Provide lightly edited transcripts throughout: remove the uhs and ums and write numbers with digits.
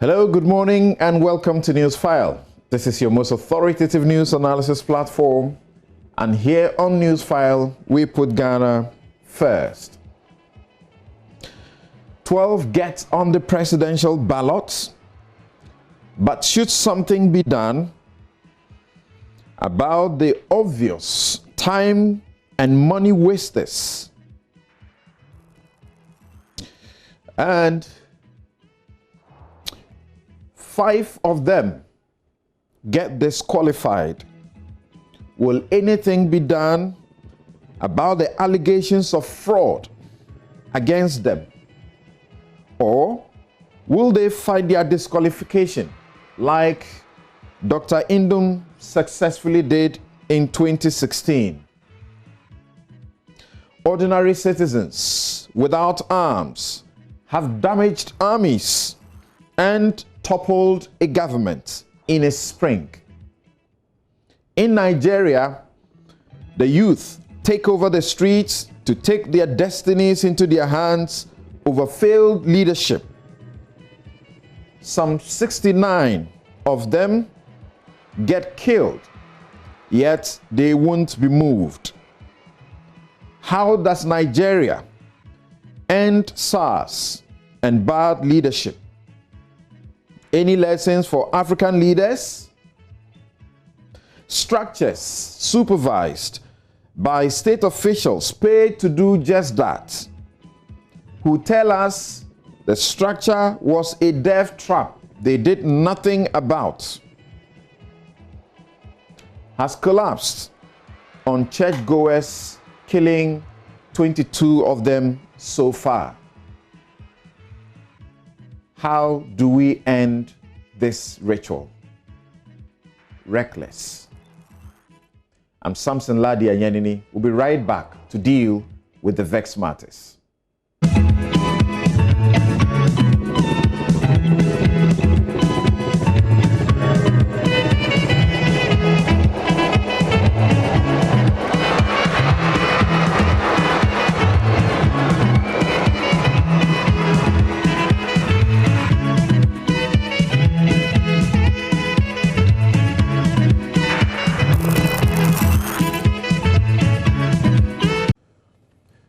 Hello, good morning, and welcome to NewsFile. This is your most authoritative news analysis platform, and here on NewsFile, we put Ghana first. 12 get on the presidential ballot, but should something be done about the obvious time and money wasters? And 5 of them get disqualified. Will anything be done about the allegations of fraud against them? Or will they fight their disqualification like Dr. Indum successfully did in 2016? Ordinary citizens without arms have damaged armies and toppled a government in a spring. In Nigeria, the youth take over the streets to take their destinies into their hands over failed leadership. Some 69 of them get killed, yet they won't be moved. How does Nigeria end SARS and bad leadership? Any lessons for African leaders? Structures supervised by state officials paid to do just that, who tell us the structure was a death trap they did nothing about, has collapsed on churchgoers, killing 22 of them so far. How do we end this ritual? Reckless. I'm Samson Ladi Anyanini. We'll be right back to deal with the vexed matters.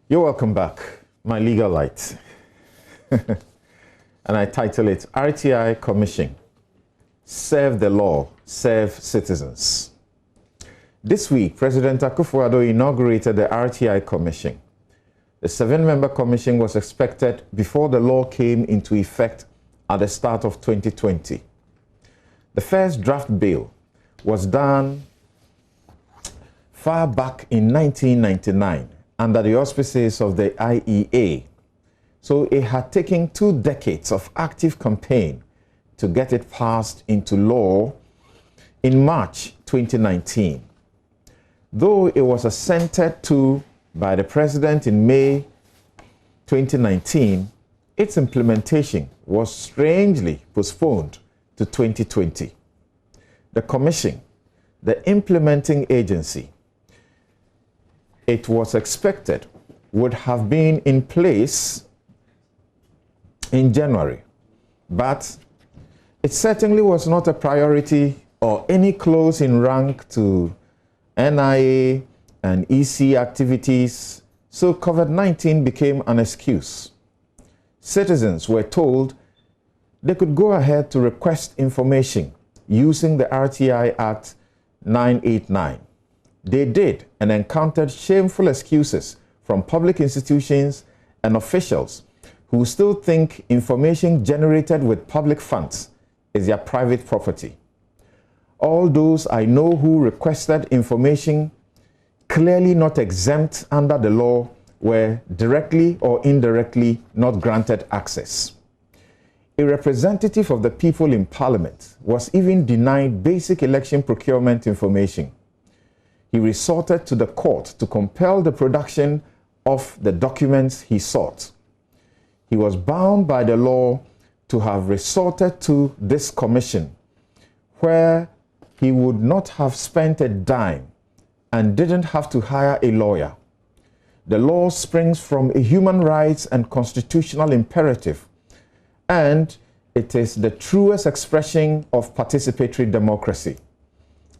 You're welcome back, my legal light. And I title it RTI Commission, Serve the Law, Serve Citizens. This week, President Akufo-Addo inaugurated the RTI Commission. The 7-member commission was expected before the law came into effect at the start of 2020. The first draft bill was done far back in 1999. Under the auspices of the IEA. So it had taken 2 decades of active campaign to get it passed into law in March 2019. Though it was assented to by the President in May 2019, its implementation was strangely postponed to 2020. The Commission, the implementing agency, it was expected would have been in place in January, but it certainly was not a priority or any close in rank to NIA and EC activities, so COVID-19 became an excuse. Citizens were told they could go ahead to request information using the RTI Act 989. They did and encountered shameful excuses from public institutions and officials who still think information generated with public funds is their private property. All those I know who requested information clearly not exempt under the law were directly or indirectly not granted access. A representative of the people in Parliament was even denied basic election procurement information. He resorted to the court to compel the production of the documents he sought. He was bound by the law to have resorted to this commission, where he would not have spent a dime and didn't have to hire a lawyer. The law springs from a human rights and constitutional imperative, and it is the truest expression of participatory democracy.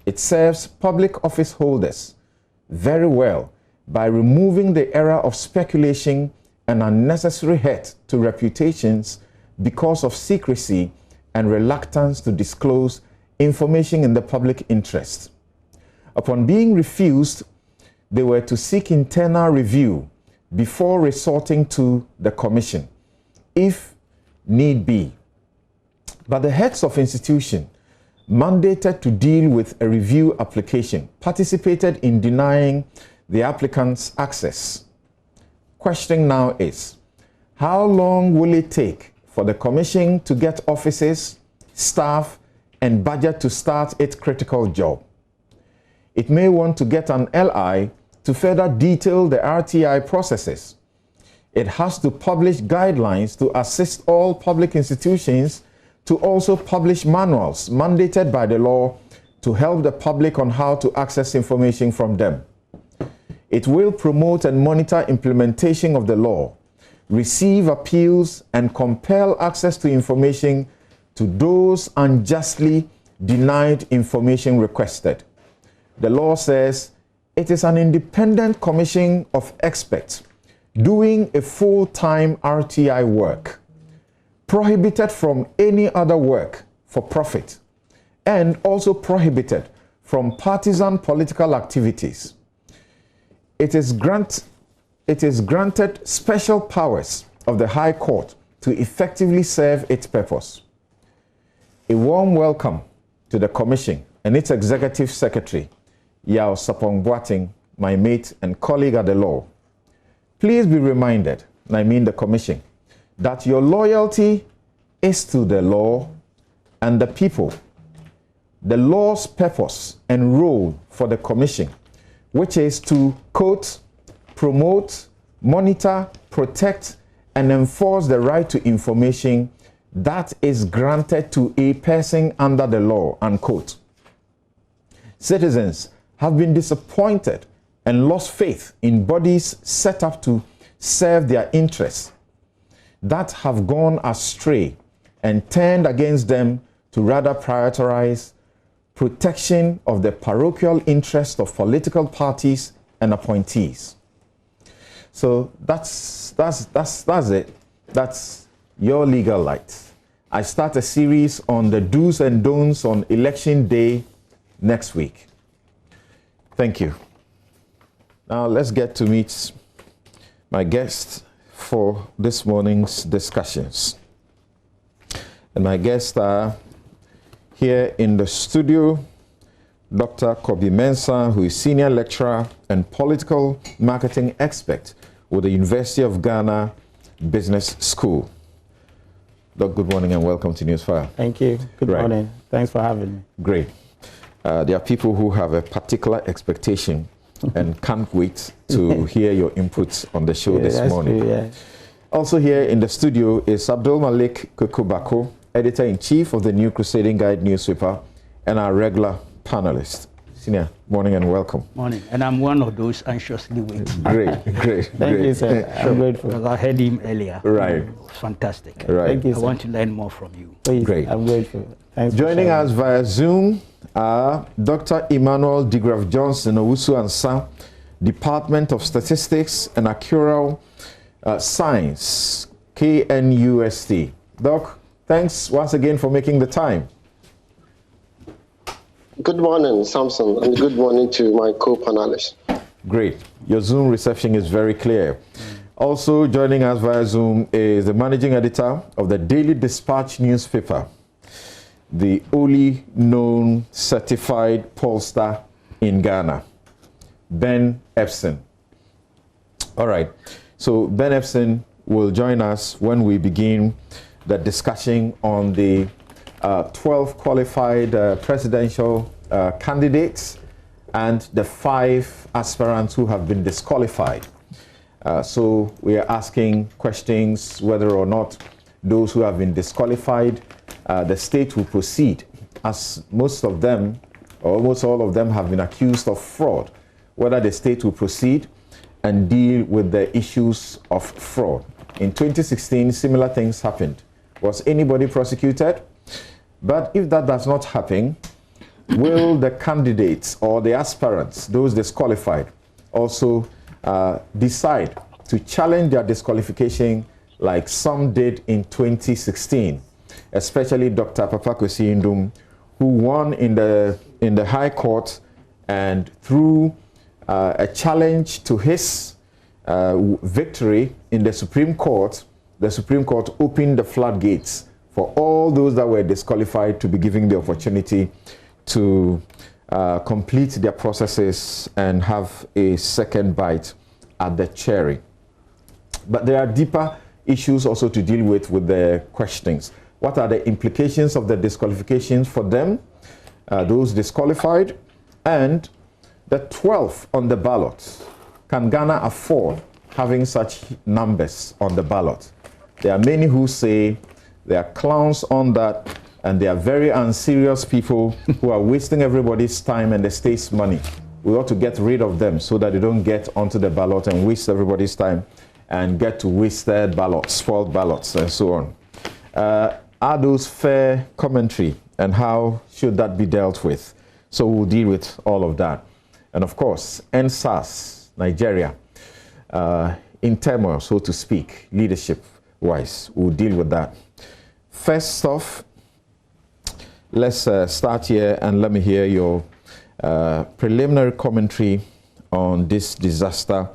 It serves public office holders very well by removing the era of speculation and unnecessary hurt to reputations because of secrecy and reluctance to disclose information in the public interest. Upon being refused, they were to seek internal review before resorting to the Commission, if need be. But the heads of institution mandated to deal with a review application participated in denying the applicants access. Question now is, how long will it take for the Commission to get offices, staff, and budget to start its critical job? It may want to get an LI to further detail the RTI processes. It has to publish guidelines to assist all public institutions to also publish manuals mandated by the law to help the public on how to access information from them. It will promote and monitor implementation of the law, receive appeals, and compel access to information to those unjustly denied information requested. The law says it is an independent commission of experts doing a full-time RTI work, prohibited from any other work for profit, and also prohibited from partisan political activities. It is granted special powers of the High Court to effectively serve its purpose. A warm welcome to the Commission and its Executive Secretary, Yao Sapong Boating, my mate and colleague at the law. Please be reminded, and I mean the Commission, that your loyalty is to the law and the people. The law's purpose and role for the Commission, which is to, quote, promote, monitor, protect, and enforce the right to information that is granted to a person under the law, unquote. Citizens have been disappointed and lost faith in bodies set up to serve their interests that have gone astray and turned against them to rather prioritize protection of the parochial interest of political parties and appointees. So that's it. That's your legal light. I start a series on the do's and don'ts on election day next week. Thank you. Now let's get to meet my guests for this morning's discussions. And my guests are here in the studio, Dr. Kobi Mensah, who is Senior Lecturer and Political Marketing Expert with the University of Ghana Business School. Doc, good morning and welcome to NewsFile. Thank you. Good morning. Thanks for having me. Great. There are people who have a particular expectation and can't wait to hear your inputs on the show this morning. True, yeah. Also here in the studio is Abdul Malik Kukubako, Editor-in-Chief of the New Crusading Guide newspaper and our regular panelist. Senior, morning and welcome. Morning, and I'm one of those anxiously waiting. Great. Thank you, sir. I'm grateful. I heard him earlier. Right. It was fantastic. Right. Thank you, I sir. want to learn more from you. Please, Great. I'm grateful. Thanks. Joining us via Zoom are Dr. Emmanuel de Graaf Johnson, Owusu Ansa, Department of Statistics and Actuarial Science, KNUST. Doc, thanks once again for making the time. Good morning, Samson, and good morning to my co-panelists. Great. Your Zoom reception is very clear. Also joining us via Zoom is the managing editor of the Daily Dispatch newspaper, the only known certified pollster in Ghana, Ben Epson. All right. So Ben Epson will join us when we begin the discussion on the 12 qualified presidential candidates and the 5 aspirants who have been disqualified. So we are asking questions whether or not those who have been disqualified, the state will proceed, as most of them, or almost all of them, have been accused of fraud, whether the state will proceed and deal with the issues of fraud. In 2016, similar things happened Was anybody prosecuted? But if that does not happen, will the candidates or the aspirants, those disqualified, also decide to challenge their disqualification like some did in 2016, especially Dr. Papakwesi Ndum, who won in the High Court, and through a challenge to his victory in the Supreme Court opened the floodgates for all those that were disqualified to be given the opportunity to complete their processes and have a second bite at the cherry. But there are deeper issues also to deal with the questions. What are the implications of the disqualifications for them, those disqualified, and the 12th on the ballot? Can Ghana afford having such numbers on the ballot? There are many who say there are clowns on that, and they are very unserious people who are wasting everybody's time and the state's money. We ought to get rid of them so that they don't get onto the ballot and waste everybody's time and get to wasted ballots, spoiled ballots, and so on. Are those fair commentary, and how should that be dealt with? So we'll deal with all of that. And of course, NSAS, Nigeria, in turmoil, so to speak, leadership-wise, we'll deal with that. First off, let's start here and let me hear your preliminary commentary on this disaster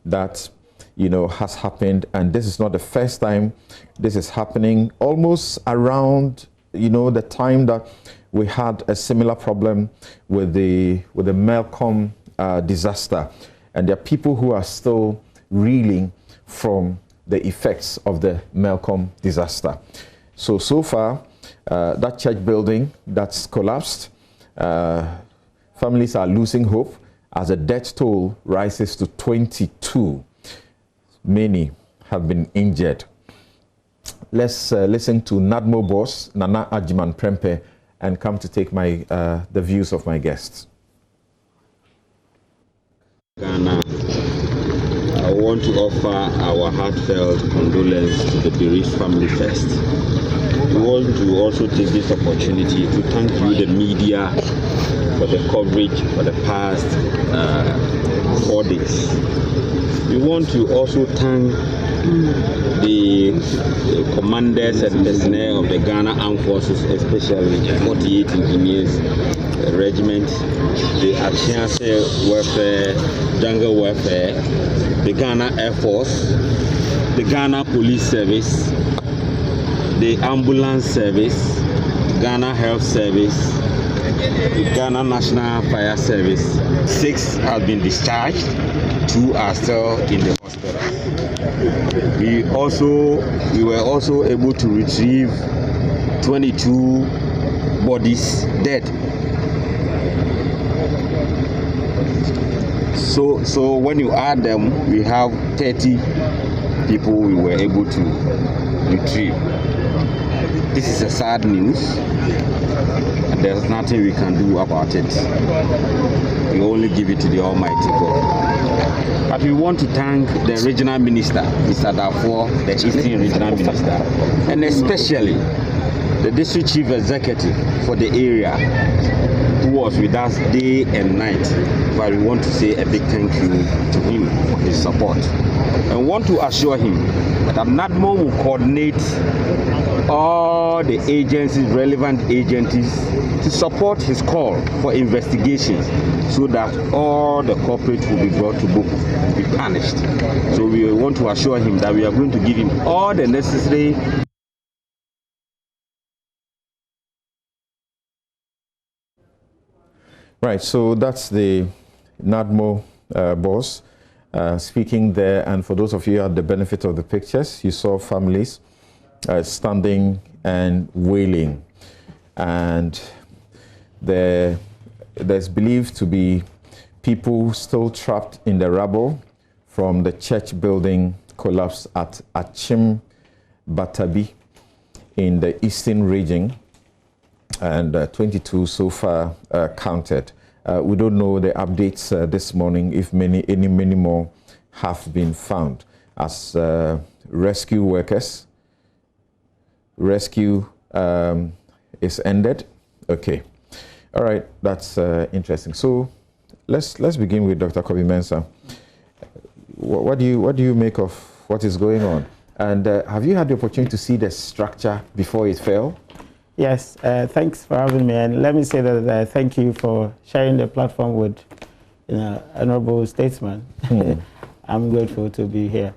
that has happened, and this is not the first time this is happening. Almost around the time that we had a similar problem with the Malcolm disaster, and there are people who are still reeling from the effects of the Malcolm disaster. So far, that church building that's collapsed, families are losing hope as the death toll rises to 22. Many have been injured. Let's listen to NADMO boss, Nana Ajiman Prempe, and come to take the views of my guests. Ghana, I want to offer our heartfelt condolence to the bereaved family first. We want to also take this opportunity to thank you, the media, for the coverage for the past 4 days. We want to also thank the commanders and personnel of the Ghana Armed Forces, especially 48 Engineers Regiment, the Achiase Welfare, Jungle Welfare, the Ghana Air Force, the Ghana Police Service, the Ambulance Service, Ghana Health Service, the Ghana National Fire Service. 6 have been discharged, 2 are still in the hospital. We were also able to retrieve 22 bodies dead. So when you add them, we have 30 people we were able to retrieve. This is a sad news, and there's nothing we can do about it. We only give it to the Almighty God. But we want to thank the regional minister, Mr. Darfour, the Eastern Regional Minister, and especially the District Chief Executive for the area, who was with us day and night. But we want to say a big thank you to him for his support. And want to assure him that NADMO will coordinate all the agencies, relevant agencies, to support his call for investigations so that all the culprits will be brought to book, be punished. So we want to assure him that we are going to give him all the necessary. Right, so that's the NADMO boss speaking there, and for those of you who had the benefit of the pictures, you saw families standing and wailing, and there's believed to be people still trapped in the rubble from the church building collapse at Achim Batabi in the eastern region, and 22 so far counted. We don't know the updates this morning, if many more have been found, as rescue workers rescue is ended. Okay. All right. That's interesting. So let's begin with Dr. Kobe Mensah. What do you make of what is going on? And have you had the opportunity to see the structure before it fell? Yes, thanks for having me. And let me say that thank you for sharing the platform with honorable statesman. I'm grateful to be here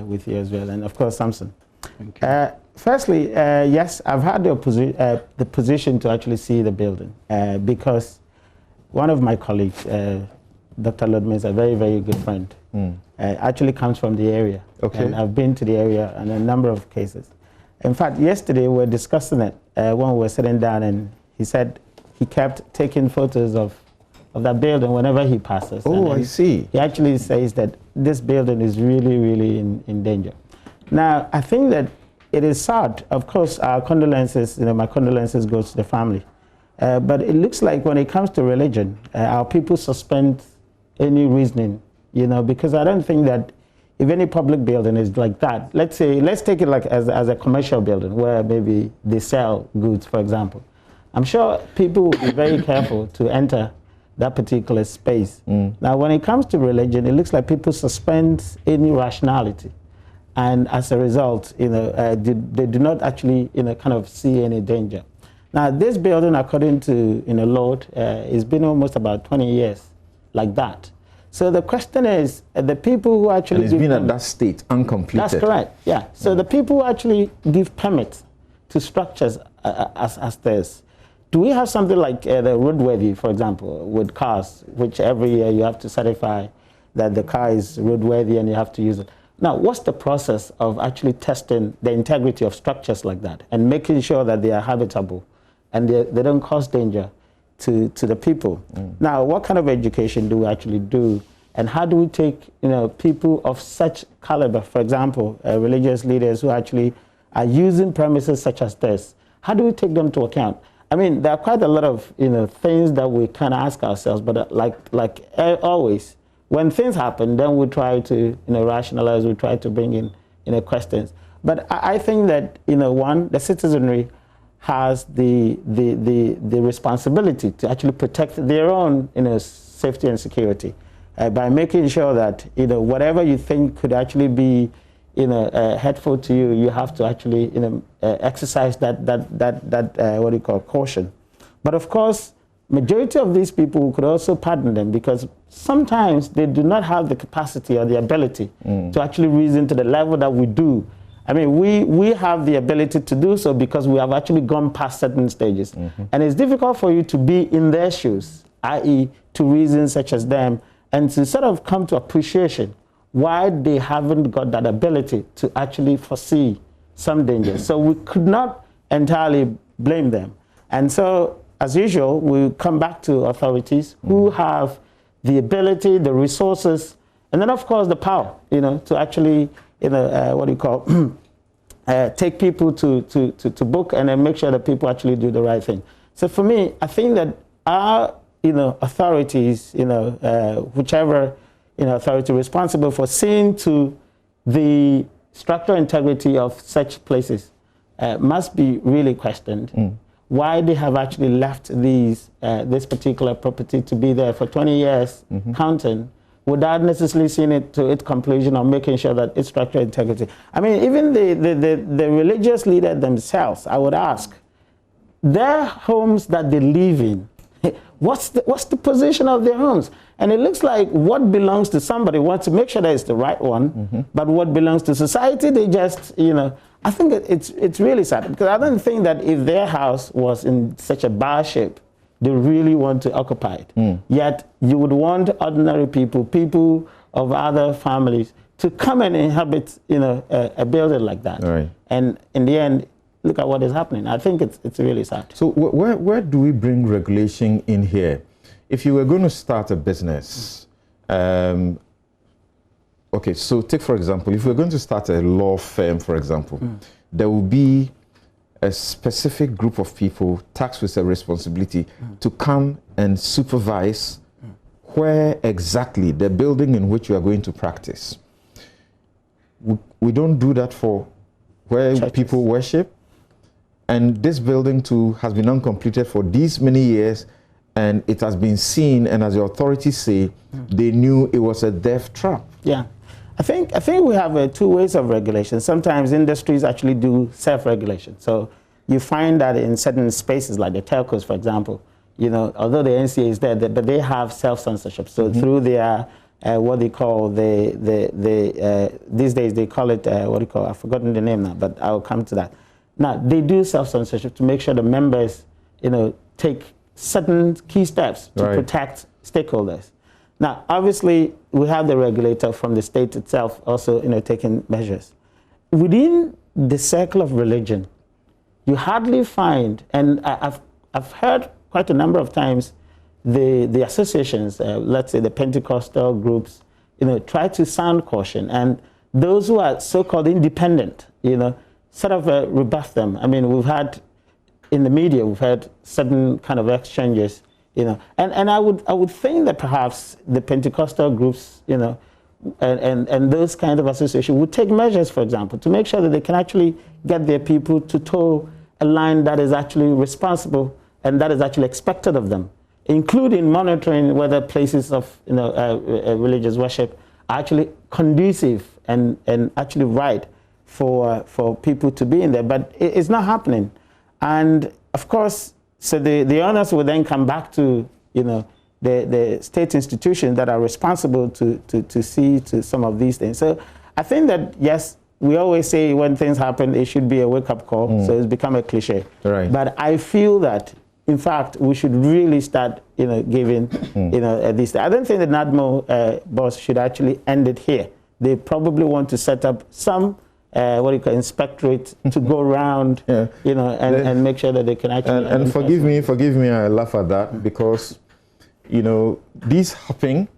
with you as well. And of course, Samson. Thank you. Firstly, yes, I've had the position to actually see the building because one of my colleagues, Dr. Lodman, is a very, very good friend. Actually comes from the area. Okay. And I've been to the area on a number of cases. In fact, yesterday we were discussing it when we were sitting down, and he said he kept taking photos of that building whenever he passes. Oh, I see. He actually says that this building is really, really in danger. Now, I think that it is sad. Of course, our condolences, my condolences go to the family. But it looks like when it comes to religion, our people suspend any reasoning, because I don't think that if any public building is like that, let's take it like as a commercial building where maybe they sell goods, for example. I'm sure people will be very careful to enter that particular space. Now, when it comes to religion, it looks like people suspend any rationality. And as a result, they do not actually, kind of see any danger. Now, this building, according to, Lord, it's been almost about 20 years like that. So the question is, the people who actually... And it's been at that state, uncompleted. That's correct, yeah. So the people who actually give permits to structures as this, do we have something like the roadworthy, for example, with cars, which every year you have to certify that the car is roadworthy and you have to use it? Now, what's the process of actually testing the integrity of structures like that and making sure that they are habitable and they don't cause danger to the people? Now, what kind of education do we actually do? And how do we take people of such caliber, for example, religious leaders who actually are using premises such as this? How do we take them to account? I mean, there are quite a lot of things that we kind of ask ourselves, but like always, when things happen, then we try to rationalize, we try to bring in questions. But I think that one, the citizenry has the responsibility to actually protect their own safety and security by making sure that whatever you think could actually be hurtful to you, you have to actually exercise that what do you call caution. But of course, majority of these people could also pardon them because sometimes they do not have the capacity or the ability to actually reason to the level that we do. I mean, we have the ability to do so because we have actually gone past certain stages. And it's difficult for you to be in their shoes, i.e. to reason such as them, and to sort of come to appreciation why they haven't got that ability to actually foresee some danger. So we could not entirely blame them. And so, as usual, we come back to authorities who have the ability, the resources, and then of course the power, to actually, what do you call, take people to book and then make sure that people actually do the right thing. So for me, I think that our, authorities, whichever, authority responsible for seeing to the structural integrity of such places must be really questioned. Why they have actually left this particular property to be there for 20 years, counting, without necessarily seeing it to its conclusion or making sure that its structural integrity. I mean, even the religious leaders themselves, I would ask, their homes that they live in, what's the position of their homes? And it looks like what belongs to somebody wants to make sure that it's the right one, but what belongs to society, they just, I think it's really sad because I don't think that if their house was in such a bad shape, they really want to occupy it. Yet you would want ordinary people of other families to come and inhabit, a building like that. Right. And in the end, look at what is happening. I think it's really sad. So where do we bring regulation in here? If you were going to start a business, okay, so take for example, if we're going to start a law firm, for example, there will be a specific group of people tasked with a responsibility to come and supervise where exactly the building in which you are going to practice. We don't do that for where churches. People worship. And this building too has been uncompleted for these many years, and it has been seen, and as the authorities say, they knew it was a death trap. Yeah. I think we have two ways of regulation. Sometimes industries actually do self-regulation. So you find that in certain spaces, like the telcos, for example, you know, although the NCA is there, but they have self-censorship. So through their what they call these days they call it what do you call? I've forgotten the name now, but I'll come to that. Now they do self-censorship to make sure the members, you know, take certain key steps to protect stakeholders. Now, obviously, we have the regulator from the state itself also, you know, taking measures. Within the circle of religion, you hardly find, and I've heard quite a number of times, the associations, let's say the Pentecostal groups, you know, try to sound caution, and those who are so-called independent, you know, sort of rebuff them. I mean, we've had in the media, we've had certain kind of exchanges. You know, and I would think that perhaps the Pentecostal groups, you know, and those kind of associations would take measures, for example, to make sure that they can actually get their people to toe a line that is actually responsible and that is actually expected of them, including monitoring whether places of, you know, religious worship are actually conducive and actually right for people to be in there. But it's not happening, and of course. So the onus will then come back to, you know, the state institutions that are responsible to see to some of these things. So I think that, yes, we always say when things happen, it should be a wake-up call. So it's become a cliche. Right. But I feel that, in fact, we should really start, you know, giving, you know, these. I don't think the NADMO boss should actually end it here. They probably want to set up some what do you call inspectorate to go around, you know, and make sure that they can actually. And forgive me, I laugh at that because, you know, these happen,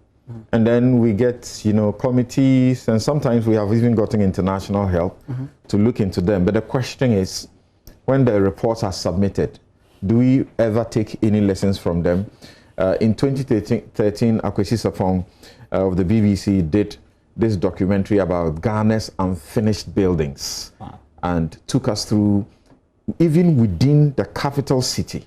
and then we get, you know, committees, and sometimes we have even gotten international help to look into them. But the question is, when the reports are submitted, do we ever take any lessons from them? In 2013, Akwesi Sapong of the BBC did this documentary about Ghana's unfinished buildings, and took us through, even within the capital city,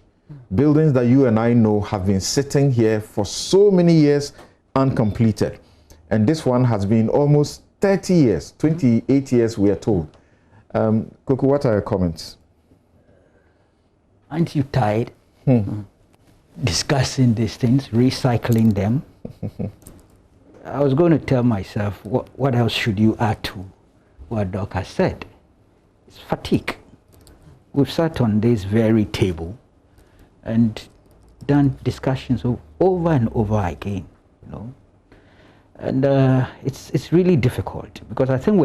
buildings that you and I know have been sitting here for so many years uncompleted. And this one has been almost 30 years, 28 years we are told. Kuku, what are your comments? Aren't you tired discussing these things, recycling them? I was going to tell myself, what else should you add to what Doc has said? It's fatigue. We've sat on this very table and done discussions over and over again, you know. And it's really difficult because I think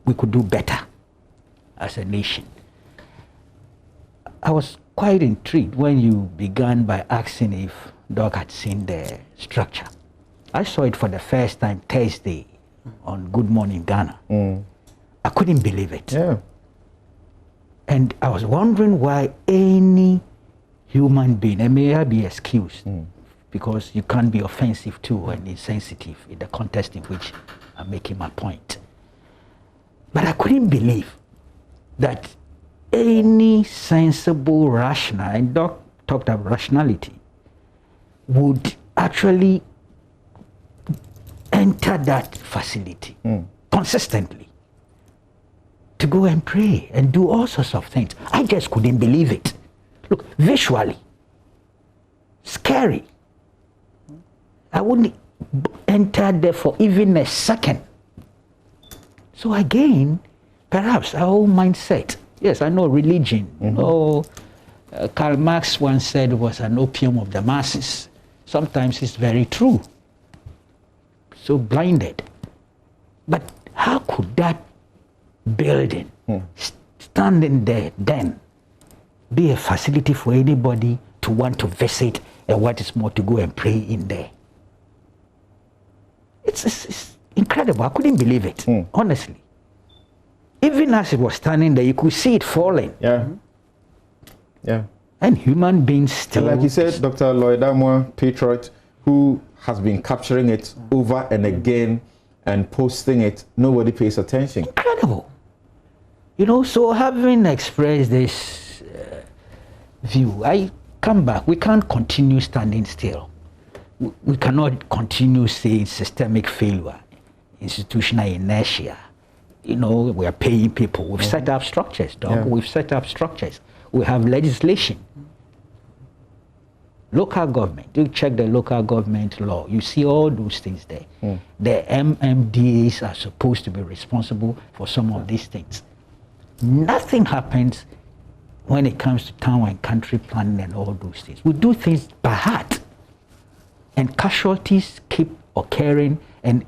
we could do better as a nation. I was quite intrigued when you began by asking if Doc had seen the structure. I saw it for the first time Thursday on Good Morning Ghana. I couldn't believe it. Yeah. And I was wondering why any human being, and may I be excused, because you can't be offensive too and insensitive in the context in which I'm making my point. But I couldn't believe that any sensible, rational, and Doc talked about rationality, would actually enter that facility consistently to go and pray and do all sorts of things. I just couldn't believe it. Look, visually, scary. I wouldn't enter there for even a second. So again, perhaps our own mindset. Yes, I know religion. You know, Karl Marx once said it was an opium of the masses. Sometimes it's very true. So blinded. But how could that building standing there then be a facility for anybody to want to visit, and what is more, to go and pray in there? It's incredible. I couldn't believe it, honestly. Even as it was standing there, you could see it falling. Yeah. Yeah. And human beings still... And like you said, Dr. Lloyd Amwa, patriot, who has been capturing it over and again and posting it, nobody pays attention. Incredible. You know, so having expressed this view, I come back. We can't continue standing still. We cannot continue saying systemic failure, institutional inertia. You know, we are paying people. We've set up structures, Doc. Yeah. We've set up structures. We have legislation. Local government, you check the local government law, you see all those things there. The MMDAs are supposed to be responsible for some of these things. Nothing happens when it comes to town and country planning and all those things. We do things by heart, and casualties keep occurring, and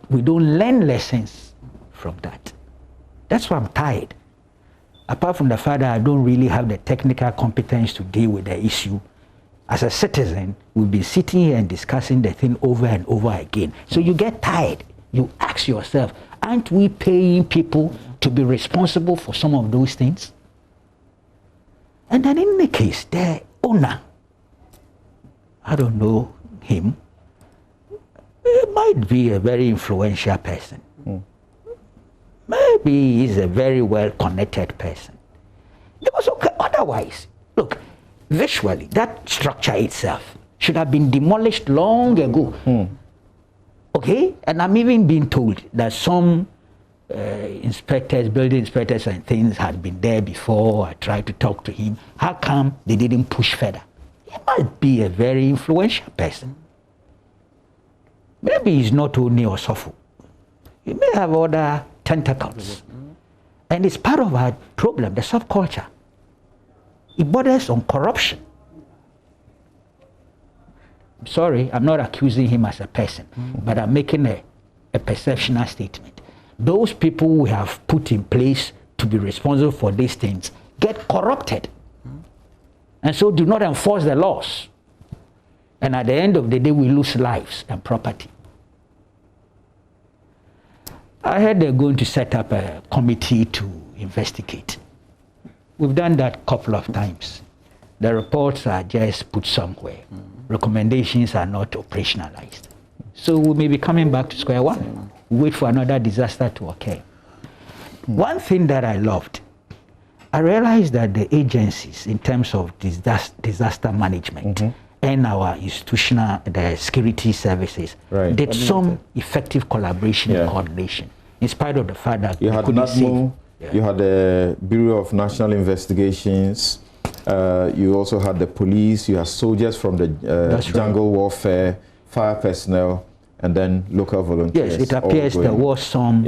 we don't learn lessons from that. That's why I'm tired. Apart from the fact that I don't really have the technical competence to deal with the issue, as a citizen, we'll be sitting here and discussing the thing over and over again. So you get tired. You ask yourself, aren't we paying people to be responsible for some of those things? And then in the case, the owner, I don't know him, he might be a very influential person. Maybe he's a very well-connected person. It was okay otherwise. Look, visually, that structure itself should have been demolished long ago. Okay? And I'm even being told that some inspectors, building inspectors and things had been there before. I tried to talk to him. How come they didn't push further? He might be a very influential person. Maybe he's not only Osofo. He may have other tentacles. And it's part of our problem, the subculture. It borders on corruption. I'm sorry, I'm not accusing him as a person, but I'm making a perceptional statement. Those people we have put in place to be responsible for these things get corrupted, and so do not enforce the laws. And at the end of the day, we lose lives and property. I heard they're going to set up a committee to investigate. We've done that a couple of times. The reports are just put somewhere. Recommendations are not operationalized. So we may be coming back to square one. Wait for another disaster to occur. One thing that I loved, I realized that the agencies, in terms of disaster management, and our institutional, the security services, did some effective collaboration and coordination, in spite of the fact that you had NASMO, you had the Bureau of National Investigations, you also had the police, you had soldiers from the jungle warfare, fire personnel, and then local volunteers. Yes, it appears there was some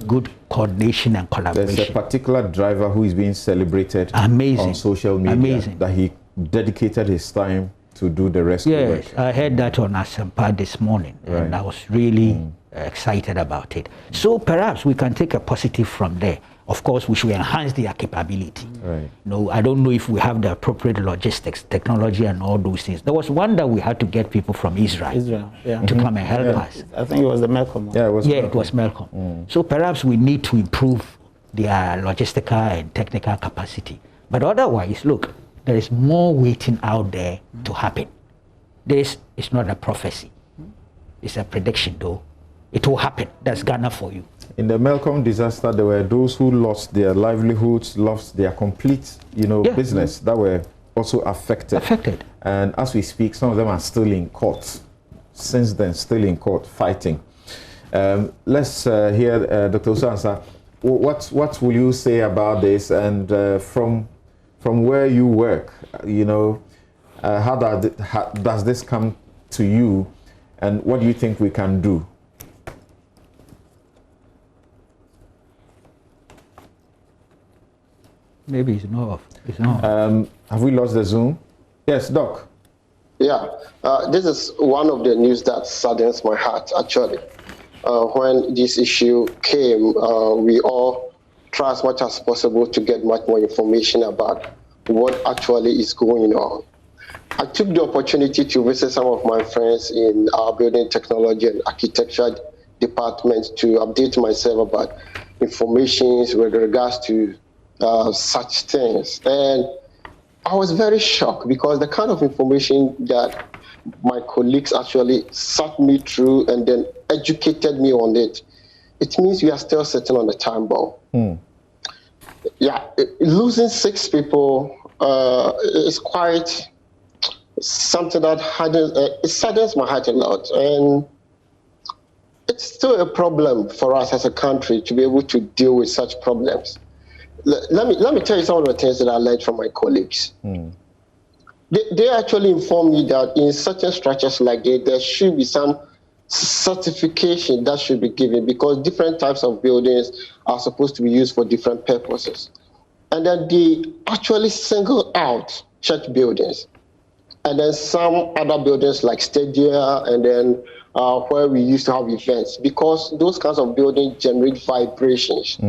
good coordination and collaboration. There's a particular driver who is being celebrated on social media that he dedicated his time to do the rescue work. Yes, I heard that on Asempa this morning, and I was really excited about it. So perhaps we can take a positive from there. Of course, we should enhance their capability. No, I don't know if we have the appropriate logistics, technology, and all those things. There was one that we had to get people from Israel to come and help us. I think it was the Malcolm one. It was Malcolm. So perhaps we need to improve their logistical and technical capacity. But otherwise, look, there is more waiting out there to happen. This is not a prophecy. It's a prediction, though. It will happen. That's Ghana for you. In the Malcolm disaster, there were those who lost their livelihoods, lost their complete, business that were also affected. And as we speak, some of them are still in court. Since then, still in court fighting. Let's hear Dr. Usansa. What will you say about this? And from where you work, how does this come to you? And what do you think we can do? Maybe it's not off. It's not. Have we lost the Zoom? Yes, Doc. Yeah, this is one of the news that saddens my heart, actually. When this issue came, we all try as much as possible to get much more information about what actually is going on. I took the opportunity to visit some of my friends in our building technology and architecture department to update myself about information with regards to such things. And I was very shocked because the kind of information that my colleagues actually sat me through and then educated me on it, it means we are still sitting on the time bomb. Yeah, losing 6 people is quite something that it saddens my heart a lot, and it's still a problem for us as a country to be able to deal with such problems. Let me tell you some of the things that I learned from my colleagues. They actually informed me that in certain structures like that, there should be some certification that should be given, because different types of buildings are supposed to be used for different purposes. And then they actually single out church buildings, and then some other buildings like stadia, and then where we used to have events, because those kinds of buildings generate vibrations.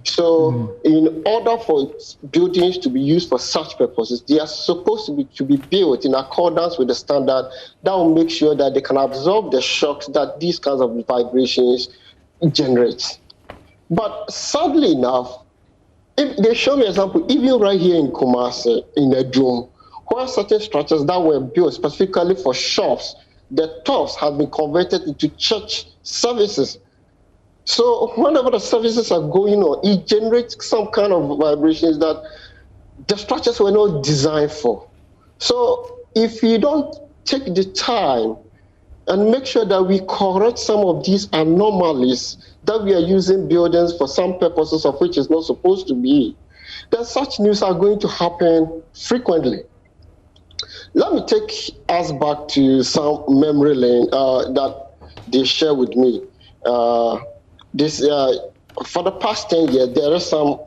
So in order for buildings to be used for such purposes, they are supposed to be built in accordance with the standard that will make sure that they can absorb the shocks that these kinds of vibrations generate. But sadly enough, if they show me an example, even right here in Kumasi, in a dome, where certain structures that were built specifically for shops, the tops have been converted into church services. So whenever the services are going on, it generates some kind of vibrations that the structures were not designed for. So if you don't take the time and make sure that we correct some of these anomalies, that we are using buildings for some purposes of which it's not supposed to be, then such news are going to happen frequently. Let me take us back to some memory lane that they share with me. For the past 10 years, there are some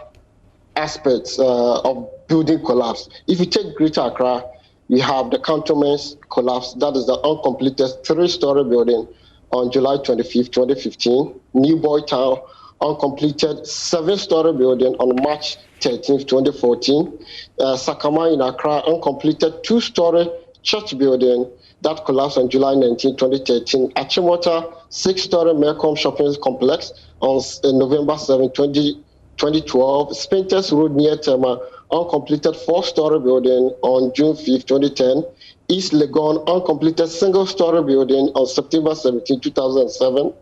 aspects of building collapse. If you take Greater Accra, we have the cantonments collapse. That is the uncompleted 3-story building on July 25th, 2015. New Boytown, uncompleted 7-story building on March 13th, 2014. Sakama in Accra, uncompleted 2-story church building that collapsed on July 19, 2013. Achimota, 6-story Melcom Shopping Complex on November 7, 2012. Spinters Road near Tema, uncompleted 4-story building on June 5, 2010. East Legon, uncompleted single-story building on September 17, 2007.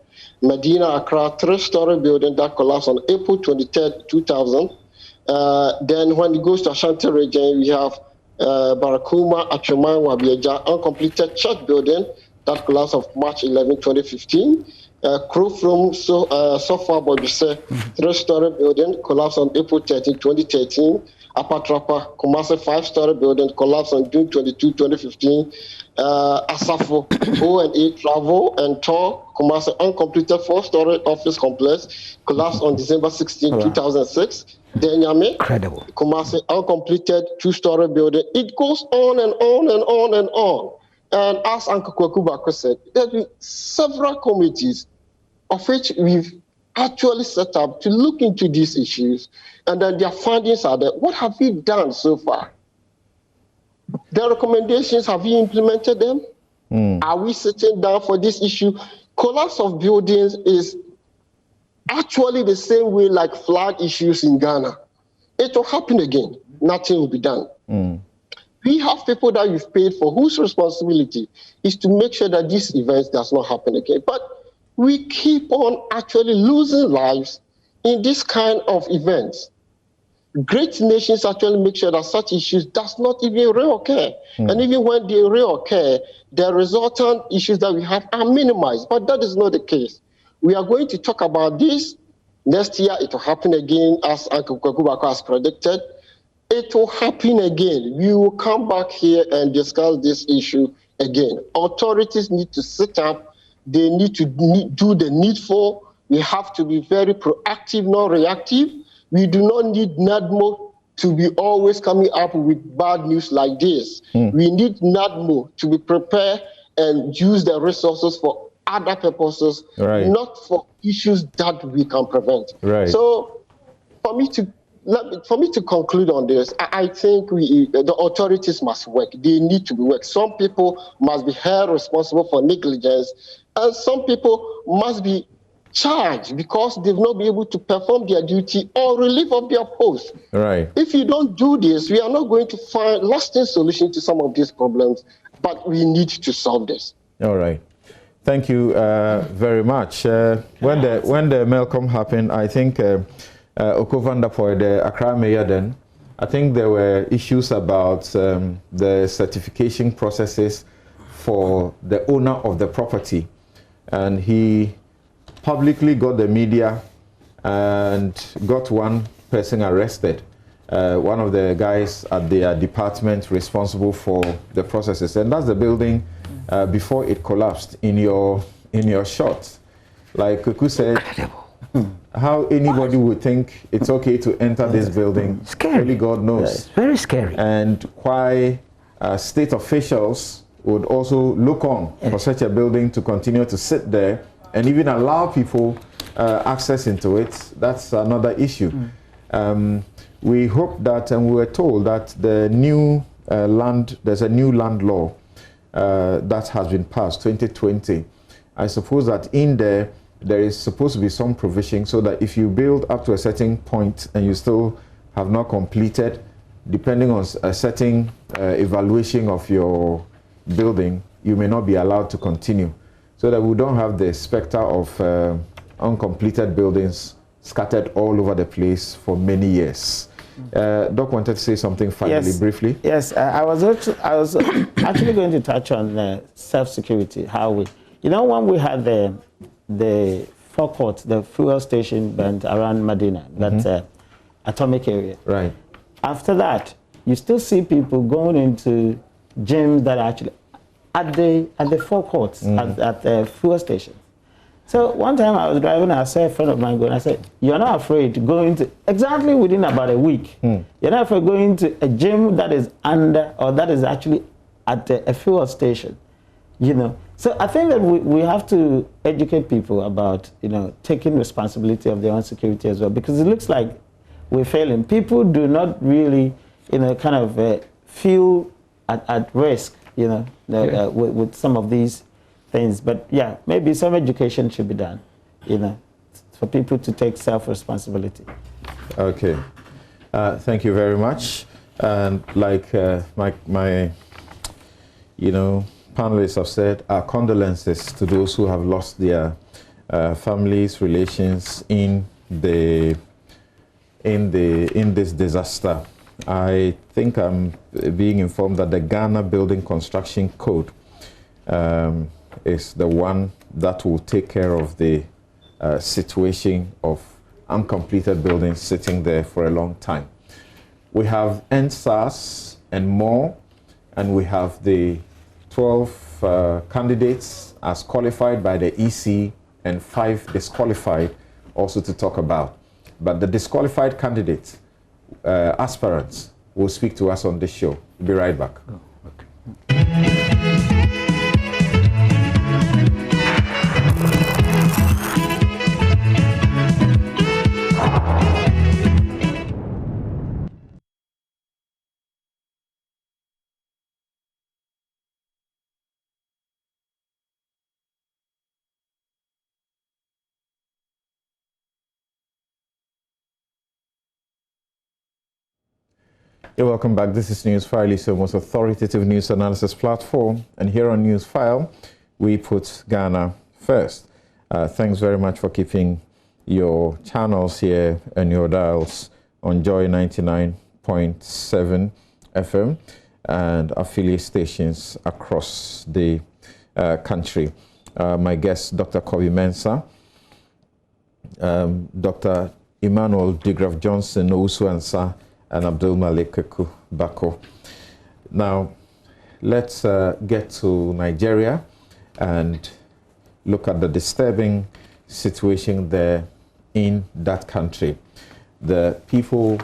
Medina Accra, 3-story building that collapsed on April 23, 2000. Then when it goes to Ashanti region, we have Barakuma, Achuman, Wabieja, uncompleted church building that collapsed on March 11, 2015. Krofrom, Sofa Bobise, 3-story building collapsed on April 13, 2013. Apatrapa, Kumasi, 5-story building collapsed on June 22, 2015. Asafo, O&A Travel and Tour, Kumasi, uncompleted 4-story office complex collapsed on December 16, 2006. Denyame, Kumasi, uncompleted 2-story building. It goes on and on and on and on. And as Uncle Kwekubako said, there have been several committees of which we've actually set up to look into these issues, and then their findings are there. What have we done so far? The recommendations, have we implemented them? Are we sitting down for this issue? Collapse of buildings is actually the same way like flood issues in Ghana. It will happen again. Nothing will be done. We have people that you've paid for whose responsibility is to make sure that these events does not happen again. But we keep on actually losing lives in this kind of events. Great nations actually make sure that such issues does not even reoccur. And even when they reoccur, the resultant issues that we have are minimized. But that is not the case. We are going to talk about this. Next year, it will happen again, as Uncle Kwekubako has predicted. It will happen again. We will come back here and discuss this issue again. Authorities need to sit up. They need to do the needful. We have to be very proactive, not reactive. We do not need NADMO to be always coming up with bad news like this. We need NADMO to be prepared and use the resources for other purposes, not for issues that we can prevent. So for me to conclude on this, I think the authorities must work. They need to be work. Some people must be held responsible for negligence, and some people must be charged because they've not been able to perform their duty or relieve of their post. If you don't do this, we are not going to find lasting solution to some of these problems, but we need to solve this. All right. Thank you very much. When the Melcom happened, I think Okovanda for the Accra mayor then I think there were issues about the certification processes for the owner of the property, and he publicly got the media and got one person arrested, one of the guys at their department responsible for the processes, and that's the building before it collapsed in your shot. Like Kuku said, how anybody would think it's okay to enter this building, scary. Only God knows. It's very scary. And why state officials would also look on for such a building to continue to sit there and even allow people access into it, that's another issue. We hope that, and we were told that the new there's a new land law that has been passed, 2020. I suppose that in there is supposed to be some provision so that if you build up to a certain point and you still have not completed, depending on a certain evaluation of your building, you may not be allowed to continue, so that we don't have the specter of uncompleted buildings scattered all over the place for many years. Doc wanted to say something finally, briefly. Yes, I was actually going to touch on self-security, how we, when we had the forecourt, the fuel station burnt around Medina, that atomic area. Right. After that, you still see people going into gyms that are actually at the forecourts, at the fuel station. So one time I was driving, I saw a friend of mine going, I said, you're not afraid to go into, exactly within about a week, you're not afraid going to a gym that is under, or that is actually at a fuel station, So I think that we have to educate people about, taking responsibility of their own security as well, because it looks like we're failing. People do not really, kind of feel at risk, with some of these things. But yeah, maybe some education should be done, for people to take self-responsibility. Okay. Thank you very much. And like my panelists have said, our condolences to those who have lost their families, relations in this disaster. I think I'm being informed that the Ghana Building Construction Code is the one that will take care of the situation of uncompleted buildings sitting there for a long time. We have NSAS and more, and we have the 12 candidates as qualified by the EC and 5 disqualified also to talk about. But the disqualified candidates, aspirants, will speak to us on this show. We'll be right back. Oh, okay. You're welcome back. This is NewsFile, the most authoritative news analysis platform. And here on NewsFile, we put Ghana first. Thanks very much for keeping your channels here and your dials on Joy 99.7 FM and affiliate stations across the country. My guest, Dr. Kobe Mensah, Dr. Emmanuel DeGraff Johnson, Owusu Ansah, and Abdul Malik Bako. Now, let's get to Nigeria and look at the disturbing situation there in that country. The people,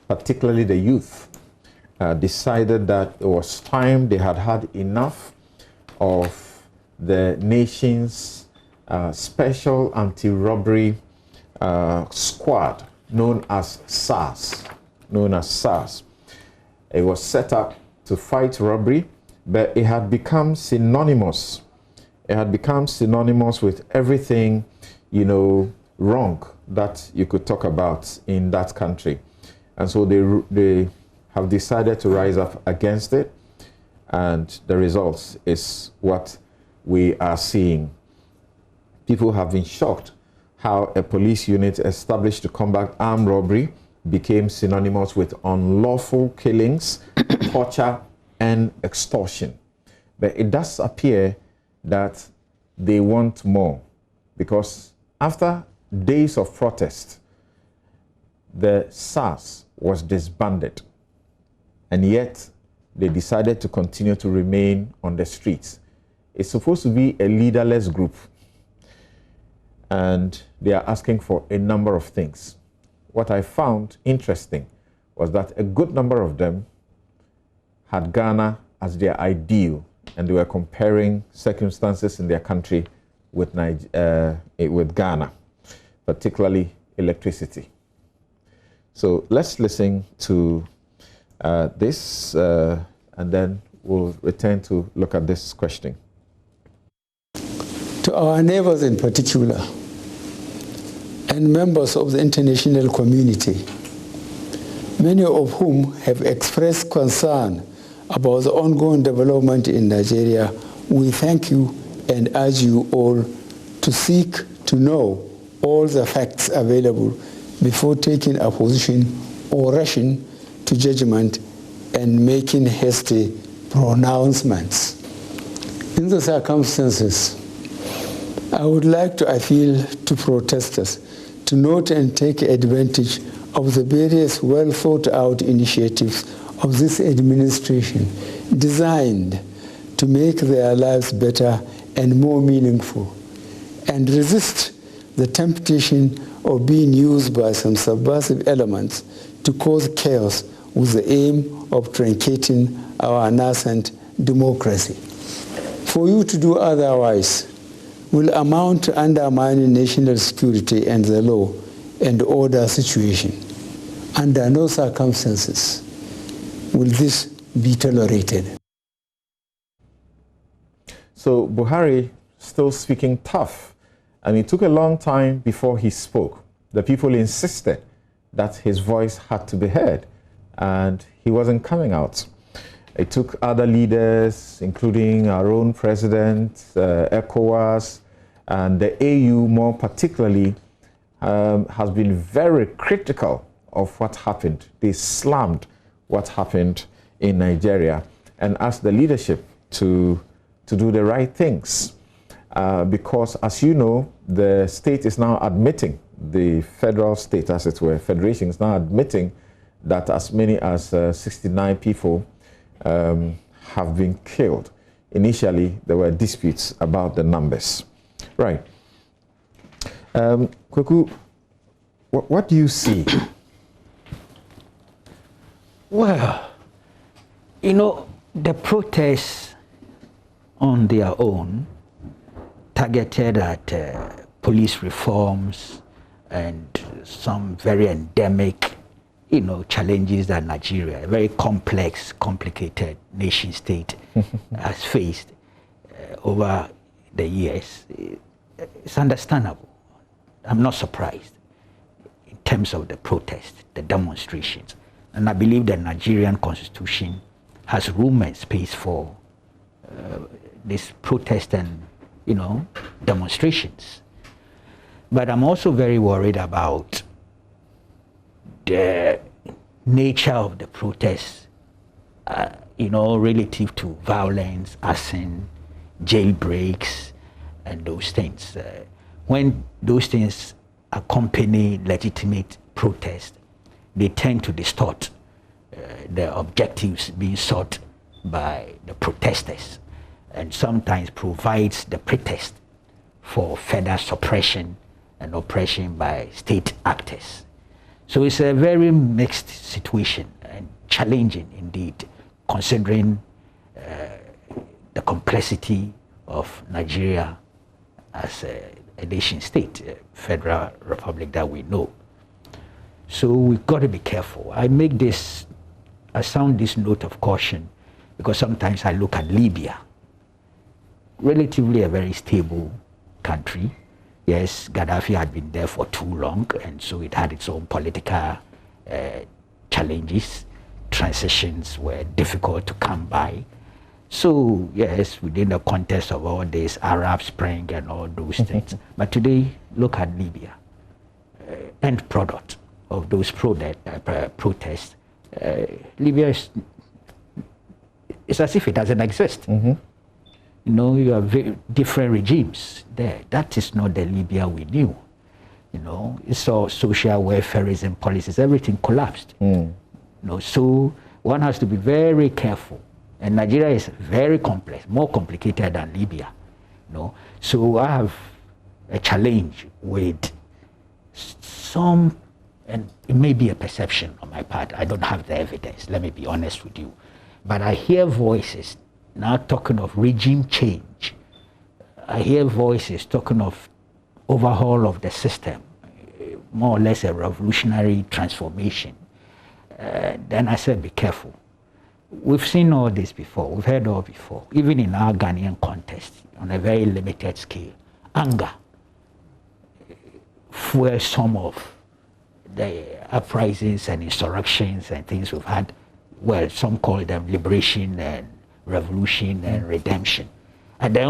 particularly the youth, decided that it was time they had had enough of the nation's special anti-robbery squad known as SARS. It was set up to fight robbery, but it had become synonymous. It had become synonymous with everything, wrong that you could talk about in that country. And so they have decided to rise up against it. And the results is what we are seeing. People have been shocked how a police unit established to combat armed robbery became synonymous with unlawful killings, torture, and extortion. But it does appear that they want more, because after days of protest, the SARS was disbanded, and yet they decided to continue to remain on the streets. It's supposed to be a leaderless group, and they are asking for a number of things. What I found interesting was that a good number of them had Ghana as their ideal, and they were comparing circumstances in their country with Ghana, particularly electricity. So let's listen to this, and then we'll return to look at this question. To our neighbors in particular, and members of the international community, many of whom have expressed concern about the ongoing development in Nigeria, we thank you and urge you all to seek to know all the facts available before taking a position or rushing to judgment and making hasty pronouncements. In the circumstances, I would like to appeal to protesters to note and take advantage of the various well-thought-out initiatives of this administration designed to make their lives better and more meaningful, and resist the temptation of being used by some subversive elements to cause chaos with the aim of truncating our nascent democracy. For you to do otherwise will amount to undermining national security and the law and order situation. Under no circumstances will this be tolerated. So Buhari still speaking tough, and it took a long time before he spoke. The people insisted that his voice had to be heard, and he wasn't coming out. It took other leaders, including our own president, ECOWAS, and the AU more particularly, has been very critical of what happened. They slammed what happened in Nigeria and asked the leadership to do the right things. Because, as you know, the state is now admitting, the federal state, as it were, federation is now admitting that as many as 69 people have been killed. Initially, there were disputes about the numbers. Right. Kweku, what do you see? Well, you know, the protests on their own targeted at police reforms and some very endemic, you know, challenges that Nigeria, a very complex, complicated nation state, has faced over the years. It's understandable. I'm not surprised in terms of the protest, the demonstrations. And I believe the Nigerian constitution has room and space for this protest and, you know, demonstrations. But I'm also very worried about the nature of the protests, you know, relative to violence, arson, jailbreaks, and those things. When those things accompany legitimate protest, they tend to distort the objectives being sought by the protesters, and sometimes provides the pretext for further suppression and oppression by state actors. So it's a very mixed situation and challenging indeed, considering the complexity of Nigeria as a nation state, a federal republic that we know. So we've got to be careful. I sound this note of caution because sometimes I look at Libya, relatively a very stable country. Yes, Gaddafi had been there for too long, and so it had its own political challenges. Transitions were difficult to come by. So yes, within the context of all this Arab Spring and all those things. But today, look at Libya, end product of those protests, Libya is it's as if it doesn't exist. You know, you have very different regimes there. That is not the Libya we knew. You know, you saw social welfareism policies, everything collapsed. You know, so one has to be very careful. And Nigeria is very complex, more complicated than Libya. You know, so I have a challenge with some, and it may be a perception on my part. I don't have the evidence. Let me be honest with you. But I hear voices now talking of regime change. I hear voices talking of overhaul of the system, more or less a revolutionary transformation. Then I said, be careful. We've seen all this before. We've heard all before, even in our Ghanaian context, on a very limited scale. Anger fuels some of the uprisings and insurrections and things we've had. Well, some call them liberation and revolution and redemption. At the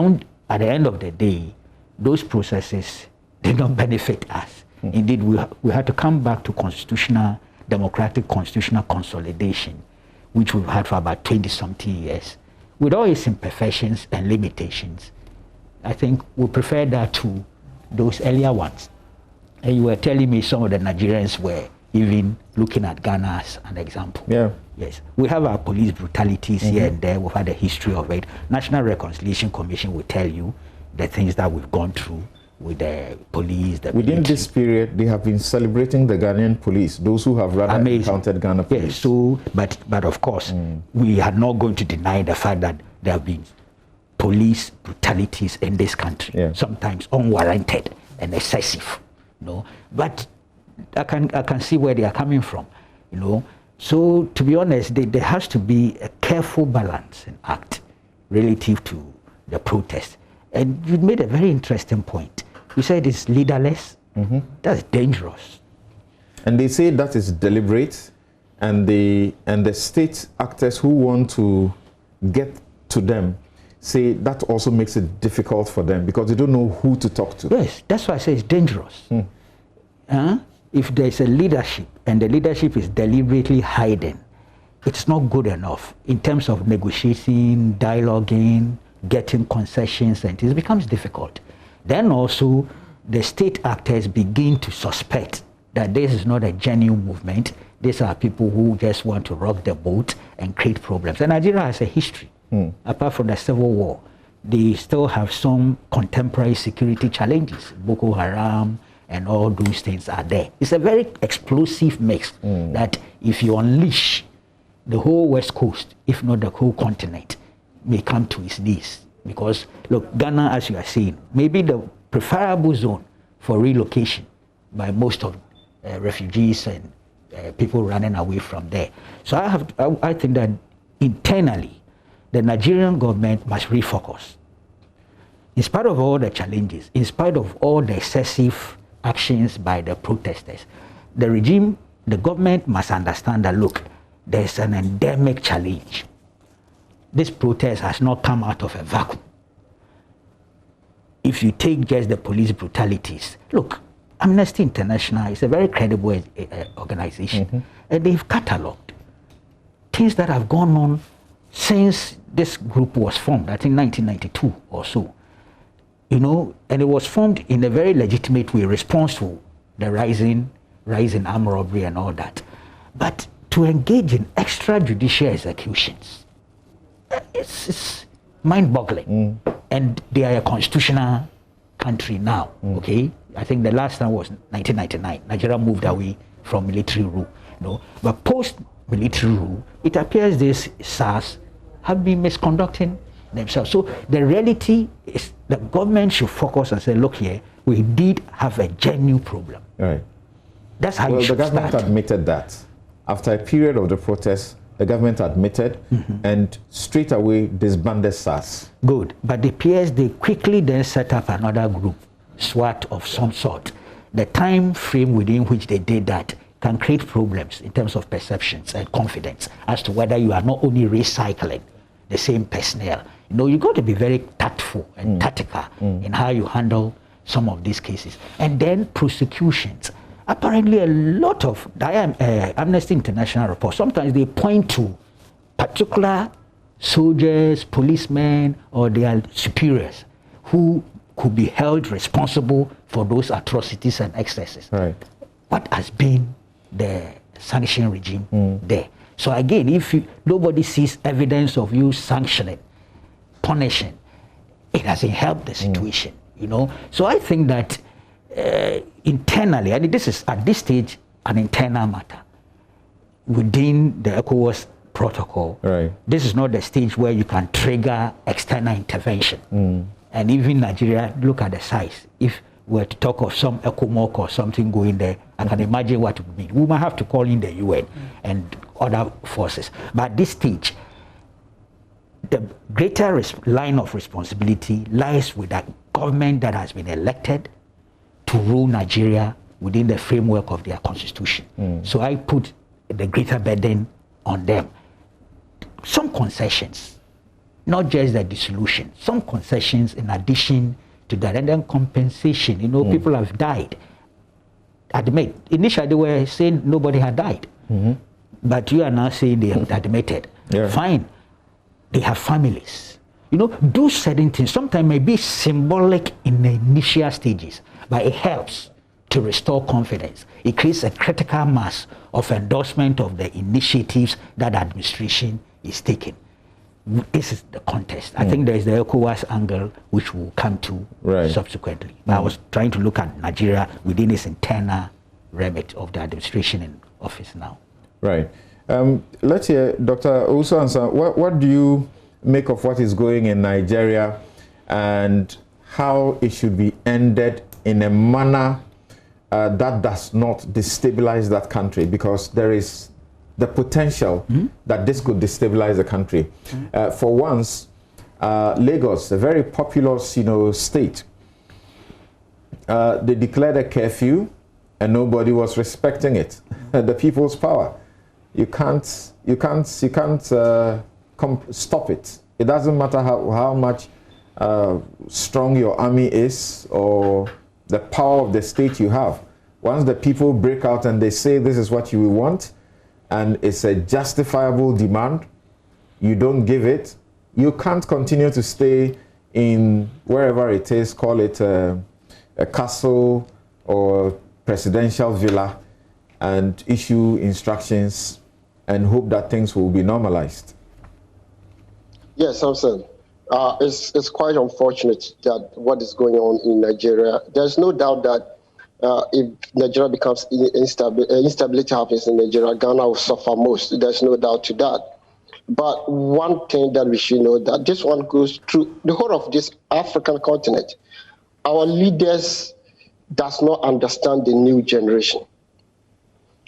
end of the day, those processes did not benefit us. Indeed, we had to come back to democratic constitutional consolidation, which we've had for about 20-something years. With all its imperfections and limitations, I think we prefer that to those earlier ones. And you were telling me some of the Nigerians were even looking at Ghana as an example. Yeah. Yes. We have our police brutalities here and there. We've had a history of it. National Reconciliation Commission will tell you the things that we've gone through with the police. Within this period, they have been celebrating the Ghanaian police, those who have rather encountered Ghana police. Yes, so, but of course, we are not going to deny the fact that there have been police brutalities in this country, sometimes unwarranted and excessive. You know? But I can see where they are coming from, you know. So to be honest, there has to be a careful balance and act relative to the protest. And you made a very interesting point. You said it's leaderless. That's dangerous. And they say that is deliberate, and the state actors who want to get to them say that also makes it difficult for them because they don't know who to talk to. Yes, that's why I say it's dangerous. If there's a leadership and the leadership is deliberately hiding, it's not good enough in terms of negotiating, dialoguing, getting concessions, and it becomes difficult. Then also the state actors begin to suspect that this is not a genuine movement. These are people who just want to rock the boat and create problems. And Nigeria has a history. Apart from the Civil War, they still have some contemporary security challenges. Boko Haram and all those things are there. It's a very explosive mix that if you unleash, the whole West Coast, if not the whole continent, may come to its knees. Because, look, Ghana, as you are saying, may be the preferable zone for relocation by most of refugees and people running away from there. So I think that internally, the Nigerian government must refocus. In spite of all the challenges, in spite of all the excessive actions by the protesters, the regime, the government must understand that, look, there's an endemic challenge. This protest has not come out of a vacuum. If you take just the police brutalities, look, Amnesty International is a very credible organization, and they've catalogued things that have gone on since this group was formed, I think 1992 or so. You know, and it was formed in a very legitimate way, response to the rising armed robbery and all that. But to engage in extrajudicial executions, it's mind-boggling. And they are a constitutional country now, okay? I think the last time was 1999. Nigeria moved away from military rule, you know. But post-military rule, it appears these SARS have been misconducting themselves. So the reality is the government should focus and say, look here, we did have a genuine problem. Right. That's how you should the government start. admitted that. After a period of the protests, the government admitted and straight away disbanded SARS. Good. But the PS, they quickly then set up another group, SWAT of some sort. The time frame within which they did that can create problems in terms of perceptions and confidence as to whether you are not only recycling the same personnel. You know, you got to be very tactful and tactical in how you handle some of these cases. And then prosecutions. apparently a lot of Amnesty International reports, sometimes they point to particular soldiers, policemen, or their superiors who could be held responsible for those atrocities and excesses. Right. What has been the sanction regime there? So again, if nobody sees evidence of you sanctioning, punishing, it doesn't help the situation, you know. So I think that internally, and this is at this stage an internal matter within the ECOWAS protocol. Right. This is not the stage where you can trigger external intervention. And even Nigeria, look at the size. If we were to talk of some ECOMOC or something going there, I can imagine what it would be. We might have to call in the UN and other forces. But at this stage, the greater line of responsibility lies with that government that has been elected to rule Nigeria within the framework of their constitution. So I put the greater burden on them. Some concessions, not just the dissolution, some concessions in addition to that, and then compensation. You know, people have died. Admit, initially they were saying nobody had died, but you are now saying they have admitted. Yeah. Fine, they have families. You know, do certain things. Sometimes may be symbolic in the initial stages, but it helps to restore confidence. It creates a critical mass of endorsement of the initiatives that administration is taking. This is the context. I think there is the ECOWAS angle which we'll come to subsequently. But I was trying to look at Nigeria within its internal remit of the administration in office now. Right. Let's hear Dr. Uso-Ansah. What do you make of what is going in Nigeria and how it should be ended in a manner that does not destabilize that country? Because there is the potential that this could destabilize the country. For once, Lagos, a very populous, state, they declared a curfew and nobody was respecting it. The people's power. You can't stop it. It doesn't matter how much strong your army is or the power of the state you have. Once the people break out and they say this is what you want, and it's a justifiable demand, you don't give it, you can't continue to stay in wherever it is, call it a castle or presidential villa, and issue instructions and hope that things will be normalized. Yes, Samson. It's quite unfortunate that what is going on in Nigeria. There's no doubt that if Nigeria becomes instability happens in Nigeria, Ghana will suffer most. There's no doubt to that. But one thing that we should know, that this one goes through the whole of this African continent. Our leaders does not understand the new generation.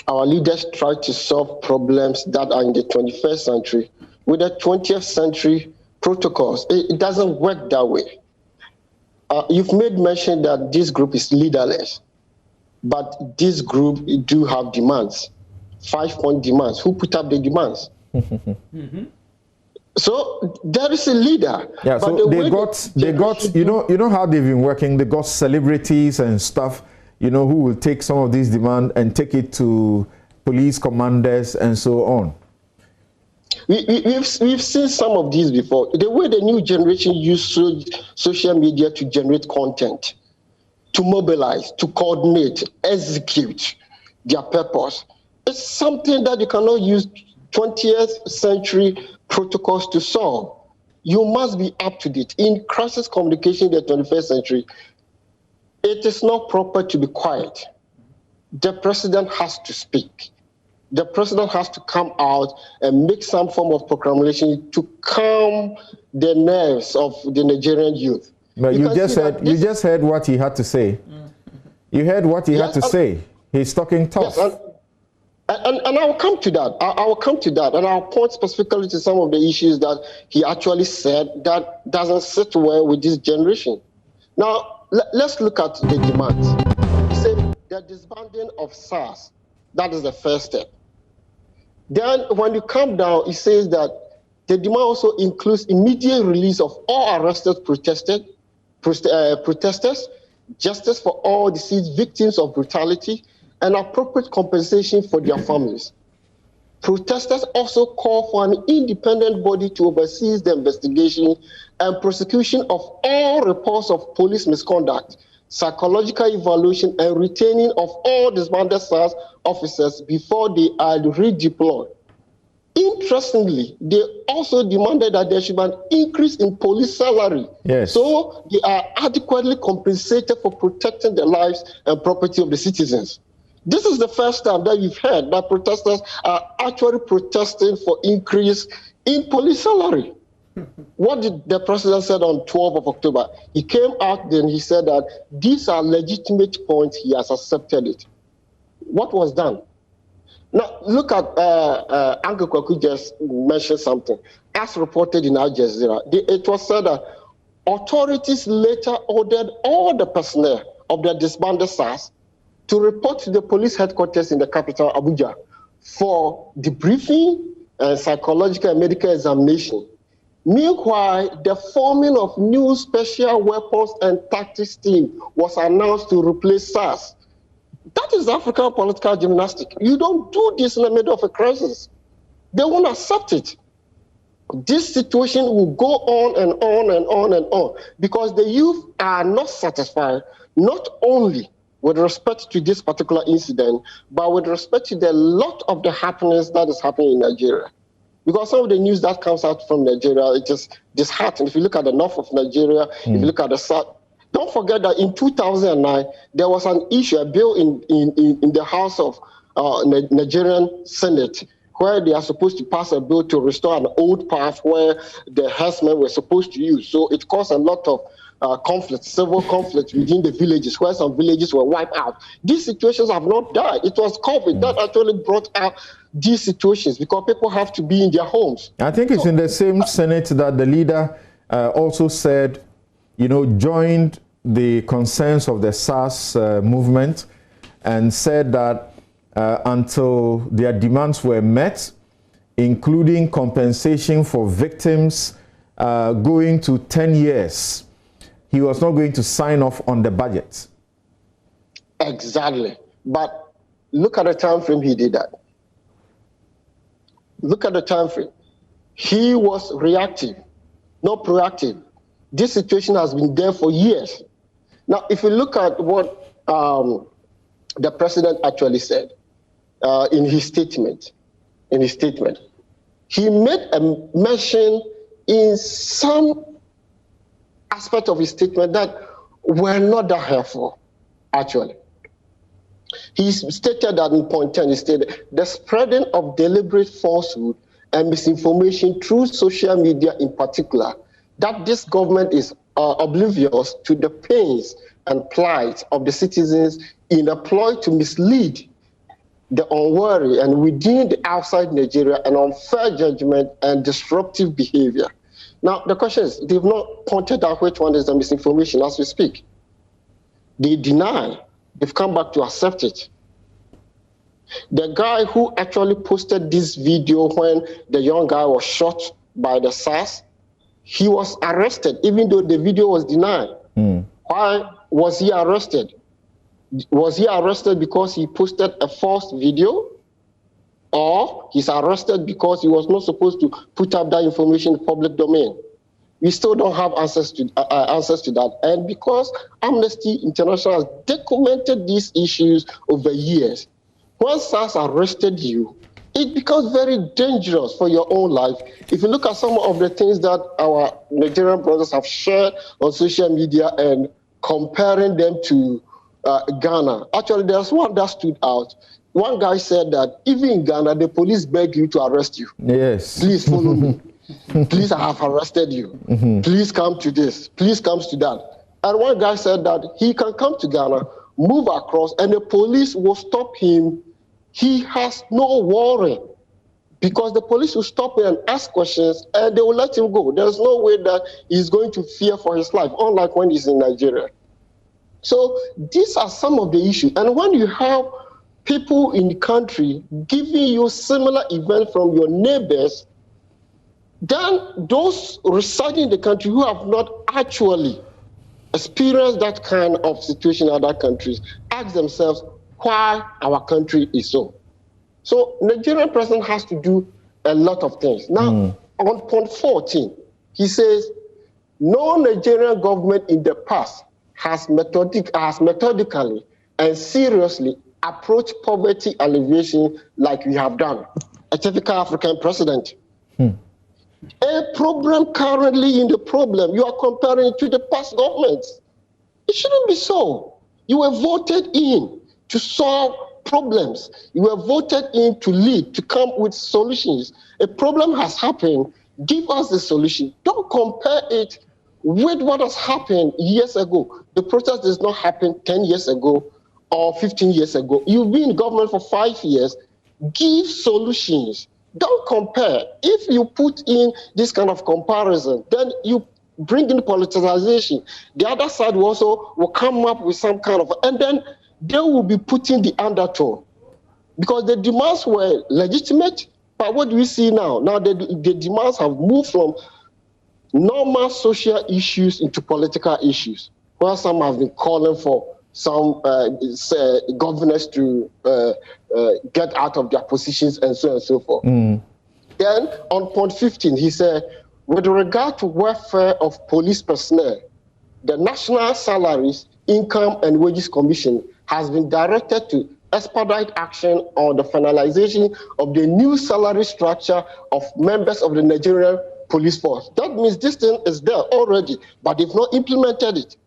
Our leaders try to solve problems that are in the 21st century with the 20th century protocols. It doesn't work that way. You've made mention that this group is leaderless, but this group do have demands, 5-point demands. Who put up the demands? So there is a leader. Yeah, so they got, you know how they've been working. They got celebrities and stuff, who will take some of these demands and take it to police commanders and so on. We've seen some of these before. The way the new generation use social media to generate content, to mobilize, to coordinate, execute their purpose, it's something that you cannot use 20th century protocols to solve. You must be up to date. In crisis communication in the 21st century, it is not proper to be quiet. The president has to speak. The president has to come out and make some form of proclamation to calm the nerves of the Nigerian youth. But you just heard what he had to say. You heard what he had to say. He's talking tough. Yes, and I will come to that. I will come to that, and I'll point specifically to some of the issues that he actually said that doesn't sit well with this generation. Now, let's look at the demands. He said the disbanding of SARS, that is the first step. Then when you come down, he says that the demand also includes immediate release of all arrested protesters, justice for all deceased victims of brutality, and appropriate compensation for their families. Protesters also call for an independent body to oversee the investigation and prosecution of all reports of police misconduct, psychological evaluation, and retaining of all disbanded SARS officers before they are redeployed. Interestingly, they also demanded that there should be an increase in police salary, so they are adequately compensated for protecting the lives and property of the citizens. This is the first time that we've heard that protesters are actually protesting for increase in police salary. What did the president said on 12th of October? He came out then, he said that these are legitimate points, he has accepted it. What was done? Now, look at Uncle Kwaku just mentioned something. As reported in Al Jazeera, it was said that authorities later ordered all the personnel of the disbanded SARS to report to the police headquarters in the capital, Abuja, for debriefing and psychological and medical examination. Meanwhile, the forming of new special weapons and tactics team was announced to replace SARS. That is African political gymnastics. You don't do this in the middle of a crisis. They won't accept it. This situation will go on and on and on and on because the youth are not satisfied, not only with respect to this particular incident, but with respect to the lot of the happenings that is happening in Nigeria. Because some of the news that comes out from Nigeria, it just disheartening. If you look at the north of Nigeria, if you look at the south, don't forget that in 2009, there was an issue, a bill in the House of Nigerian Senate, where they are supposed to pass a bill to restore an old path where the herdsmen were supposed to use. So it caused a lot of conflicts, civil conflicts within the villages, where some villages were wiped out. These situations have not died. It was COVID that actually brought out these situations because people have to be in their homes. I think it's in the same Senate that the leader also said, you know, joined the concerns of the SARS movement and said that until their demands were met, including compensation for victims going to 10 years, he was not going to sign off on the budget. Exactly. But look at the time frame he did that. Look at the time frame. He was reactive, not proactive. This situation has been there for years. Now, if you look at what the president actually said in his statement, he made a mention in some aspect of his statement that were not that helpful, actually. He stated that in point 10, he stated, the spreading of deliberate falsehood and misinformation through social media in particular, that this government is oblivious to the pains and plight of the citizens in a ploy to mislead the unwary and within the outside Nigeria an unfair judgment and disruptive behavior. Now, the question is, they've not pointed out which one is the misinformation as we speak. They deny. They've come back to accept it. The guy who actually posted this video when the young guy was shot by the SARS, he was arrested, even though the video was denied. Why was he arrested? Was he arrested because he posted a false video? Or he's arrested because he was not supposed to put up that information in the public domain? We still don't have answers to that. And because Amnesty International has documented these issues over years, when SARS arrested you, it becomes very dangerous for your own life. If you look at some of the things that our Nigerian brothers have shared on social media and comparing them to Ghana, actually there's one that stood out. One guy said that even in Ghana, the police beg you to arrest you. Yes. Please follow me. Please, I have arrested you. Please come to this. Please come to that. And one guy said that he can come to Ghana, move across, and the police will stop him. He has no worry because the police will stop him and ask questions and they will let him go. There's no way that he's going to fear for his life, unlike when he's in Nigeria. So these are some of the issues. And when you have people in the country giving you similar events from your neighbors, then those residing in the country who have not actually experienced that kind of situation in other countries ask themselves, why our country is so. So Nigerian president has to do a lot of things. Now, on point 14, he says, no Nigerian government in the past has methodically and seriously approached poverty alleviation like we have done. A typical African president. A problem currently in the problem, you are comparing it to the past governments. It shouldn't be so. You were voted in to solve problems. You were voted in to lead, to come with solutions. A problem has happened, give us the solution. Don't compare it with what has happened years ago. The protest did not happen 10 years ago or 15 years ago. You've been in government for 5 years. Give solutions. Don't compare. If you put in this kind of comparison, then you bring in politicization. The other side will come up with some kind of, and then they will be putting the undertone. Because the demands were legitimate, but what do we see now? Now the demands have moved from normal social issues into political issues, where some have been calling for some governors to get out of their positions and so on and so forth. Then on point 15, he said, with regard to welfare of police personnel, the National Salaries, Income and Wages Commission has been directed to expedite action on the finalization of the new salary structure of members of the Nigerian police force. That means this thing is there already, but they've not implemented it.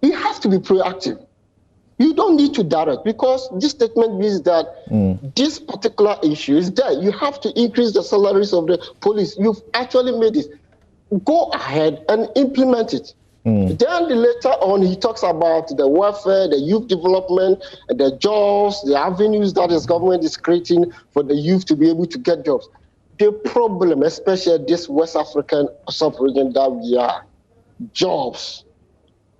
You have to be proactive. You don't need to direct, because this statement means that this particular issue is there. You have to increase the salaries of the police. You've actually made it. Go ahead and implement it. Then later on, he talks about the welfare, the youth development, the jobs, the avenues that his government is creating for the youth to be able to get jobs. The problem, especially this West African sub-region that we are, jobs,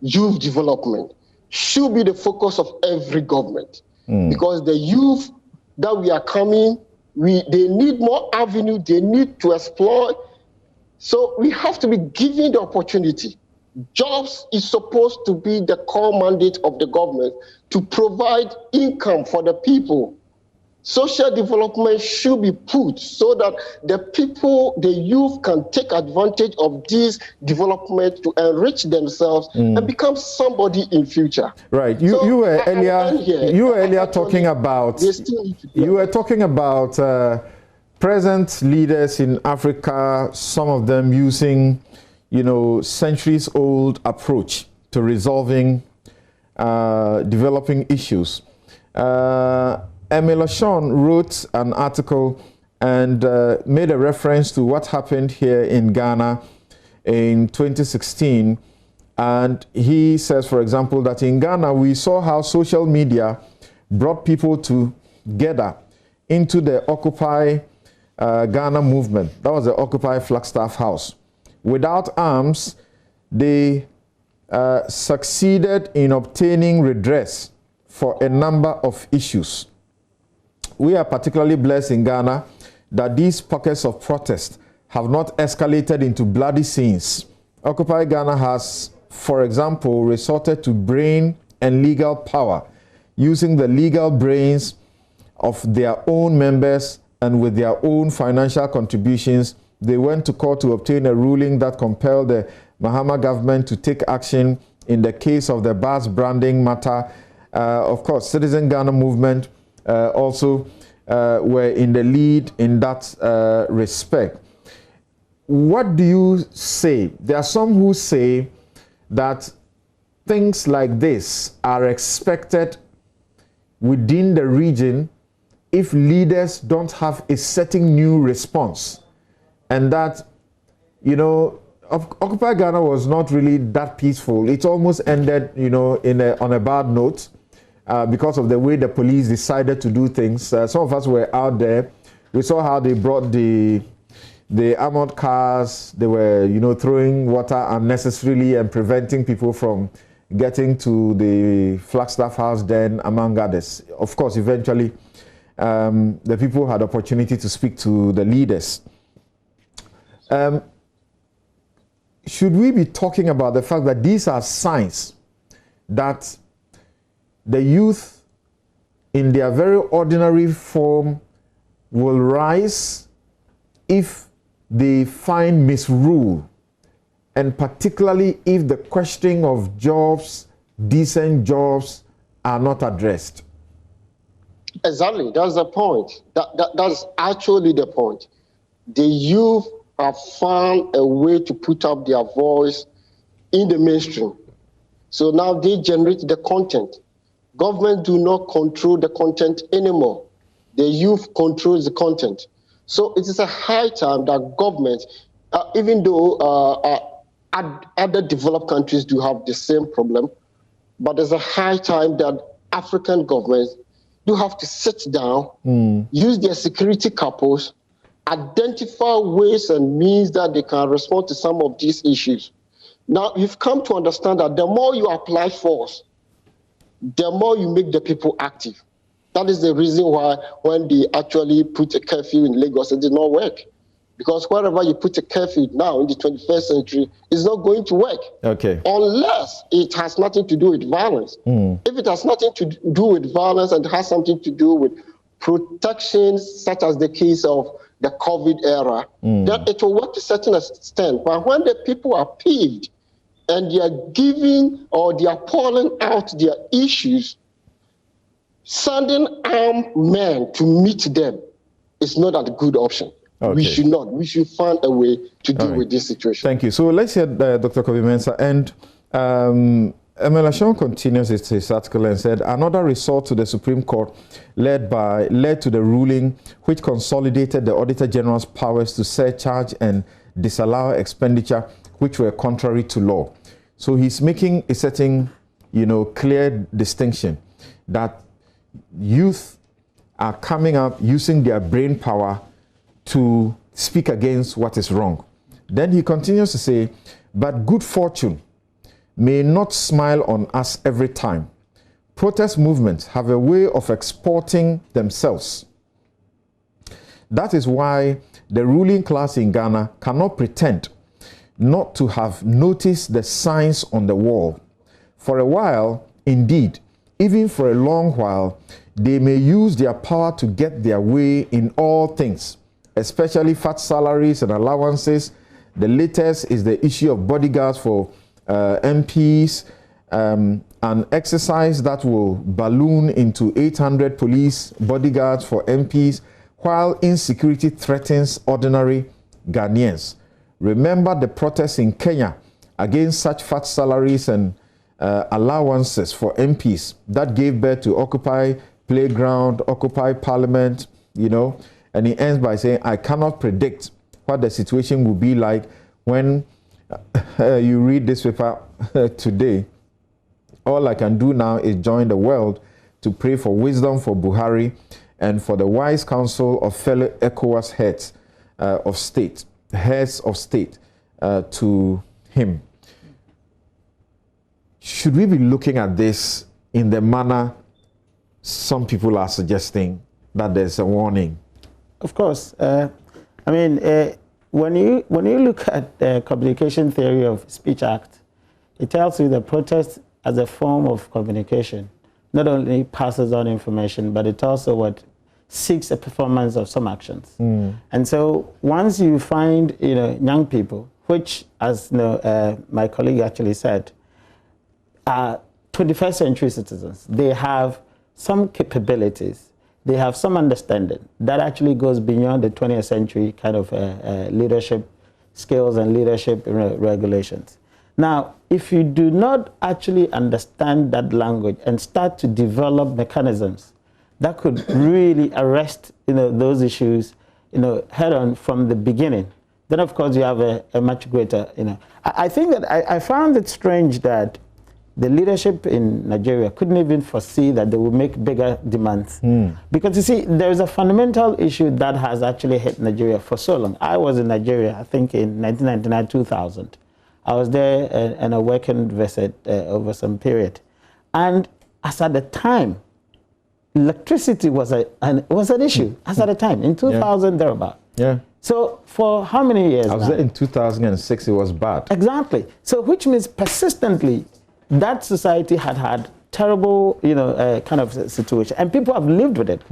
youth development, should be the focus of every government. Because the youth that we are coming, they need more avenue, they need to explore. So we have to be given the opportunity. Jobs is supposed to be the core mandate of the government to provide income for the people. Social development should be put so that the people, the youth, can take advantage of this development to enrich themselves and become somebody in future. Right. You were earlier talking about present leaders in Africa, some of them using, centuries-old approach to resolving developing issues. Emile Sean wrote an article and made a reference to what happened here in Ghana in 2016. And he says, for example, that in Ghana, we saw how social media brought people together into the Occupy Ghana movement. That was the Occupy Flagstaff House. Without arms, they succeeded in obtaining redress for a number of issues. We are particularly blessed in Ghana that these pockets of protest have not escalated into bloody scenes. Occupy Ghana has, for example, resorted to brain and legal power, using the legal brains of their own members, and with their own financial contributions, they went to court to obtain a ruling that compelled the Mahama government to take action in the case of the bus branding matter. Of course, Citizen Ghana movement also were in the lead in that respect. What do you say? There are some who say that things like this are expected within the region if leaders don't have a certain new response. And that, Occupy Ghana was not really that peaceful. It almost ended, on a bad note because of the way the police decided to do things. Some of us were out there. We saw how they brought the armored cars. They were, throwing water unnecessarily and preventing people from getting to the Flagstaff House then, among others. Of course, eventually, the people had opportunity to speak to the leaders. Should we be talking about the fact that these are signs that the youth in their very ordinary form will rise if they find misrule, and particularly if the question of jobs, decent jobs, are not addressed. Exactly, that's the point. That's actually the point. The youth have found a way to put up their voice in the mainstream. So now they generate the content. Government do not control the content anymore. The youth controls the content. So it is a high time that government, even though other developed countries do have the same problem, but there's a high time that African governments do have to sit down, use their security corpus, identify ways and means that they can respond to some of these issues. Now, you've come to understand that the more you apply force, the more you make the people active. That is the reason why when they actually put a curfew in Lagos, it did not work. Because wherever you put a curfew now in the 21st century, it's not going to work. Okay. Unless it has nothing to do with violence. If it has nothing to do with violence and has something to do with protections, such as the case of the COVID era, then it will work to a certain extent. But when the people are peeved and they are giving or they are pouring out their issues, sending armed men to meet them is not a good option. Okay. We should not. We should find a way to deal with this situation. Thank you. So let's hear Dr. Kobe-Mensah. And Emelashon continues his article and said, another resort to the Supreme Court led to the ruling which consolidated the Auditor General's powers to surcharge and disallow expenditure which were contrary to law. So he's making a certain, clear distinction that youth are coming up using their brain power to speak against what is wrong. Then he continues to say, but good fortune may not smile on us every time. Protest movements have a way of exporting themselves. That is why the ruling class in Ghana cannot pretend not to have noticed the signs on the wall. For a while, indeed, even for a long while, they may use their power to get their way in all things, especially fat salaries and allowances. The latest is the issue of bodyguards for MPs, an exercise that will balloon into 800 police bodyguards for MPs, while insecurity threatens ordinary Ghanaians. Remember the protests in Kenya against such fat salaries and allowances for MPs that gave birth to Occupy Playground, Occupy Parliament, and he ends by saying, I cannot predict what the situation will be like when you read this paper today. All I can do now is join the world to pray for wisdom for Buhari and for the wise counsel of fellow ECOWAS heads of state to him. Should we be looking at this in the manner some people are suggesting, that there's a warning? Of course. When you look at the Communication Theory of Speech Act, it tells you that protest as a form of communication not only passes on information, but it also seeks a performance of some actions. And so once you find young people, which, as my colleague actually said, are 21st century citizens, they have some capabilities, they have some understanding that actually goes beyond the 20th century kind of leadership skills and leadership regulations. Now, if you do not actually understand that language and start to develop mechanisms that could really arrest those issues head on from the beginning, then of course you have a much greater, I think that I found it strange that the leadership in Nigeria couldn't even foresee that they would make bigger demands. Because you see, there's a fundamental issue that has actually hit Nigeria for so long. I was in Nigeria, I think in 1999, 2000. I was there in a working visit over some period. And as at the time, electricity was an issue, as at the time, in 2000, thereabout. Yeah. So for how many years I was there in 2006, it was bad. Exactly. So which means persistently, that society had terrible, kind of situation. And people have lived with it.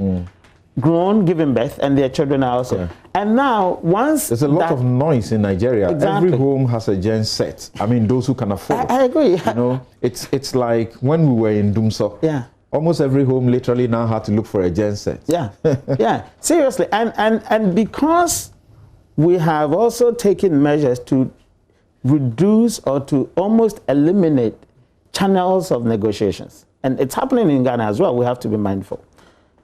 Grown, given birth, and their children are also. Yeah. And now, once there's a lot of noise in Nigeria. Exactly. Every home has a gen set. I mean, those who can afford. I agree. It's like when we were in Dumso. Yeah. Almost every home literally now had to look for a gen set. Yeah. Yeah. Seriously, and because we have also taken measures to reduce or to almost eliminate channels of negotiations, and it's happening in Ghana as well. We have to be mindful.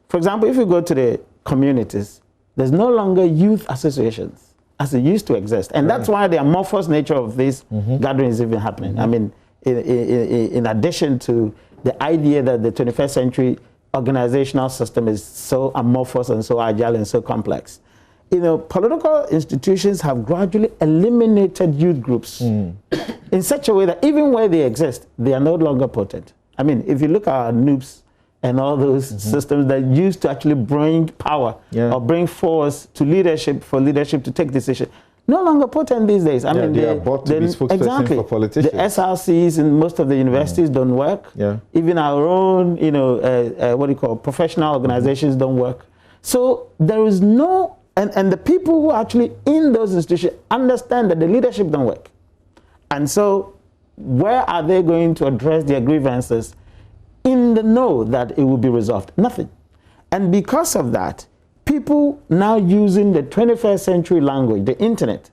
For example, if you go to the communities, there's no longer youth associations as it used to exist. And that's why the amorphous nature of these gatherings even happening. I mean, in addition to the idea that the 21st century organizational system is so amorphous and so agile and so complex, political institutions have gradually eliminated youth groups in such a way that even where they exist, they are no longer potent. I mean, if you look at our NUPs, and all those systems that used to actually bring power or bring force to leadership, for leadership to take decisions, no longer potent these days. I mean, they are bought to be spokesperson for politicians. The SRCs in most of the universities don't work. Yeah. Even our own, professional organizations don't work. So there is no, and the people who are actually in those institutions understand that the leadership don't work. And so where are they going to address their grievances in the know that it will be resolved? Nothing. And because of that, people now using the 21st century language, the internet,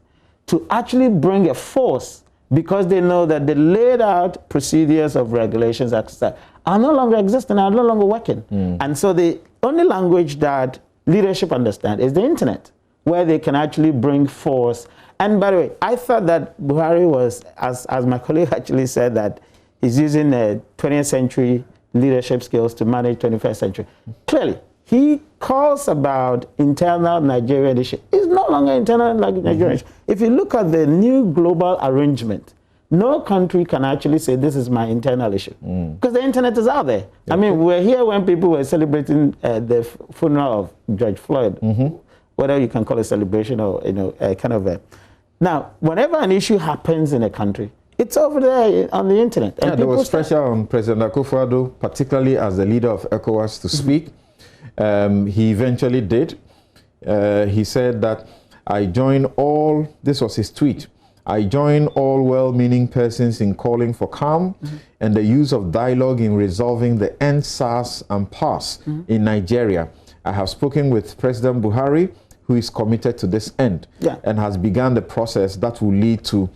to actually bring a force, because they know that the laid out procedures of regulations are no longer existing, are no longer working. And so the only language that leadership understand is the internet, where they can actually bring force. And by the way, I thought that Buhari was, as my colleague actually said, that he's using 20th century leadership skills to manage 21st century. Clearly, he calls about internal Nigerian issue. It's no longer internal Nigerian issue. If you look at the new global arrangement, no country can actually say this is my internal issue, because the internet is out there. I mean, we were here when people were celebrating the funeral of George Floyd, whether you can call it celebration or Now, whenever an issue happens in a country, it's over there on the internet. And there was pressure on President Akufo-Addo, particularly as the leader of ECOWAS, to speak. He eventually did. He said that I join all, this was his tweet, I join all well-meaning persons in calling for calm and the use of dialogue in resolving the end-SARS and PASS in Nigeria. I have spoken with President Buhari, who is committed to this end and has begun the process that will lead to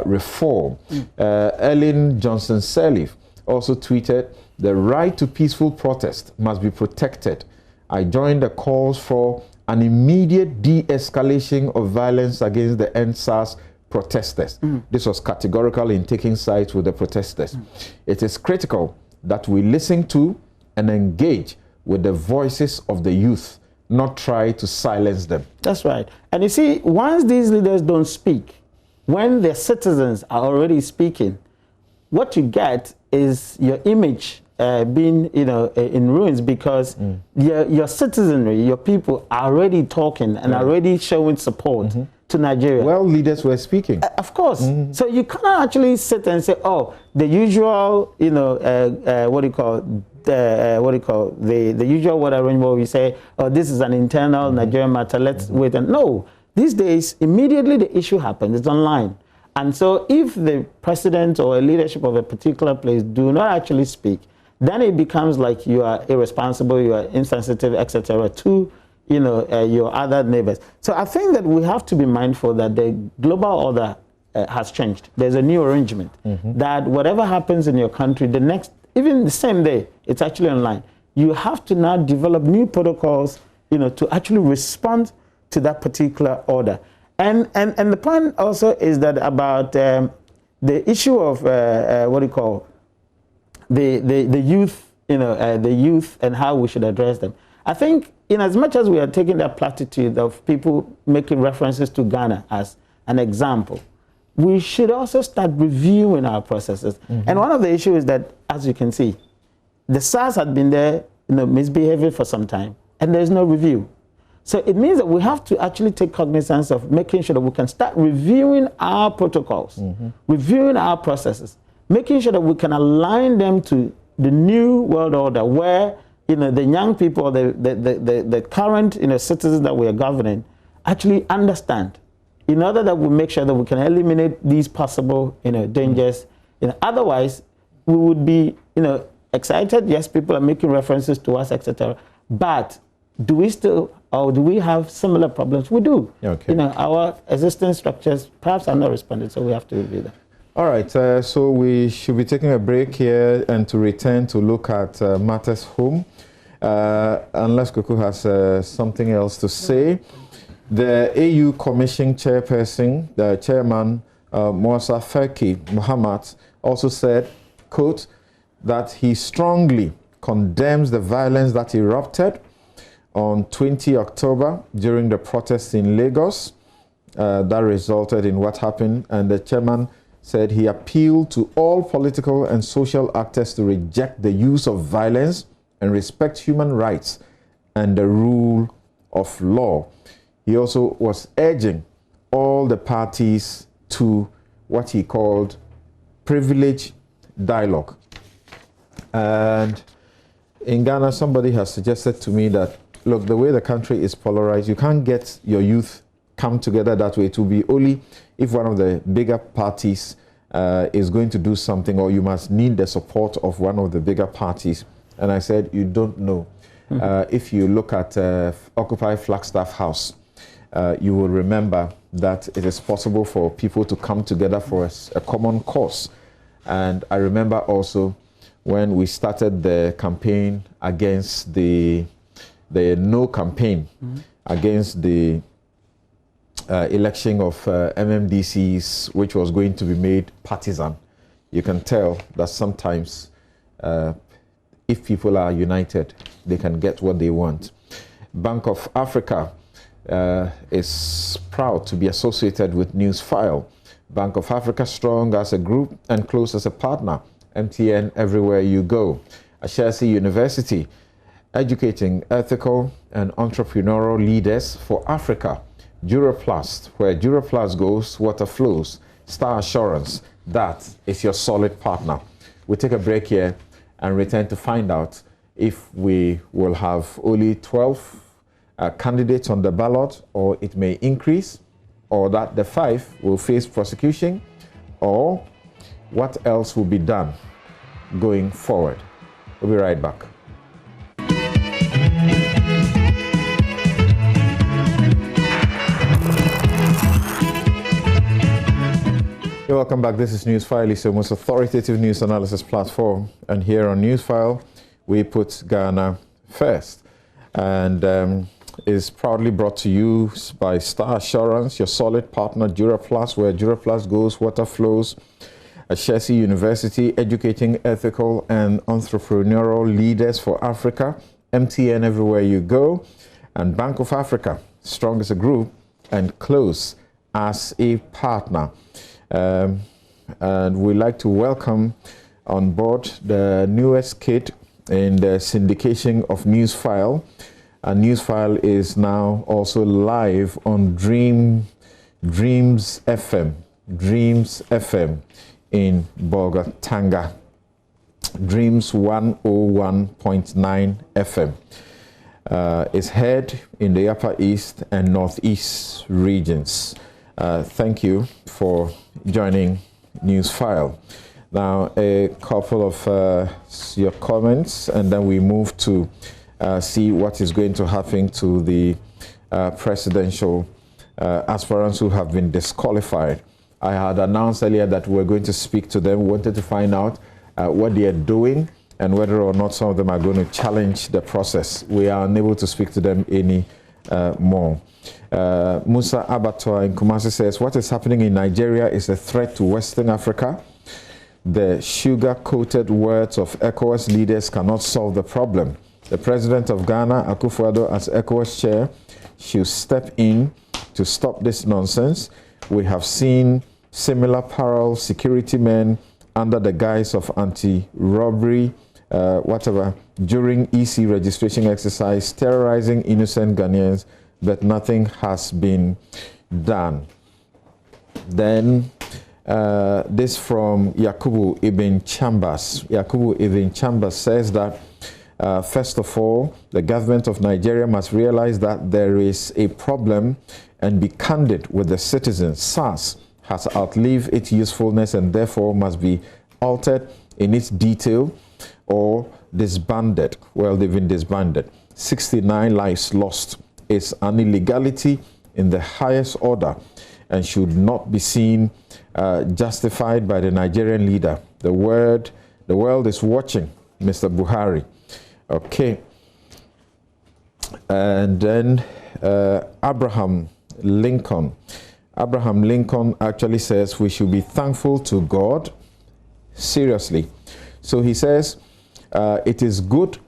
reform. Ellen Johnson Sirleaf also tweeted, the right to peaceful protest must be protected. I join the calls for an immediate de-escalation of violence against the end-SARS protesters. This was categorical in taking sides with the protesters. It is critical that we listen to and engage with the voices of the youth, not try to silence them. That's right. And you see, once these leaders don't speak, when their citizens are already speaking, what you get is your image being, in ruins, because your citizenry, your people are already talking and already showing support to Nigeria. Well, leaders were speaking. Of course. So you cannot actually sit and say, oh, the usual, the usual word arrangement, we say, oh, this is an internal Nigerian matter, let's wait. And no, these days, immediately the issue happens, it's online. And so if the president or a leadership of a particular place do not actually speak, then it becomes like you are irresponsible, you are insensitive, etc., to your other neighbors. So I think that we have to be mindful that the global order has changed. There's a new arrangement that whatever happens in your country, even the same day, it's actually online. You have to now develop new protocols, to actually respond to that particular order. And the point also is that about the issue of the youth, the youth and how we should address them. I think, in as much as we are taking that platitude of people making references to Ghana as an example, we should also start reviewing our processes. And one of the issues is that, as you can see, the SARS had been there, misbehaving for some time, and there's no review. So it means that we have to actually take cognizance of making sure that we can start reviewing our protocols, reviewing our processes, making sure that we can align them to the new world order where, the young people, the current, citizens that we are governing actually understand, in order that we make sure that we can eliminate these possible, dangers. Otherwise, we would be, excited. Yes, people are making references to us, etc. But do we have similar problems? We do. Okay. Our existing structures perhaps are not responding, so we have to review them. All right, so we should be taking a break here and to return to look at matters home. Unless Kuku has something else to say. The AU Commission chairperson, the chairman, Musa Faki Muhammad, also said, quote, that he strongly condemns the violence that erupted on 20 October during the protests in Lagos that resulted in what happened. And the chairman said he appealed to all political and social actors to reject the use of violence and respect human rights and the rule of law. He also was urging all the parties to what he called privileged dialogue. And in Ghana, somebody has suggested to me that, look, the way the country is polarized, you can't get your youth come together that way. It will be only if one of the bigger parties is going to do something, or you must need the support of one of the bigger parties. And I said, you don't know. If you look at Occupy Flagstaff House, you will remember that it is possible for people to come together for a common cause. And I remember also when we started the campaign against the no campaign against the election of MMDCs, which was going to be made partisan. You can tell that sometimes if people are united, they can get what they want. Bank of Africa is proud to be associated with NewsFile. Bank of Africa strong as a group and close as a partner. MTN everywhere you go. Ashesi University, educating ethical and entrepreneurial leaders for Africa. Duraplast, where Duraplast goes, water flows. Star Assurance, that is your solid partner. We'll take a break here and return to find out if we will have only 12 candidates on the ballot, or it may increase, or that the 5 will face prosecution, or what else will be done going forward. We'll be right back. You're welcome back. This is NewsFile, it's your most authoritative news analysis platform. And here on NewsFile, we put Ghana first. And is proudly brought to you by Star Assurance, your solid partner, Duraplast, where Duraplast goes, water flows. Ashesi University, educating ethical and entrepreneurial leaders for Africa. MTN everywhere you go. And Bank of Africa, strong as a group and close as a partner. And we'd like to welcome on board the newest kid in the syndication of NewsFile. And NewsFile is now also live on Dreams FM in Bogatanga. Dreams 101.9 FM. Is heard in the Upper East and Northeast regions. Thank you for joining NewsFile. Now, a couple of your comments, and then we move to see what is going to happen to the presidential aspirants who have been disqualified. I had announced earlier that we're going to speak to them. We wanted to find out what they are doing and whether or not some of them are going to challenge the process. We are unable to speak to them any more. Musa Abattoir in Kumasi says, what is happening in Nigeria is a threat to Western Africa. The sugar-coated words of ECOWAS leaders cannot solve the problem. The president of Ghana, Akufo-Addo, as ECOWAS chair, should step in to stop this nonsense. We have seen similar parallel security men under the guise of anti-robbery, during EC registration exercise, terrorizing innocent Ghanaians, but nothing has been done. Then This from Yakubu Ibn Chambers. Yakubu Ibn Chambers says that, first of all, the government of Nigeria must realize that there is a problem and be candid with the citizens. SARS has outlived its usefulness and therefore must be altered in its detail or disbanded. Well, they've been disbanded. 69 lives lost is an illegality in the highest order and should not be seen justified by the Nigerian leader. The world is watching, Mr. Buhari. Okay. And then Abraham Lincoln. Abraham Lincoln actually says we should be thankful to God. Seriously. So he says, it is good,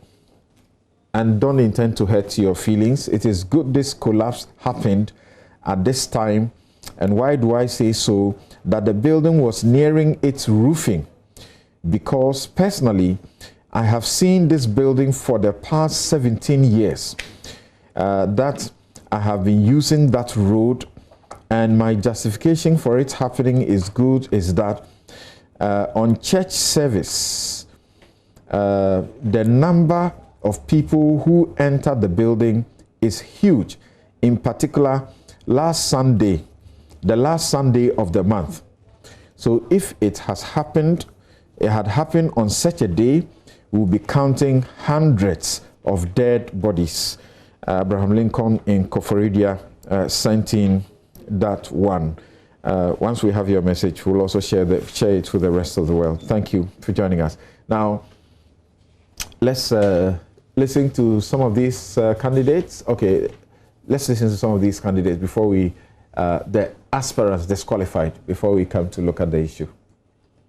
and don't intend to hurt your feelings. It is good this collapse happened at this time. And why do I say so? That the building was nearing its roofing. Because personally, I have seen this building for the past 17 years. That I have been using that road, and my justification for it happening is good, is that on church service, the number of people who enter the building is huge. In particular, last Sunday, the last Sunday of the month. So if it had happened on such a day, we'll be counting hundreds of dead bodies. Abraham Lincoln in Koforidua sent in that one. Once we have your message, we'll also share it with the rest of the world. Thank you for joining us. Now, let's listen to some of these candidates. Okay, let's listen to some of these candidates before we, the aspirants disqualified, before we come to look at the issue.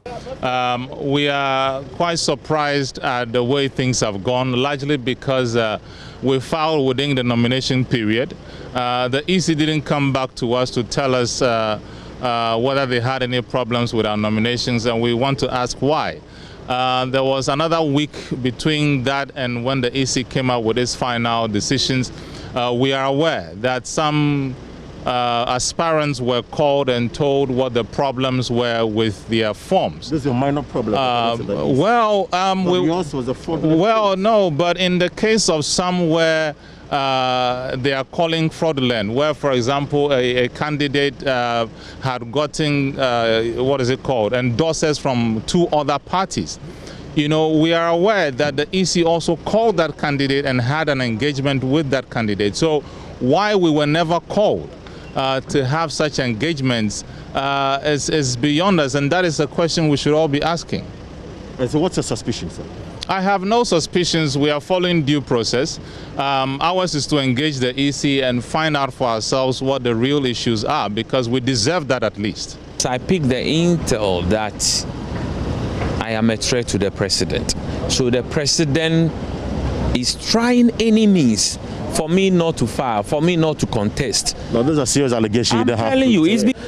We are quite surprised at the way things have gone, largely because we filed within the nomination period. The EC didn't come back to us to tell us whether they had any problems with our nominations, and we want to ask why. There was another week between that and when the EC came out with its final decisions. We are aware that some aspirants were called and told what the problems were with their forms. This is a minor problem. Yours was a fraudulent. Well, no, but in the case of some where they are calling fraudulent, where, for example, a candidate had gotten, endorsements from 2 other parties. You know, we are aware that the EC also called that candidate and had an engagement with that candidate. So why we were never called to have such engagements is beyond us, and that is a question we should all be asking. And so what's your suspicion, sir? I have no suspicions. We are following due process. Ours is to engage the EC and find out for ourselves what the real issues are, because we deserve that at least. So I picked the intel that I am a threat to the president. So the president is trying any means for me not to file, for me not to contest. Now, those are serious allegations. I'm telling you,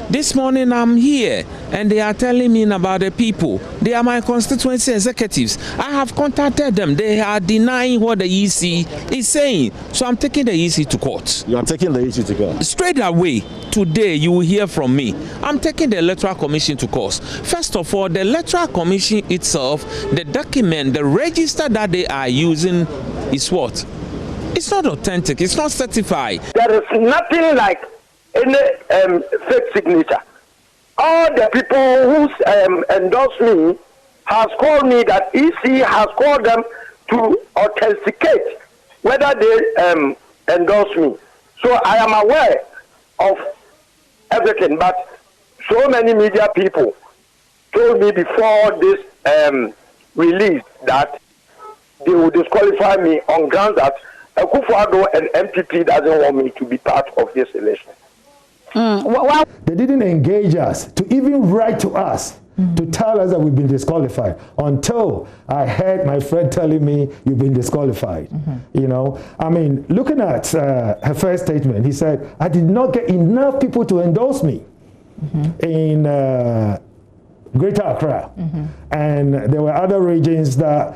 this morning I'm here and they are telling me about the people. They are my constituency executives. I have contacted them. They are denying what the EC is saying. So I'm taking the EC to court. You are taking the EC to court? Straight away, today you will hear from me. I'm taking the Electoral Commission to court. First of all, the Electoral Commission itself, the document, the register that they are using is what? It's not authentic. It's not certified. There is nothing like any fake signature. All the people who endorse me has called me that EC has called them to authenticate whether they endorse me. So I am aware of everything, but so many media people told me before this release that they will disqualify me on grounds that Akufo-Addo and MPP doesn't want me to be part of this election. They didn't engage us to even write to us to tell us that we've been disqualified until I heard my friend telling me you've been disqualified. You know, I mean, looking at her first statement, he said, I did not get enough people to endorse me in Greater Accra. And there were other regions that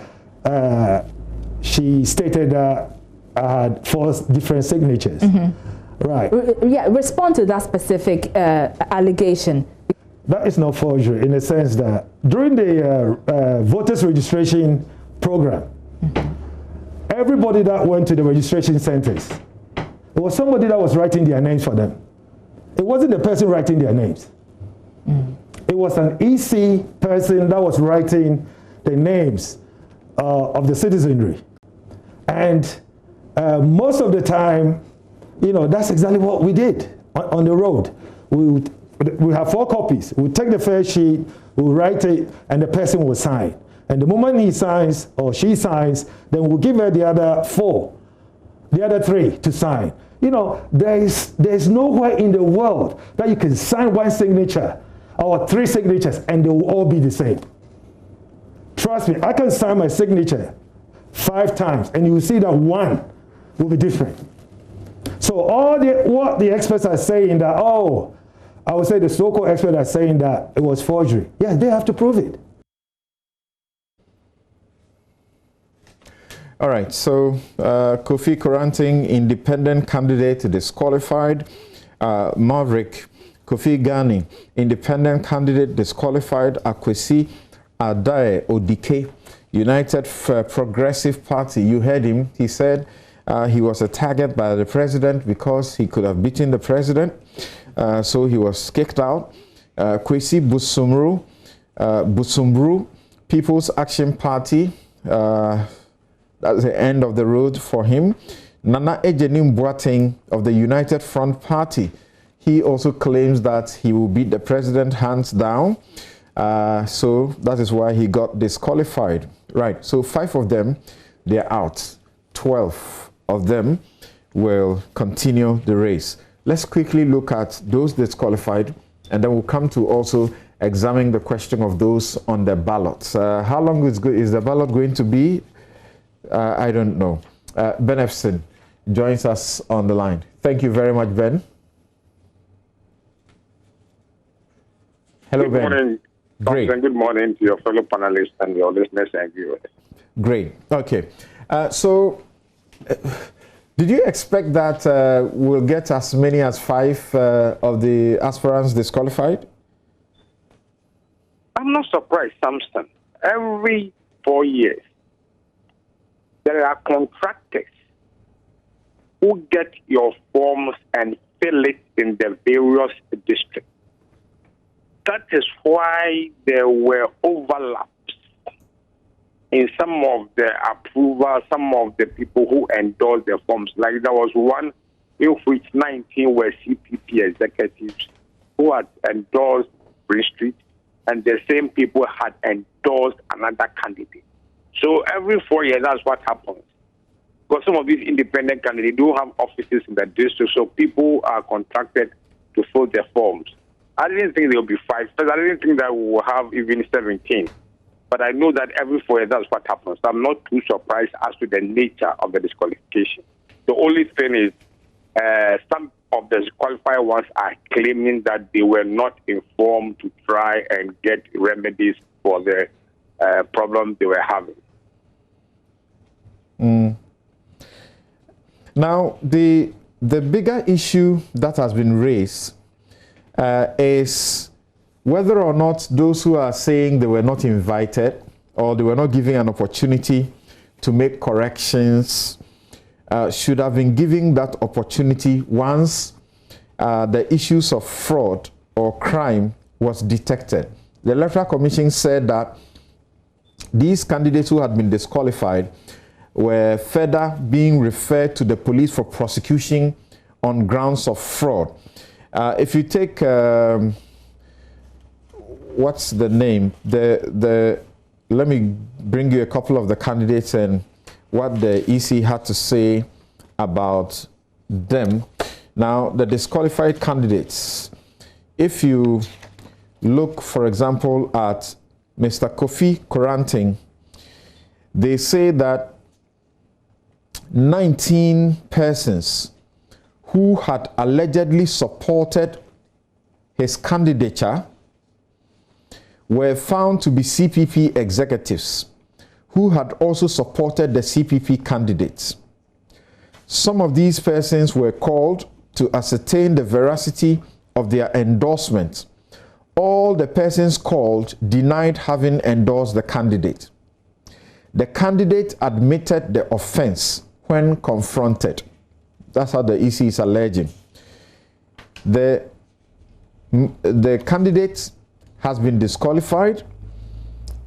she stated that I had 4 different signatures. Right. Yeah, respond to that specific allegation. that is not forgery in the sense that during the voters registration program, everybody that went to the registration centers, it was somebody that was writing their names for them. It wasn't the person writing their names. It was an EC person that was writing the names of the citizenry. And most of the time, you know, that's exactly what we did on the road. We have 4 copies. We take the first sheet, we write it, and the person will sign. And the moment he signs or she signs, then we'll give her the other 4, the other 3 to sign. You know, there's nowhere in the world that you can sign 1 signature or 3 signatures and they will all be the same. Trust me, I can sign my signature 5 times and you will see that 1 will be different. So what the experts are saying that, oh, I would say the so-called experts are saying that it was forgery. Yeah, they have to prove it. All right, so Kofi Koranting, independent candidate, disqualified. Maverick Kofi Ghani, independent candidate, disqualified. Akwesi Adae Odike, United Progressive Party. You heard him. He said he was a target by the president because he could have beaten the president. So he was kicked out. Kwesi Busumbru, People's Action Party. That's the end of the road for him. Nana Ejenim Boateng of the United Front Party. He also claims that he will beat the president hands down. So that is why he got disqualified. Right, so 5 of them, they're out. 12 of them will continue the race. Let's quickly look at those disqualified, and then we'll come to also examine the question of those on the ballots. How long is the ballot going to be? I don't know. Ben Efson joins us on the line. Thank you very much, Ben. Hello, Ben. Good morning. Great. Good morning to your fellow panelists and your listeners and viewers. Great. Okay. Did you expect that we'll get as many as 5 of the aspirants disqualified? I'm not surprised, Samson. Every 4 years, there are contractors who get your forms and fill it in the various districts. That is why there were overlaps in some of the approval, some of the people who endorsed the forms. Like there was one in which 19 were CPP executives who had endorsed Green Street, and the same people had endorsed another candidate. So every 4 years, that's what happens. Because some of these independent candidates do have offices in the district, so people are contracted to fill their forms. I didn't think there will be 5, but I didn't think that we will have even 17. But I know that every 4 years, that's what happens. I'm not too surprised as to the nature of the disqualification. The only thing is some of the disqualified ones are claiming that they were not informed to try and get remedies for the problem they were having. Now, the bigger issue that has been raised is whether or not those who are saying they were not invited or they were not given an opportunity to make corrections should have been given that opportunity once the issues of fraud or crime was detected. The Electoral Commission said that these candidates who had been disqualified were further being referred to the police for prosecution on grounds of fraud. If you take, what's the name? Let me bring you a couple of the candidates and what the EC had to say about them. Now, the disqualified candidates, if you look, for example, at Mr. Kofi Koranting, they say that 19 persons who had allegedly supported his candidature were found to be CPP executives who had also supported the CPP candidates. Some of these persons were called to ascertain the veracity of their endorsement all the persons called denied having endorsed the candidate. The candidate admitted the offense when confronted. That's how the EC is alleging. The candidate has been disqualified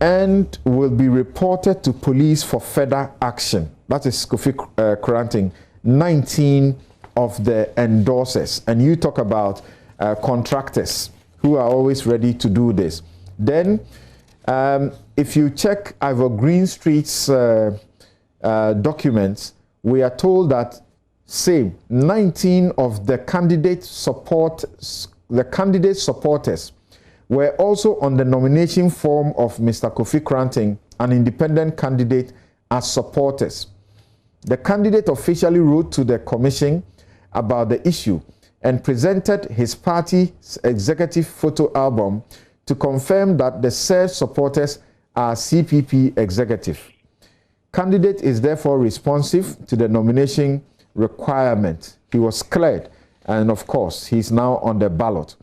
and will be reported to police for further action. That is Kofi Koranteng, 19 of the endorsers. And you talk about contractors who are always ready to do this. Then, if you check Ivor Green Street's documents, we are told that 19 of the candidate supporters were also on the nomination form of Mr. Kofi Koranteng, an independent candidate, as supporters. The candidate officially wrote to the commission about the issue and presented his party's executive photo album to confirm that the said supporters are CPP executive. Candidate is therefore responsive to the nomination requirement. He was cleared, and of course, he's now on the ballot.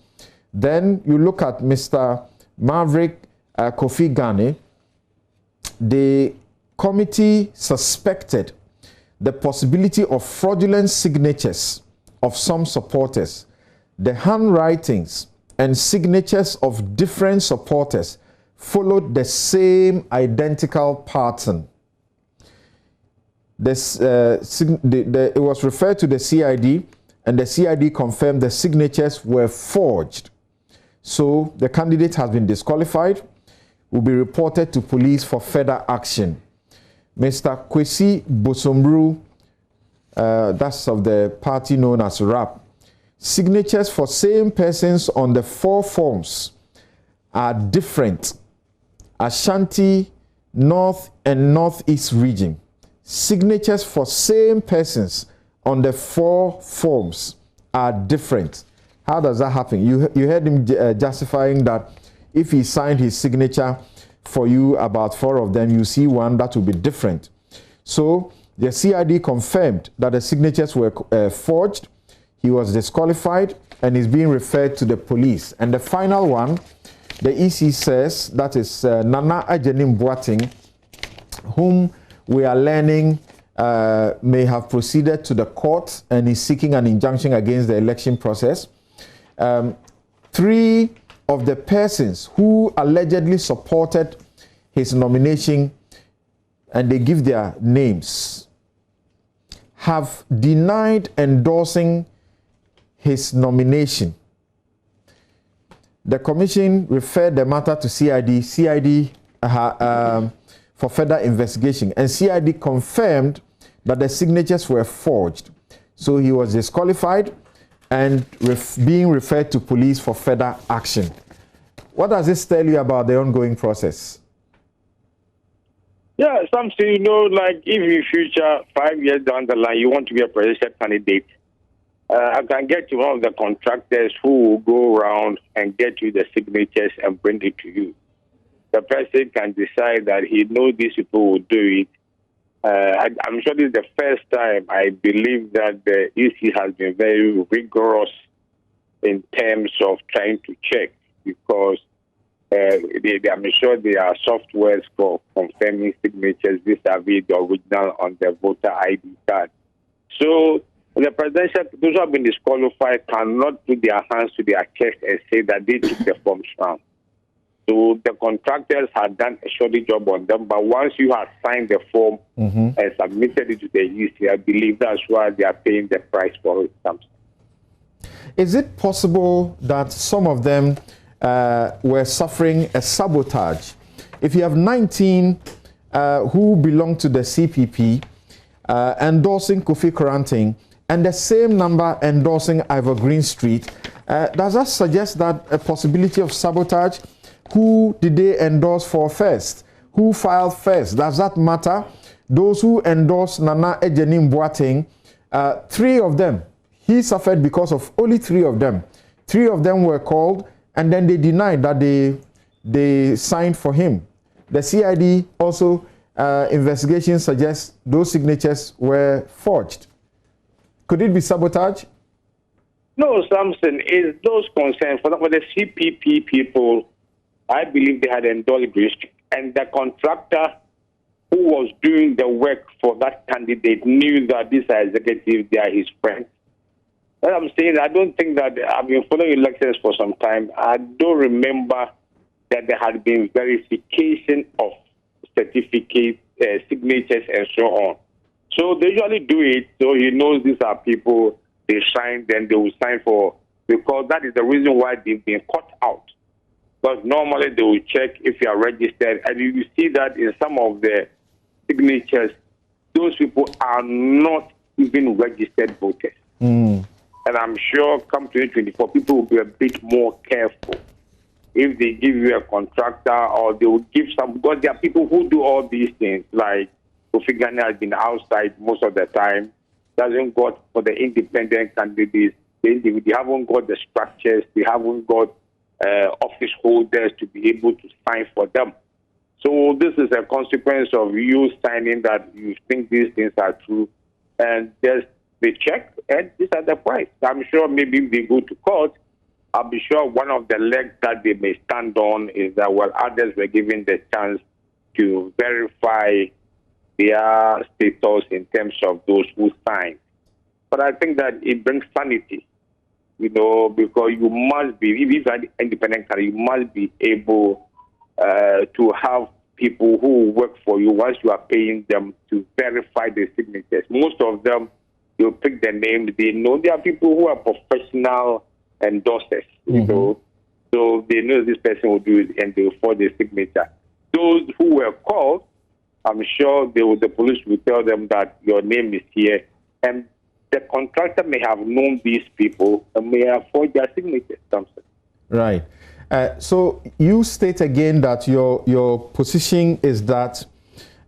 Then you look at Mr. Maverick Kofi Ghane. The committee suspected the possibility of fraudulent signatures of some supporters. The handwritings and signatures of different supporters followed the same identical pattern. It was referred to the CID, and the CID confirmed the signatures were forged. So the candidate has been disqualified, will be reported to police for further action. Mr. Kwesi Bosomru, that's of the party known as RAP, signatures for same persons on the 4 forms are different. Ashanti, North and Northeast region. Signatures for same persons on the 4 forms are different. How does that happen? You heard him justifying that if he signed his signature for you, about 4 of them, you see one that will be different. So the CID confirmed that the signatures were forged. He was disqualified and is being referred to the police. And the final one, the EC says, that is Nana Ajenim Boateng, whom we are learning may have proceeded to the court and is seeking an injunction against the election process. 3 of the persons who allegedly supported his nomination, and they give their names, have denied endorsing his nomination. The commission referred the matter to CID for further investigation, and CID confirmed that the signatures were forged. So he was disqualified and being referred to police for further action. What does this tell you about the ongoing process? Yeah, something, like if in future, 5 years down the line, you want to be a presidential candidate, I can get you one of the contractors who will go around and get you the signatures and bring it to you. The person can decide that he knows these people will do it. I'm sure this is the first time I believe that the EC has been very rigorous in terms of trying to check, because I'm sure there are softwares for confirming signatures vis-a-vis the original on the voter ID card. So the presidential, those who have been disqualified cannot put their hands to their chest and say that they took the forms round. So the contractors had done a shoddy job on them, but once you have signed the form and submitted it to the EC, I believe that's why they are paying the price for it. Is it possible that some of them were suffering a sabotage? If you have 19 who belong to the CPP endorsing Kofi Koranteng and the same number endorsing Ivor Green Street, does that suggest that a possibility of sabotage? Who did they endorse for first? Who filed first? Does that matter? Those who endorsed Nana Ajenim Boateng, 3 of them, he suffered because of only 3 of them. 3 of them were called, and then they denied that they signed for him. The CID also, investigation suggests those signatures were forged. Could it be sabotage? No, Samson, is those concerns for the CPP people. I believe they had endorsed Grace, and the contractor who was doing the work for that candidate knew that these are executives, they are his friends. What I'm saying, I don't think that I've been following elections for some time. I don't remember that there had been verification of certificates, signatures, and so on. So they usually do it, so he knows these are people, they sign, then they will sign for, because that is the reason why they've been cut out. Because normally they will check if you are registered, and you see that in some of the signatures, those people are not even registered voters. And I'm sure come 2024, people will be a bit more careful if they give you a contractor or they will give some, because there are people who do all these things, like Kofi Ghana has been outside most of the time, doesn't got for the independent candidates, they haven't got the structures, they haven't got office holders to be able to sign for them. So this is a consequence of you signing that you think these things are true, and there's the check, and these are the price. I'm sure maybe if they go to court, I'll be sure one of the legs that they may stand on is that, well, others were given the chance to verify their status in terms of those who signed. But I think that it brings sanity, because you must be, if you're an independent candidate, you must be able to have people who work for you once you are paying them to verify the signatures. Most of them, you'll pick their names, they know there are people who are professional endorsers, so they know this person will do it and they will forge the signature. Those who were called, I'm sure the police will tell them that your name is here, and the contractor may have known these people and may have forged their signatures. Right. So you state again that your position is that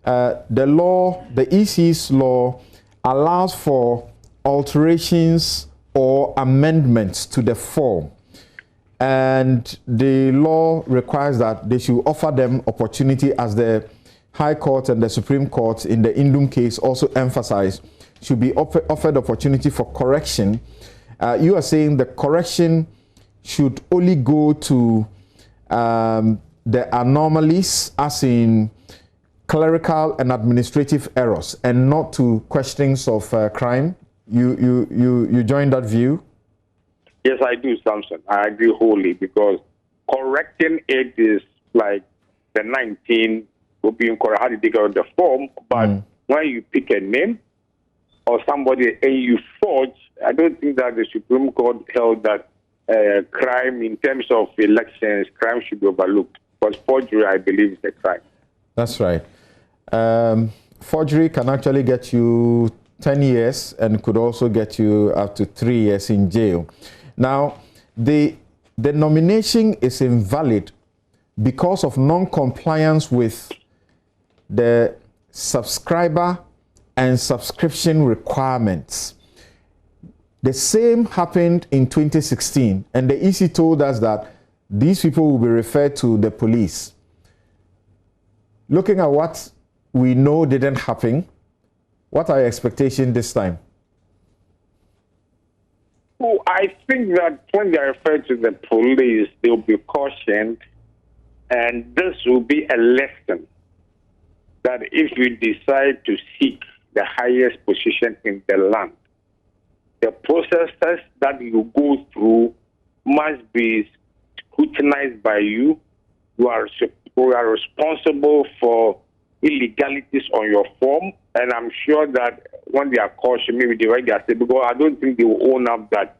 the law, the EC's law, allows for alterations or amendments to the form, and the law requires that they should offer them opportunity, as the High Court and the Supreme Court in the Indum case also emphasized, should be offered opportunity for correction. You are saying the correction should only go to the anomalies, as in clerical and administrative errors, and not to questions of crime. You join that view? Yes, I do, Samson. I agree wholly, because correcting it is like the 19 will be incorrect. How did they get on the form? But when you pick a name or somebody and you forge, I don't think that the Supreme Court held that crime in terms of elections, crime should be overlooked. Because forgery, I believe, is a crime. That's right. Forgery can actually get you 10 years and could also get you up to 3 years in jail. Now, the nomination is invalid because of non-compliance with the subscriber and subscription requirements. The same happened in 2016, and the EC told us that these people will be referred to the police. Looking at what we know didn't happen, what are your expectations this time? Well, I think that when they are referred to the police, they will be cautioned, and this will be a lesson that if you decide to seek the highest position in the land, the processes that you go through must be scrutinized by you. You are responsible for illegalities on your form, and I'm sure that when they are cautioned, maybe they write their statement, because I don't think they will own up that,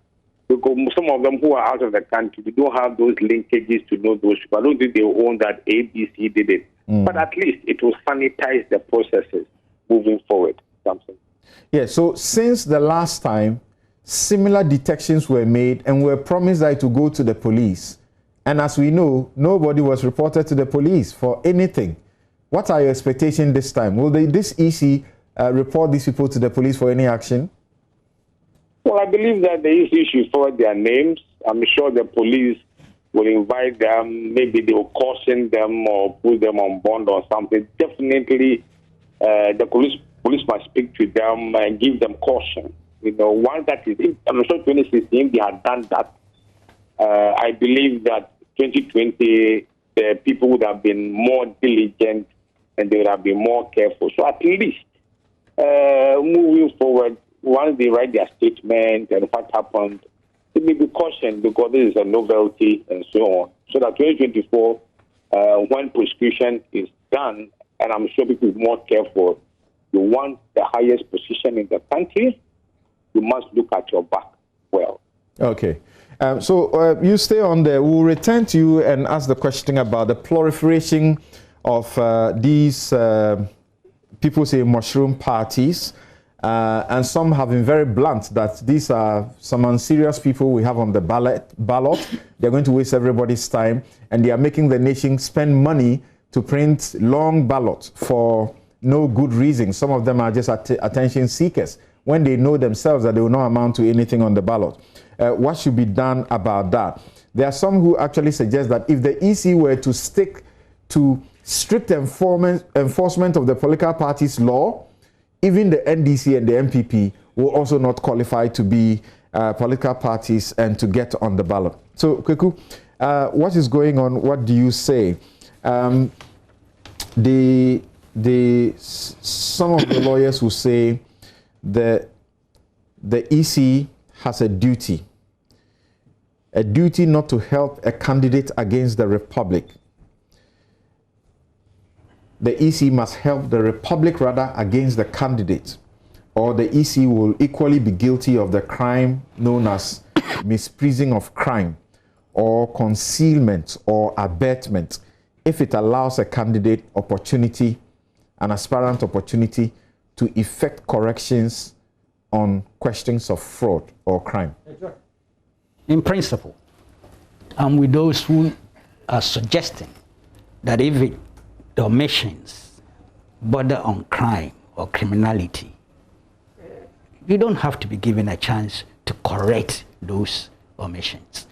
because some of them who are out of the country, they don't have those linkages to know those people. I don't think they will own that ABC did it. But at least it will sanitize the processes moving forward. Something. Yeah, so since the last time, similar detections were made and were promised that to go to the police. And as we know, nobody was reported to the police for anything. What are your expectations this time? Will this EC report these people to the police for any action? Well, I believe that the EC should forward their names. I'm sure the police will invite them. Maybe they will caution them or put them on bond or something. Definitely, the police must speak to them and give them caution once that is, I'm sure 2016 they had done that. I believe that 2020 the people would have been more diligent and they would have been more careful. So at least moving forward, once they write their statement and what happened, it may be cautioned because this is a novelty and so on. So that 2024, when prescription is done, and I'm sure people will be more careful, you want the highest position in the country, you must look at your back well. Okay. So you stay on there. We'll return to you and ask the question about the proliferation of these, people say, mushroom parties. And some have been very blunt that these are some unserious people we have on the ballot. They're going to waste everybody's time, and they are making the nation spend money to print long ballots for no good reason. Some of them are just attention seekers when they know themselves that they will not amount to anything on the ballot. What should be done about that? There are some who actually suggest that if the EC were to stick to strict enforcement of the political parties law, even the NDC and the MPP will also not qualify to be political parties and to get on the ballot. So, Kweku, what is going on? What do you say? Some of the lawyers will say the EC has a duty not to help a candidate against the Republic. The EC must help the Republic rather against the candidate, or the EC will equally be guilty of the crime known as misprision of crime or concealment or abatement if it allows a candidate an aspirant opportunity to effect corrections on questions of fraud or crime. In principle, I'm with those who are suggesting that if the omissions border on crime or criminality, you don't have to be given a chance to correct those omissions.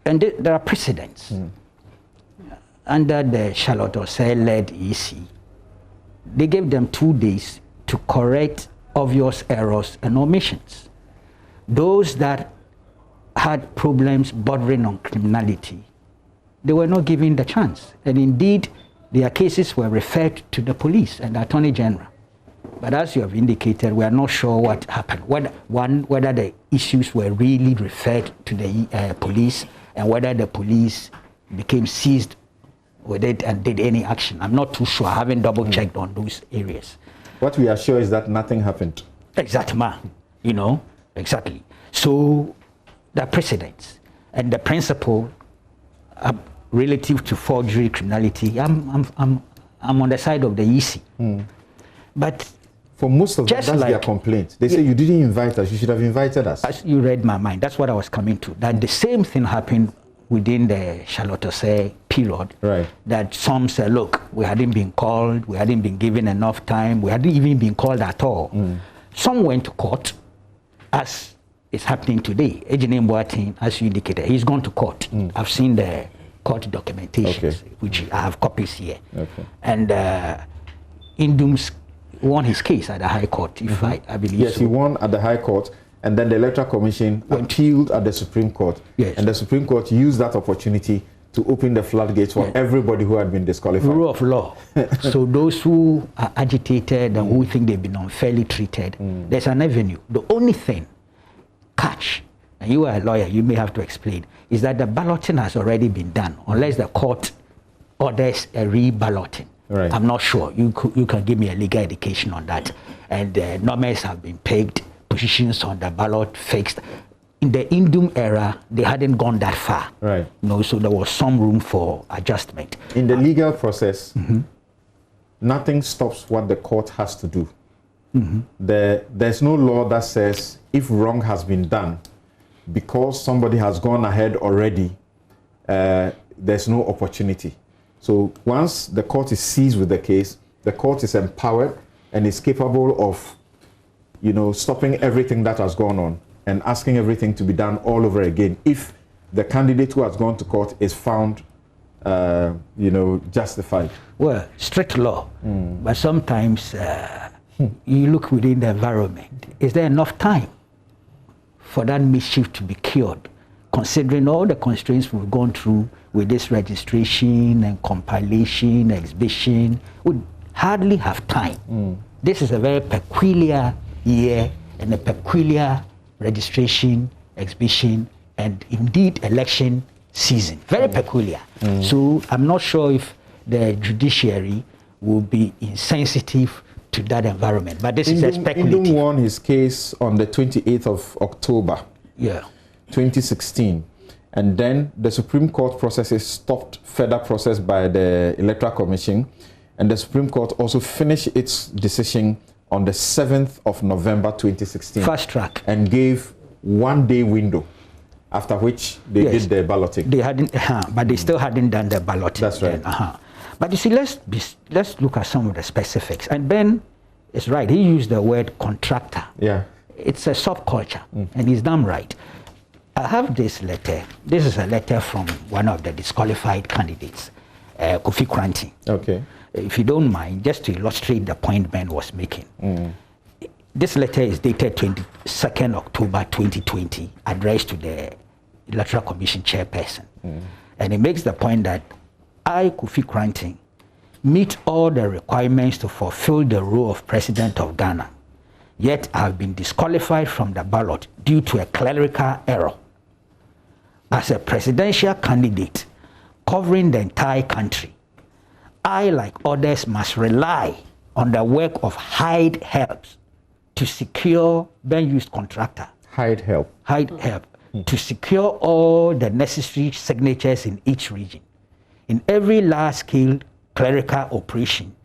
And there are precedents. Under the Charlotte Osei-led EC, they gave them 2 days to correct obvious errors and omissions. Those that had problems bordering on criminality, they were not given the chance. And indeed, their cases were referred to the police and the Attorney General. But as you have indicated, we are not sure what happened. Whether the issues were really referred to the police and whether the police became seized with it and did any action. I'm not too sure. I haven't double-checked on those areas. What we are sure is that nothing happened. Exactly, exactly. So the precedents and the principle relative to forgery criminality, I'm on the side of the EC. But for most of them, that's their complaint. They say you didn't invite us, you should have invited us. As you read my mind, that's what I was coming to. That the same thing happened within the Charlotte Osei period. Right. That some say, look, we hadn't been called, we hadn't been given enough time, we hadn't even been called at all. Some went to court, as is happening today. Ejine Mboatin, as you indicated, he's gone to court. I've seen the court documentations, which I have copies here. And Indum's won his case at the High Court, if I believe yes, so. he won at the High Court, and then the Electoral Commission appealed at the Supreme Court. Yes. And the Supreme Court used that opportunity to open the floodgates for everybody who had been disqualified. Rule of law. So those who are agitated and who think they've been unfairly treated, there's an avenue. The only thing, and you are a lawyer, you may have to explain, is that the balloting has already been done, unless the court orders a re-balloting. Right. I'm not sure. You can give me a legal education on that. And numbers have been pegged, positions on the ballot fixed. In the Indum era, they hadn't gone that far. Right. So there was some room for adjustment. In the legal process, nothing stops what the court has to do. There's no law that says if wrong has been done, because somebody has gone ahead already, there's no opportunity. So once the court is seized with the case, the court is empowered and is capable of, stopping everything that has gone on and asking everything to be done all over again if the candidate who has gone to court is found, justified. Well, strict law, but sometimes you look within the environment. Is there enough time for that mischief to be cured, considering all the constraints we've gone through with this registration and compilation, exhibition? We hardly have time. This is a very peculiar year and a peculiar registration, exhibition, and indeed election season. Very peculiar. So I'm not sure if the judiciary will be insensitive to that environment. But this is speculative. Indom won his case on the 28th of October, 2016. And then the Supreme Court processes stopped further process by the Electoral Commission. And the Supreme Court also finished its decision on the 7th of November 2016. Fast track. And gave 1 day window, after which they did the balloting. They hadn't, but they still hadn't done the balloting. That's right. Then, But you see, let's look at some of the specifics. And Ben is right. He used the word contractor. Yeah. It's a subculture, and he's damn right. I have this letter. This is a letter from one of the disqualified candidates, Kofi Kranti. Okay. If you don't mind, just to illustrate the point Ben was making. This letter is dated 22nd October 2020, addressed to the Electoral Commission chairperson. And it makes the point that I, Kofi Kranti, meet all the requirements to fulfill the role of President of Ghana, yet I have been disqualified from the ballot due to a clerical error. As a presidential candidate covering the entire country, I, like others, must rely on the work of hired helps to secure, Ben used contractor. Hired help. Hired help. To secure all the necessary signatures in each region. In every large-scale clerical operation,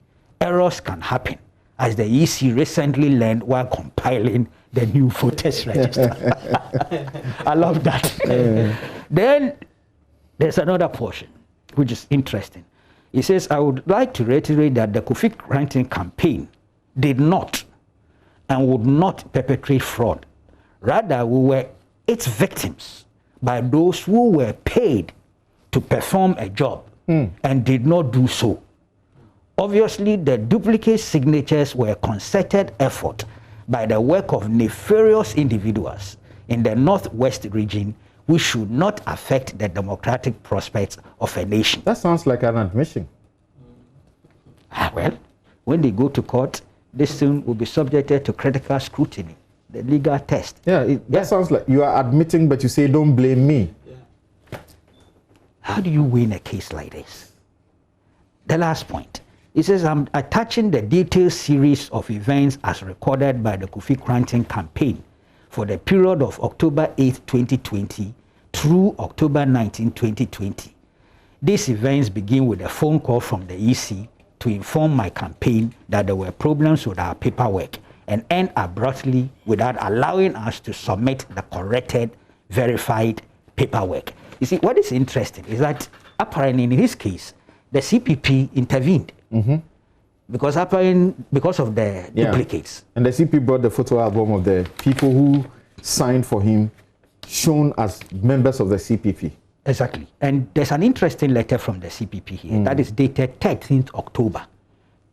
errors can happen, as the EC recently learned while compiling the new voters register. I love that. Then there's another portion, which is interesting. It says, I would like to reiterate that the Kofi Kranti campaign did not and would not perpetrate fraud. Rather, we were its victims by those who were paid to perform a job and did not do so. Obviously, the duplicate signatures were a concerted effort by the work of nefarious individuals in the Northwest region, which should not affect the democratic prospects of a nation. That sounds like an admission. Well, when they go to court, this thing will be subjected to critical scrutiny, the legal test. That sounds like you are admitting, but you say, don't blame me. How do you win a case like this? The last point. It says, I'm attaching the detailed series of events as recorded by the Kofi Kranti campaign for the period of October 8, 2020 through October 19, 2020. These events begin with a phone call from the EC to inform my campaign that there were problems with our paperwork and end abruptly without allowing us to submit the corrected, verified paperwork. You see, what is interesting is that apparently in his case, the CPP intervened because of the duplicates. And the CPP brought the photo album of the people who signed for him, shown as members of the CPP. Exactly. And there's an interesting letter from the CPP here that is dated 13th October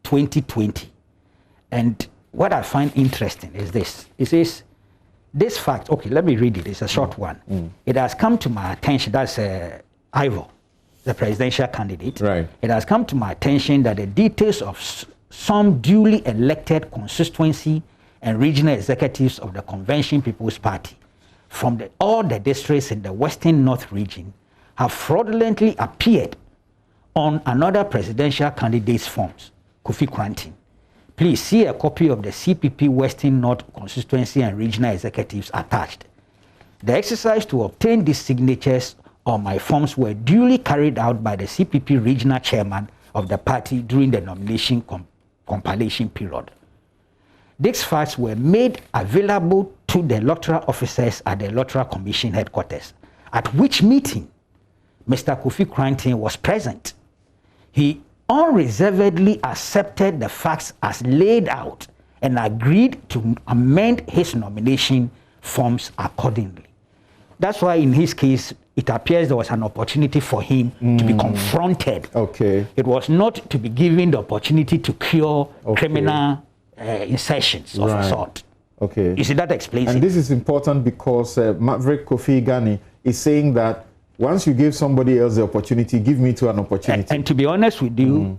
2020. And what I find interesting is this. It says, this fact, okay, let me read it. It's a short one. It has come to my attention, that's Ivor, the presidential candidate. Right. It has come to my attention that the details of some duly elected constituency and regional executives of the Convention People's Party from all the districts in the Western North region have fraudulently appeared on another presidential candidate's forms, Kofi Kranti. Please see a copy of the CPP Western North constituency and regional executives attached. The exercise to obtain these signatures on my forms were duly carried out by the CPP regional chairman of the party during the nomination compilation period. These facts were made available to the electoral officers at the Electoral Commission headquarters, at which meeting Mr. Kofi Kranti was present. He unreservedly accepted the facts as laid out and agreed to amend his nomination forms accordingly. That's why in his case, it appears there was an opportunity for him to be confronted. Okay. It was not to be given the opportunity to cure criminal insertions of a sort. Okay. You see, that explains it. And this is important because Maverick Kofi Ghani is saying that once you give somebody else the opportunity, give me too an opportunity. And to be honest with you,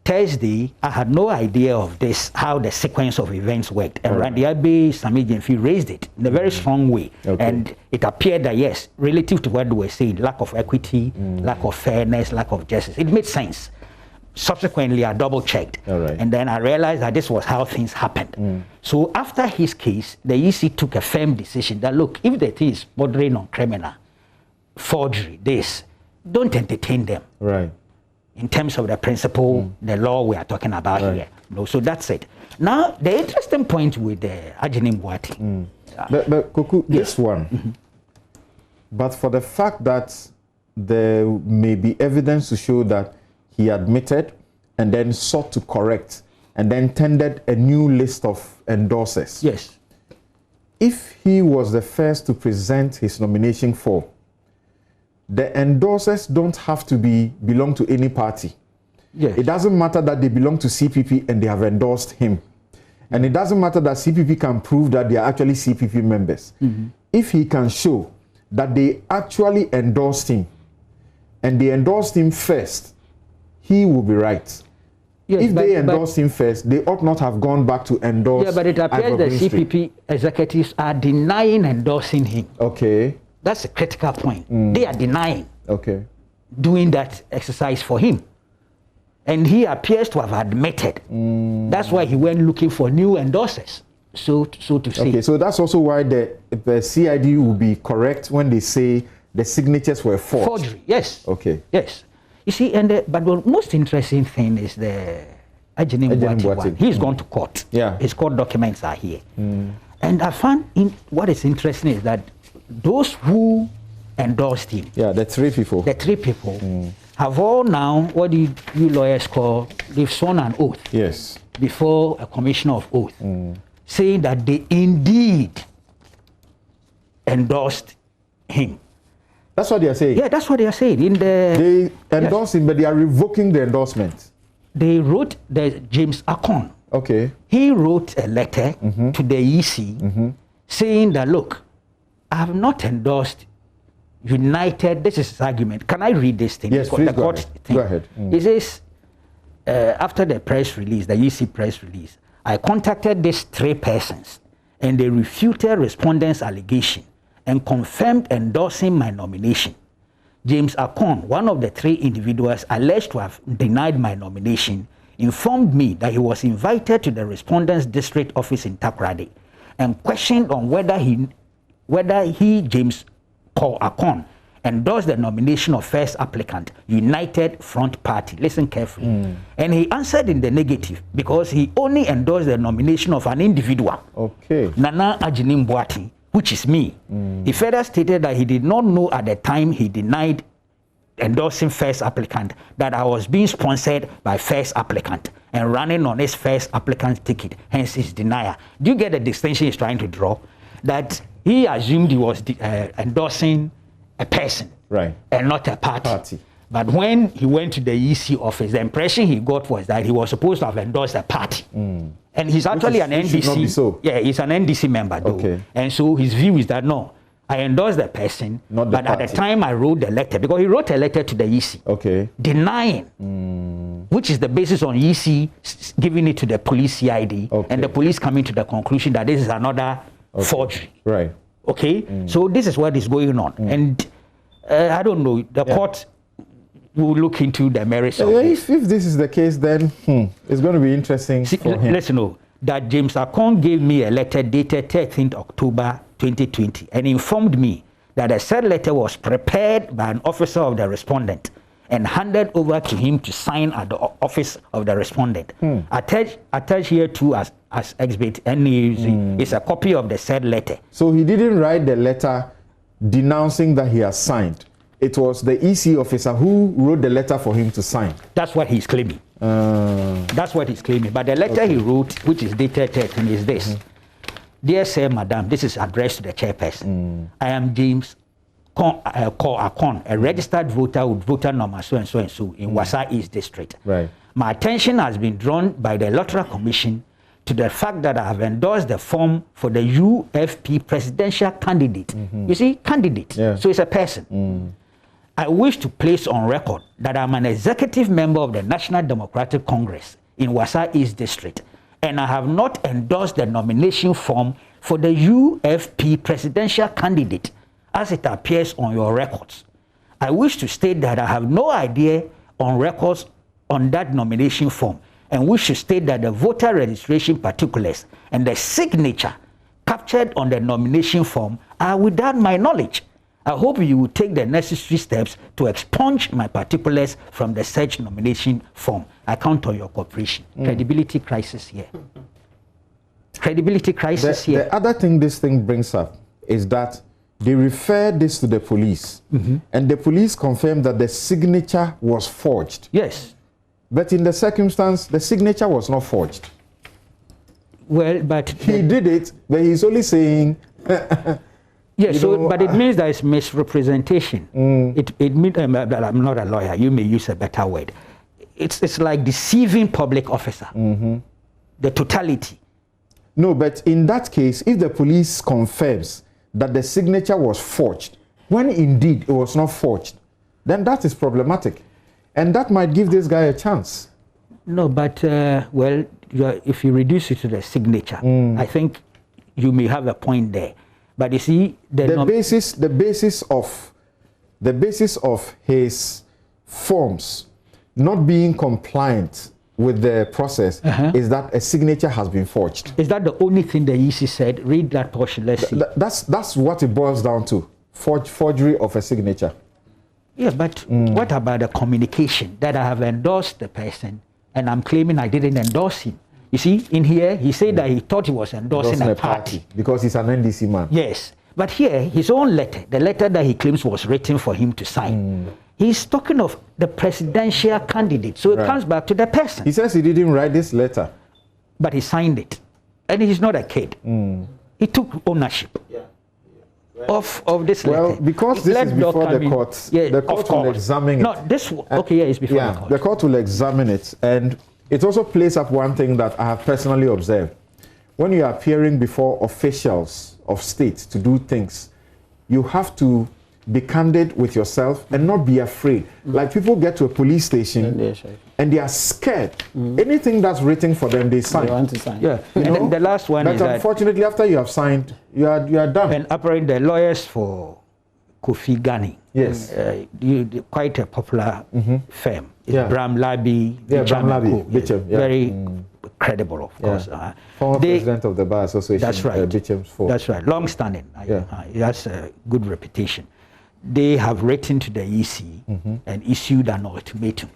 Thursday, I had no idea of this, how the sequence of events worked. And Randy Abe, Sami Jenfi raised it in a very strong way. And it appeared that, yes, relative to what they were saying, lack of equity, lack of fairness, lack of justice, it made sense. Subsequently, I double-checked. And then I realized that this was how things happened. So after his case, the EC took a firm decision that, look, if the thing is bordering on criminal, forgery, this, don't entertain them. In terms of the principle, the law we are talking about here. No, so that's it. Now, the interesting point with Ajinim Boati. But Kuku, this one, but for the fact that there may be evidence to show that he admitted and then sought to correct and then tendered a new list of endorsers. Yes. If he was the first to present his nomination for, the endorsers don't have to belong to any party. Yes. It doesn't matter that they belong to CPP and they have endorsed him. And it doesn't matter that CPP can prove that they are actually CPP members. If he can show that they actually endorsed him and they endorsed him first, he will be right. Yes, if they endorsed him first, they ought not have gone back to endorse. Yeah, but it appears the CPP executives are denying endorsing him. Okay. That's a critical point. They are denying doing that exercise for him. And he appears to have admitted. That's why he went looking for new endorsers, so to say. Okay, so that's also why the CID will be correct when they say the signatures were forged. Forgery, yes. Okay. Yes. You see, but the most interesting thing is the Ajinim Boati one. He's gone to court. Yeah. His court documents are here. And I found what is interesting is that those who endorsed him. Yeah, the three people. The three people have all now, what do you lawyers call, they've sworn an oath. Yes. Before a commissioner of oath. Saying that they indeed endorsed him. That's what they are saying? Yeah, that's what they are saying. They endorsed him, but they are revoking the endorsement. They wrote, James Akon. Okay. He wrote a letter to the EC saying that, look, I have not endorsed United. This is his argument. Can I read this thing? Yes, please go ahead. Go ahead. He says, after the press release, the EC press release, I contacted these three persons and they refuted respondents' allegation and confirmed endorsing my nomination. James Akon, one of the three individuals alleged to have denied my nomination, informed me that he was invited to the respondent's district office in Takoradi and questioned on whether he, James Akon, endorsed the nomination of first applicant, United Front Party. Listen carefully. And he answered in the negative because he only endorsed the nomination of an individual, Nana Ajinim Boati, which is me. He further stated that he did not know at the time he denied endorsing first applicant that I was being sponsored by first applicant and running on his first applicant ticket, hence his denial. Do you get the distinction he's trying to draw? That he assumed he was endorsing a person and not a party. But when he went to the EC office, the impression he got was that he was supposed to have endorsed a party. And he's actually an NDC. Yeah, he's an NDC member though. And so his view is that no, I endorsed the person, but at the time I wrote the letter, because he wrote a letter to the EC denying, which is the basis on EC giving it to the police CID, and the police coming to the conclusion that this is another forgery. So this is what is going on. And I don't know, the court will look into the merits of this. If this is the case, then it's going to be interesting for him. Let's know that James Akon gave me a letter dated 13th October 2020 and informed me that a said letter was prepared by an officer of the respondent and handed over to him to sign at the office of the respondent. Attached here too as exhibit N is a copy of the said letter. So he didn't write the letter denouncing that he has signed. It was the EC officer who wrote the letter for him to sign. That's what he's claiming. That's what he's claiming. But the letter he wrote, which is dated 13, is this. Dear Sir, Madam, this is addressed to the chairperson. I am James Akon, a registered voter with voter number so and so and so in Wasa East District. My attention has been drawn by the Electoral Commission to the fact that I have endorsed the form for the UFP presidential candidate. You see, candidate. So it's a person. I wish to place on record that I'm an executive member of the National Democratic Congress in Wasa East District, and I have not endorsed the nomination form for the UFP presidential candidate as it appears on your records. I wish to state that I have no idea on records on that nomination form, and wish to state that the voter registration particulars and the signature captured on the nomination form are without my knowledge. I hope you will take the necessary steps to expunge my particulars from the said nomination form. I count on your cooperation. Credibility crisis here. Credibility crisis here. The other thing this thing brings up is that they referred this to the police, and the police confirmed that the signature was forged. Yes. But in the circumstance, the signature was not forged. Well, but he did it, but he's only saying. Yes, but it means there is misrepresentation. It means I'm not a lawyer. You may use a better word. It's like deceiving public officer. The totality. No, but in that case, if the police confirms that the signature was forged, when indeed it was not forged, then that is problematic. And that might give this guy a chance. No, but, well, if you reduce it to the signature, I think you may have a point there. But you see, the basis of his forms not being compliant with the process is that a signature has been forged. Is that the only thing the EC said? Read that portion, let's see. That's what it boils down to, forgery of a signature. Yeah, but what about the communication that I have endorsed the person and I'm claiming I didn't endorse him? You see, in here, he said that he thought he was endorsing a party. Because he's an NDC man. Yes. But here, his own letter, the letter that he claims was written for him to sign, he's talking of the presidential candidate. So it comes back to the person. He says he didn't write this letter. But he signed it. And he's not a kid. He took ownership of this letter. Well, because this is before the court, the court will examine it. No, this, okay, yeah, it's before the court. The court will examine it. And it also plays up one thing that I have personally observed. When you are appearing before officials of state to do things, you have to be candid with yourself and not be afraid. Like people get to a police station and they are scared. Anything that's written for them, they sign. They want to sign. Yeah. And the last one is that unfortunately, after you have signed, you are done. And apparently the lawyers for Kofi Ghani, yes, quite a popular firm. It's Bram Labi, very credible, of course. Former president of the Bar Association. That's right. That's right. Long standing. He has a good reputation. They have written to the EC and issued an ultimatum,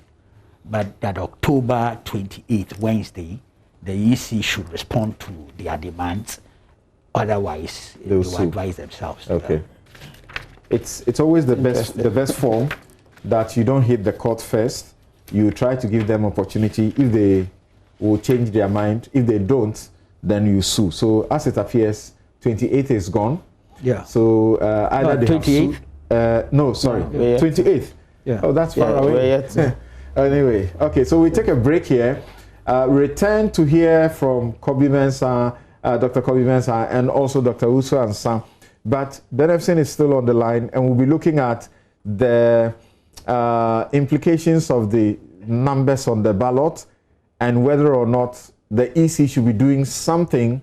but that October 28th, Wednesday, the EC should respond to their demands. Otherwise, they will advise themselves. Okay. It's always the best form that you don't hit the court first. You try to give them opportunity. If they will change their mind, if they don't, then you sue. So as it appears, 28th is gone. Yeah. So either they 28th. No, sorry, 28th. Yeah. Oh, that's far away. Anyway, okay. So we take a break here. Return to hear from Kobi Mensah, Dr. Kobi Mensah, and also Dr. Usu Ansah. But Benefsin is still on the line, and we'll be looking at the implications of the numbers on the ballot and whether or not the EC should be doing something,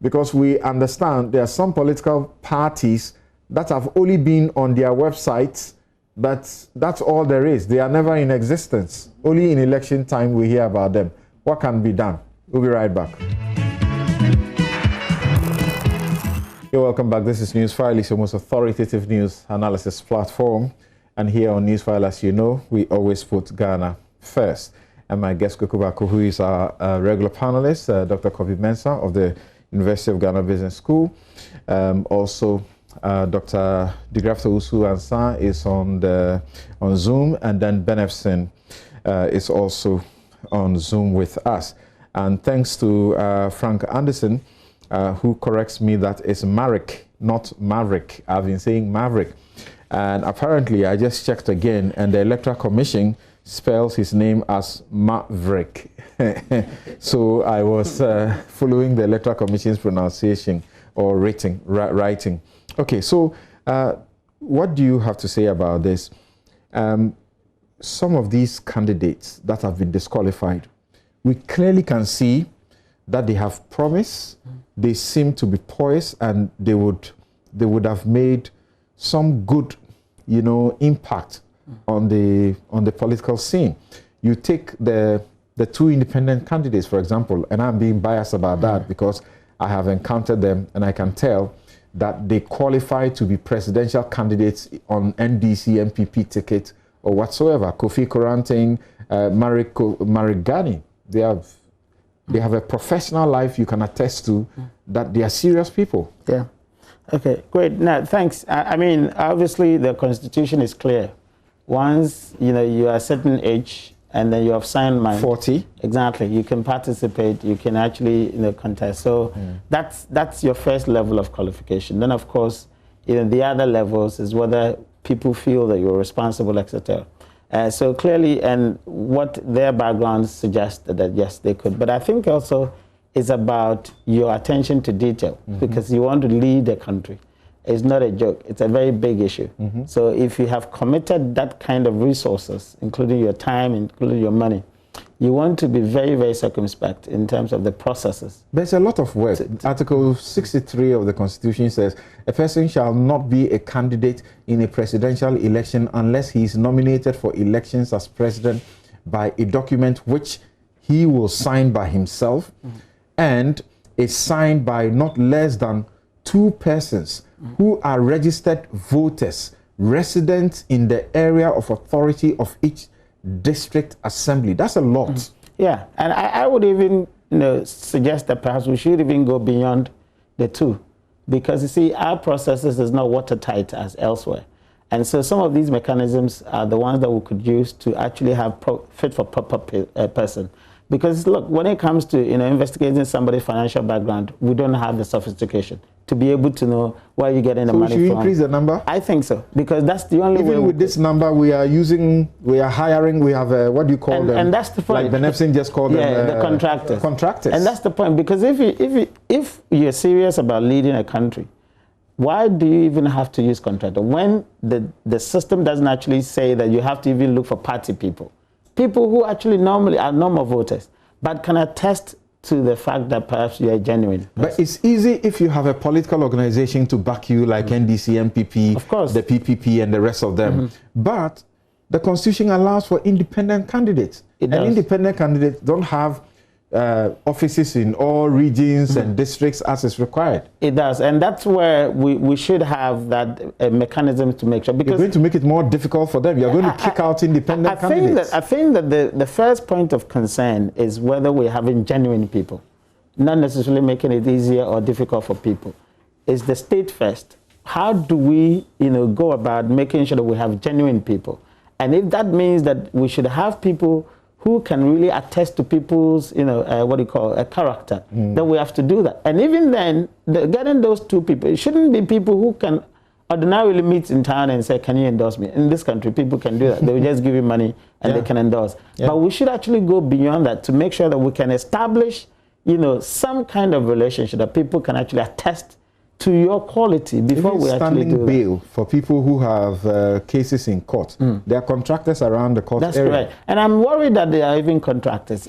because we understand there are some political parties that have only been on their websites, but that's all there is. They are never in existence. Only in election time we hear about them. What can be done? We'll be right back. You're welcome back. This is NewsFile. It's your most authoritative news analysis platform. And here on NewsFile, as you know, we always put Ghana first. And my guest, Kukubaku, who is our regular panelist, Dr. Kobi Mensah of the University of Ghana Business School. Also, Dr. Digrafta Usu Ansah is on Zoom, and then Benefsin is also on Zoom with us. And thanks to Frank Anderson, who corrects me that it's Marek, not Maverick. I've been saying Maverick. And apparently, I just checked again, and the Electoral Commission spells his name as Maverick. So I was following the Electoral Commission's pronunciation or writing. Okay, so what do you have to say about this? Some of these candidates that have been disqualified, we clearly can see that they have promise, they seem to be poised, and they would have made some good, impact on the political scene. You take the two independent candidates, for example, and I'm being biased about that because I have encountered them and I can tell that they qualify to be presidential candidates on NDC, MPP ticket or whatsoever. Kofi Koranteng, Marigani, they have a professional life you can attest to that they are serious people. Yeah. Okay, great. Now, thanks. I mean, obviously the Constitution is clear. Once, you are a certain age and then you have signed 40. Exactly. You can participate, you can actually, contest. So that's your first level of qualification. Then, of course, the other levels is whether people feel that you're responsible, etc. So clearly, and what their backgrounds suggested that, yes, they could. But I think also it's about your attention to detail because you want to lead the country. It's not a joke. It's a very big issue. So if you have committed that kind of resources, including your time, including your money, you want to be very, very circumspect in terms of the processes. There's a lot of work. Article 63 of the Constitution says a person shall not be a candidate in a presidential election unless he is nominated for elections as president by a document which he will sign by himself and is signed by not less than 2 persons who are registered voters, residents in the area of authority of each district assembly. That's a lot. Yeah, and I would even suggest that perhaps we should even go beyond the 2, because you see, our processes is not watertight as elsewhere. And so some of these mechanisms are the ones that we could use to actually have fit for purpose person. Because look, when it comes to investigating somebody's financial background, we don't have the sophistication to be able to know where you're getting the money from. So should you increase the number? I think so, because that's the only way. Even with this number, we are hiring, we have what do you call them? And that's the point. Like Benefsin just called them the contractors. Contractors. And that's the point, because if you're serious about leading a country, why do you even have to use contractor when the system doesn't actually say that you have to even look for party people? People who actually normally are normal voters, but can attest to the fact that perhaps you are genuine person. But it's easy if you have a political organization to back you, like NDC, MPP, of course, the PPP, and the rest of them. But the Constitution allows for independent candidates. And independent candidates don't have offices in all regions and districts as is required. It does, and that's where we should have that mechanism to make sure. Because you're going to make it more difficult for them. You're going to kick out independent candidates. I think that the first point of concern is whether we're having genuine people, not necessarily making it easier or difficult for people. It's the state first. How do we, go about making sure that we have genuine people? And if that means that we should have people who can really attest to people's, a character, then we have to do that. And even then, getting those 2 people, it shouldn't be people who can ordinarily meet in town and say, can you endorse me? In this country, people can do that. They will just give you money and they can endorse. But we should actually go beyond that to make sure that we can establish, some kind of relationship that people can actually attest to your quality before we actually do that. Standing bail for people who have cases in court. There are contractors around the court area. That's correct. And I'm worried that there are even contractors.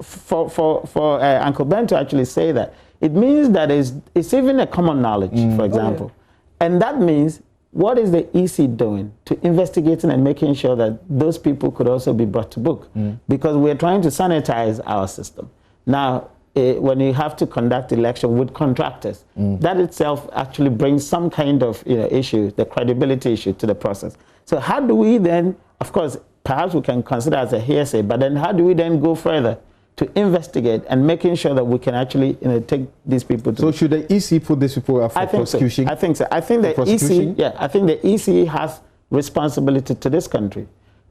For Uncle Ben to actually say that, it means that it's even a common knowledge, for example. And that means, what is the EC doing to investigating and making sure that those people could also be brought to book? Because we're trying to sanitize our system. Now, when you have to conduct election with contractors, that itself actually brings some kind of issue, the credibility issue to the process. So how do we then, of course, perhaps we can consider as a hearsay, but then how do we then go further to investigate and making sure that we can actually take these people to... So should the EC put these people up for prosecution? So. I think so. I think the EC, I think the EC has responsibility to this country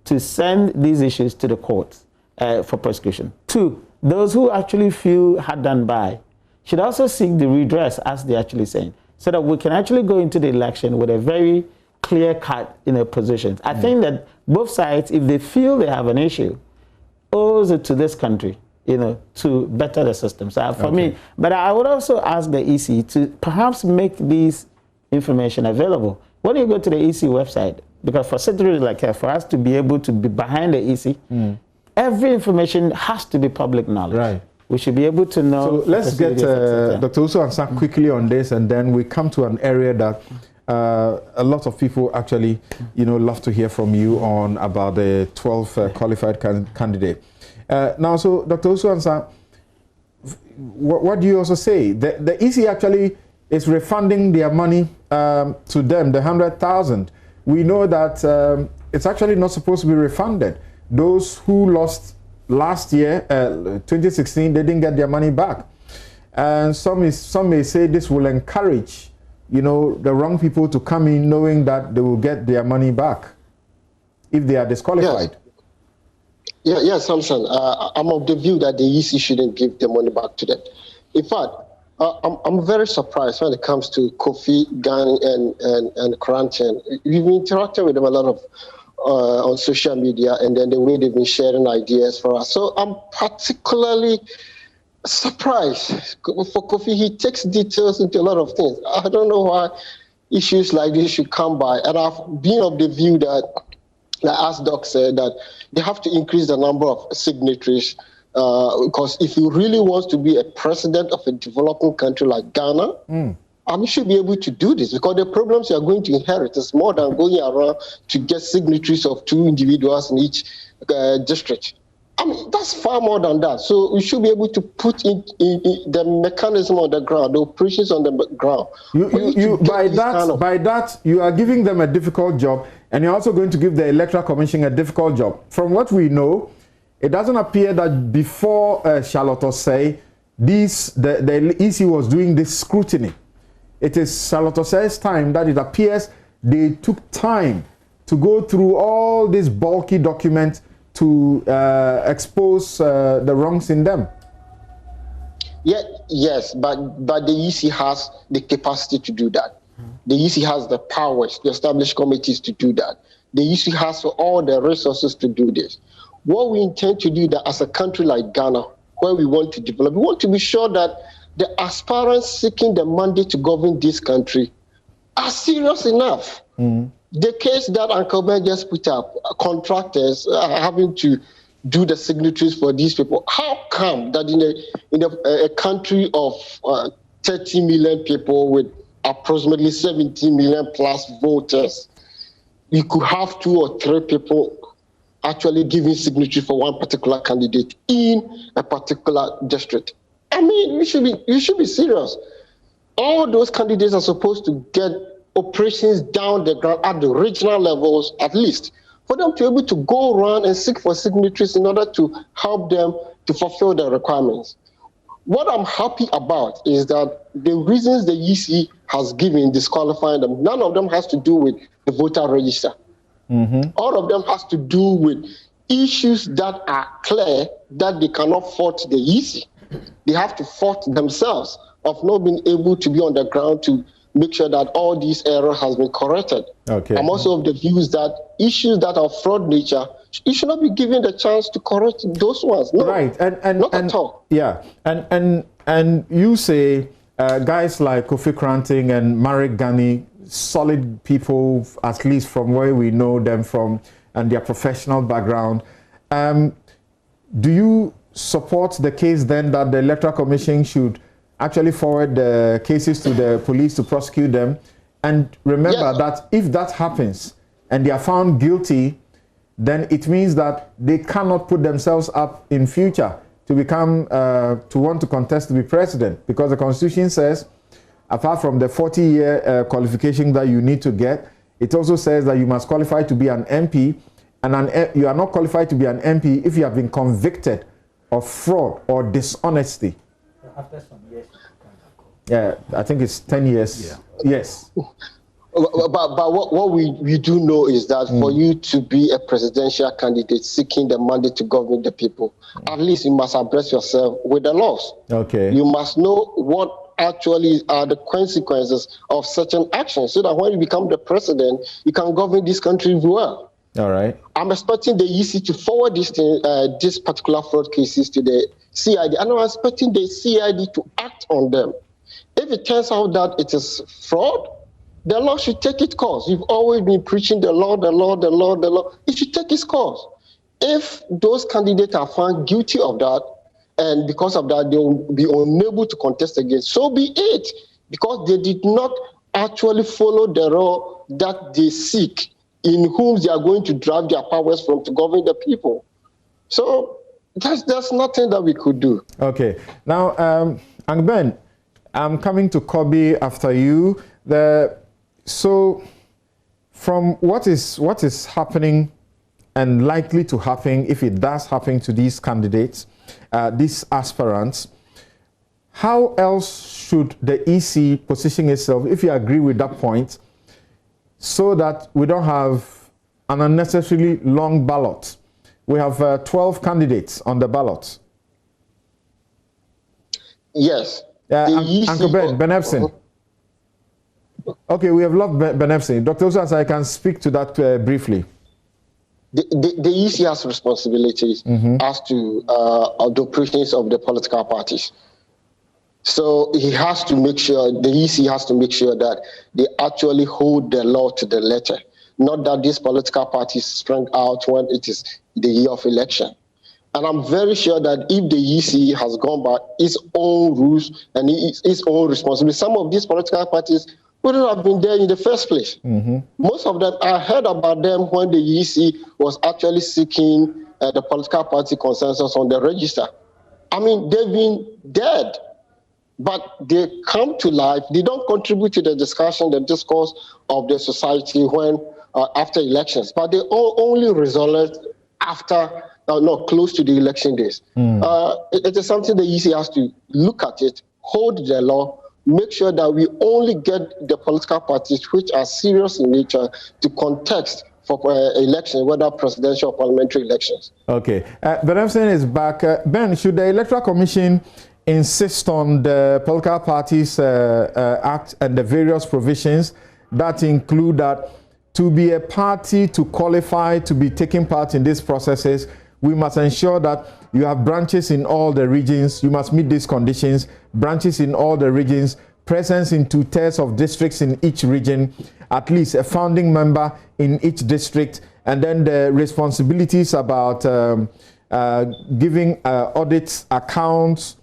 to send these issues to the courts for prosecution. 2, those who actually feel hard done by should also seek the redress, as they're actually saying, so that we can actually go into the election with a very clear-cut positions. I think that both sides, if they feel they have an issue, owes it to this country, to better the system. So for me, but I would also ask the EC to perhaps make these information available. When you go to the EC website, because for citizens like for us to be able to be behind the EC, every information has to be public knowledge. Right. We should be able to know. So let's get Dr. Usu Ansah quickly on this, and then we come to an area that a lot of people actually, love to hear from you on about the 12 qualified candidate. Now, so Dr. Usu Ansah, what do you also say? The EC actually is refunding their money to them, the 100,000. We know that it's actually not supposed to be refunded. Those who lost last year, 2016, they didn't get their money back. And some may say this will encourage, the wrong people to come in knowing that they will get their money back if they are disqualified. Yes, Samson. I'm of the view that the EC shouldn't give the money back to them. In fact, I'm very surprised when it comes to Kofi, Gang, and Cranton. We've been interacting with them a lot of on social media, and then the way they've been sharing ideas for us. So I'm particularly surprised. For Kofi, he takes details into a lot of things. I don't know why issues like this should come by. And I've been of the view that, as Doc said, that they have to increase the number of signatories. Because if you really want to be a president of a developing country like Ghana, you should be able to do this, because the problems you are going to inherit is more than going around to get signatories of 2 individuals in each district. That's far more than that. So we should be able to put in the mechanism on the ground, the operations on the ground. By that, you are giving them a difficult job, and you're also going to give the Electoral Commission a difficult job. From what we know, it doesn't appear that before Charlotte Osei, the EC was doing this scrutiny. It is Charlotte Osei's time that it appears they took time to go through all these bulky documents to expose the wrongs in them. Yes, but the EC has the capacity to do that. The EC has the powers to establish committees to do that. The EC has all the resources to do this. What we intend to do that as a country like Ghana, where we want to develop, we want to be sure that the aspirants seeking the mandate to govern this country are serious enough. The case that Uncle Ben just put up, contractors having to do the signatories for these people. How come that in a country of 30 million people with approximately 17 million plus voters, you could have 2 or 3 people actually giving signature for one particular candidate in a particular district? You should be serious. All those candidates are supposed to get operations down the ground at the regional levels, at least, for them to be able to go around and seek for signatures in order to help them to fulfill their requirements. What I'm happy about is that the reasons the EC has given disqualifying them, none of them has to do with the voter register. All of them has to do with issues that are clear that they cannot fault the EC. They have to fault themselves of not being able to be on the ground to make sure that all these errors has been corrected. I'm also of the views that issues that are fraud nature, you should not be given the chance to correct those ones. No, not at all. Yeah, and you say guys like Kofi Cranting and Marek Gani, solid people, at least from where we know them from and their professional background. Do you support the case then that the Electoral Commission should actually forward the cases to the police to prosecute them? And remember that if that happens and they are found guilty, then it means that they cannot put themselves up in future to become, to want to contest to be president, because the Constitution says, apart from the 40-year qualification that you need to get, it also says that you must qualify to be an MP, and you are not qualified to be an MP if you have been convicted of fraud or dishonesty. After some years, I think it's 10 years. Yeah. Yes. But what we do know is that for you to be a presidential candidate seeking the mandate to govern the people, at least you must address yourself with the laws. Okay. You must know what actually are the consequences of certain actions, so that when you become the president, you can govern this country well. All right. I'm expecting the EC to forward this particular fraud cases to the CID, and I'm expecting the CID to act on them. If it turns out that it is fraud, the law should take its course. You've always been preaching the law, the law, the law, the law. It should take its course. If those candidates are found guilty of that, and because of that, they will be unable to contest again, so be it, because they did not actually follow the law that they seek, in whom they are going to drive their powers from to govern the people. So there's nothing that we could do. Okay. Now, Ben, I'm coming to Kobe after you. So from what is happening and likely to happen, if it does happen to these candidates, these aspirants, how else should the EC position itself, if you agree with that point, so that we don't have an unnecessarily long ballot? We have 12 candidates on the ballot. Yes. Uncle Ben Epson. Okay, we have lost Ben Epson. Dr. Usas, I can speak to that briefly. The EC has responsibilities as to the operations of the political parties. So he has to make sure, the EC has to make sure that they actually hold the law to the letter, not that these political parties sprang out when it is the year of election. And I'm very sure that if the EC has gone by its own rules and its own responsibility, some of these political parties wouldn't have been there in the first place. Most of them, I heard about them when the EC was actually seeking the political party consensus on the register. I mean, they've been dead, but they come to life. They don't contribute to the discussion, the discourse of the society when after elections, but they only resolve after, close to the election days. It is something the EC has to look at it, hold the law, make sure that we only get the political parties which are serious in nature to contest for election, whether presidential or parliamentary elections. Okay. Ben Epson is back. Ben, should the Electoral Commission insist on the Political Parties Act and the various provisions that include that to be a party, to qualify, to be taking part in these processes, we must ensure that you have branches in all the regions. You must meet these conditions. Branches in all the regions, presence in 2/3 of districts in each region, at least a founding member in each district, and then the responsibilities about giving audits, accounts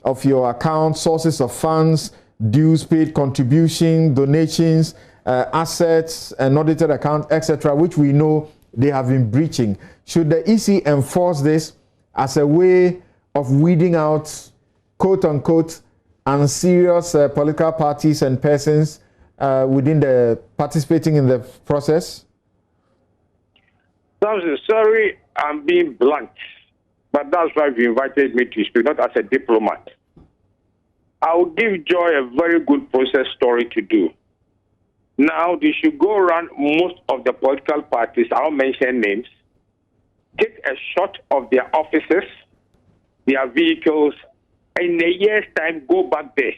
of your account, sources of funds, dues paid, contribution, donations, assets, an audited account, etc., which we know they have been breaching. Should the EC enforce this as a way of weeding out, quote unquote, unserious political parties and persons within the participating in the process? I'm sorry, I'm being blunt, but that's why you invited me to speak, not as a diplomat. I will give Joy a very good process story to do. Now, they should go around most of the political parties, I won't mention names, take a shot of their offices, their vehicles, and in a year's time, go back there.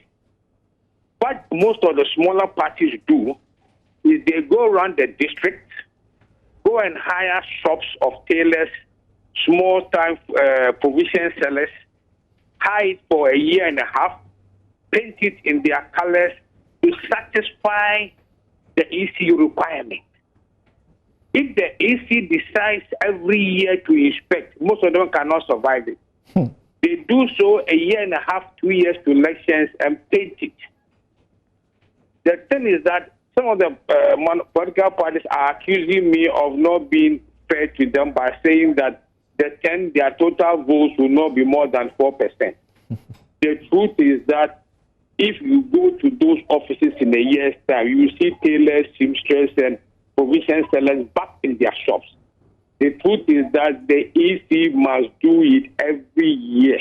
What most of the smaller parties do is they go around the district, go and hire shops of tailors, small-time provision sellers, hire it for a year and a half, paint it in their colors to satisfy the EC requirement. If the EC decides every year to inspect, most of them cannot survive it. They do so a year and a half, 2 years to elections and paint it. The thing is that some of the political parties are accusing me of not being fair to them by saying that their total votes will not be more than 4%. The truth is that if you go to those offices in a year's time, you will see tailors, seamstresses, and provision sellers back in their shops. The truth is that the EC must do it every year.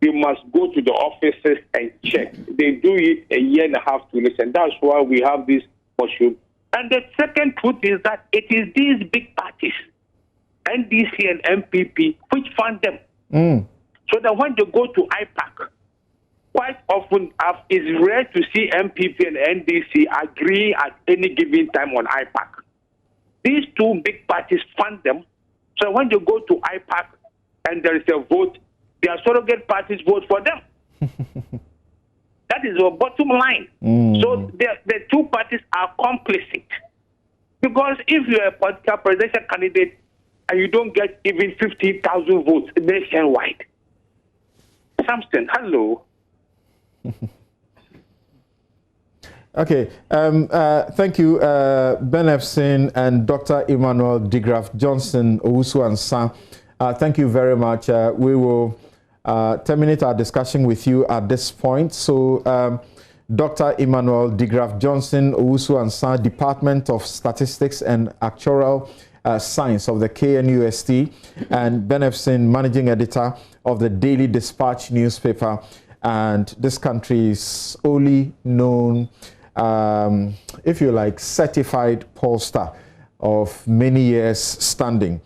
They must go to the offices and check. They do it a year and a half to listen. That's why we have this issue. And the second truth is that it is these big parties, NDC and MPP, which fund them. So that when they go to IPAC, quite often it's rare to see MPP and NDC agree at any given time on IPAC. These two big parties fund them. So when you go to IPAC and there is a vote, their surrogate parties vote for them. That is our bottom line. So the two parties are complicit. Because if you're a political presidential candidate and you don't get even 50,000 votes nationwide, Samson, hello. Okay, thank you, Ben Efsin and Dr. Emmanuel de Graaf Johnson Owusu-Ansah. Thank you very much. We will terminate our discussion with you at this point. So, Dr. Emmanuel de Graaf Johnson Owusu-Ansah, Department of Statistics and Actuarial Science of the KNUST, and Ben Efsin, Managing Editor of the Daily Dispatch newspaper, and this country's only known, if you like, certified pollster of many years standing.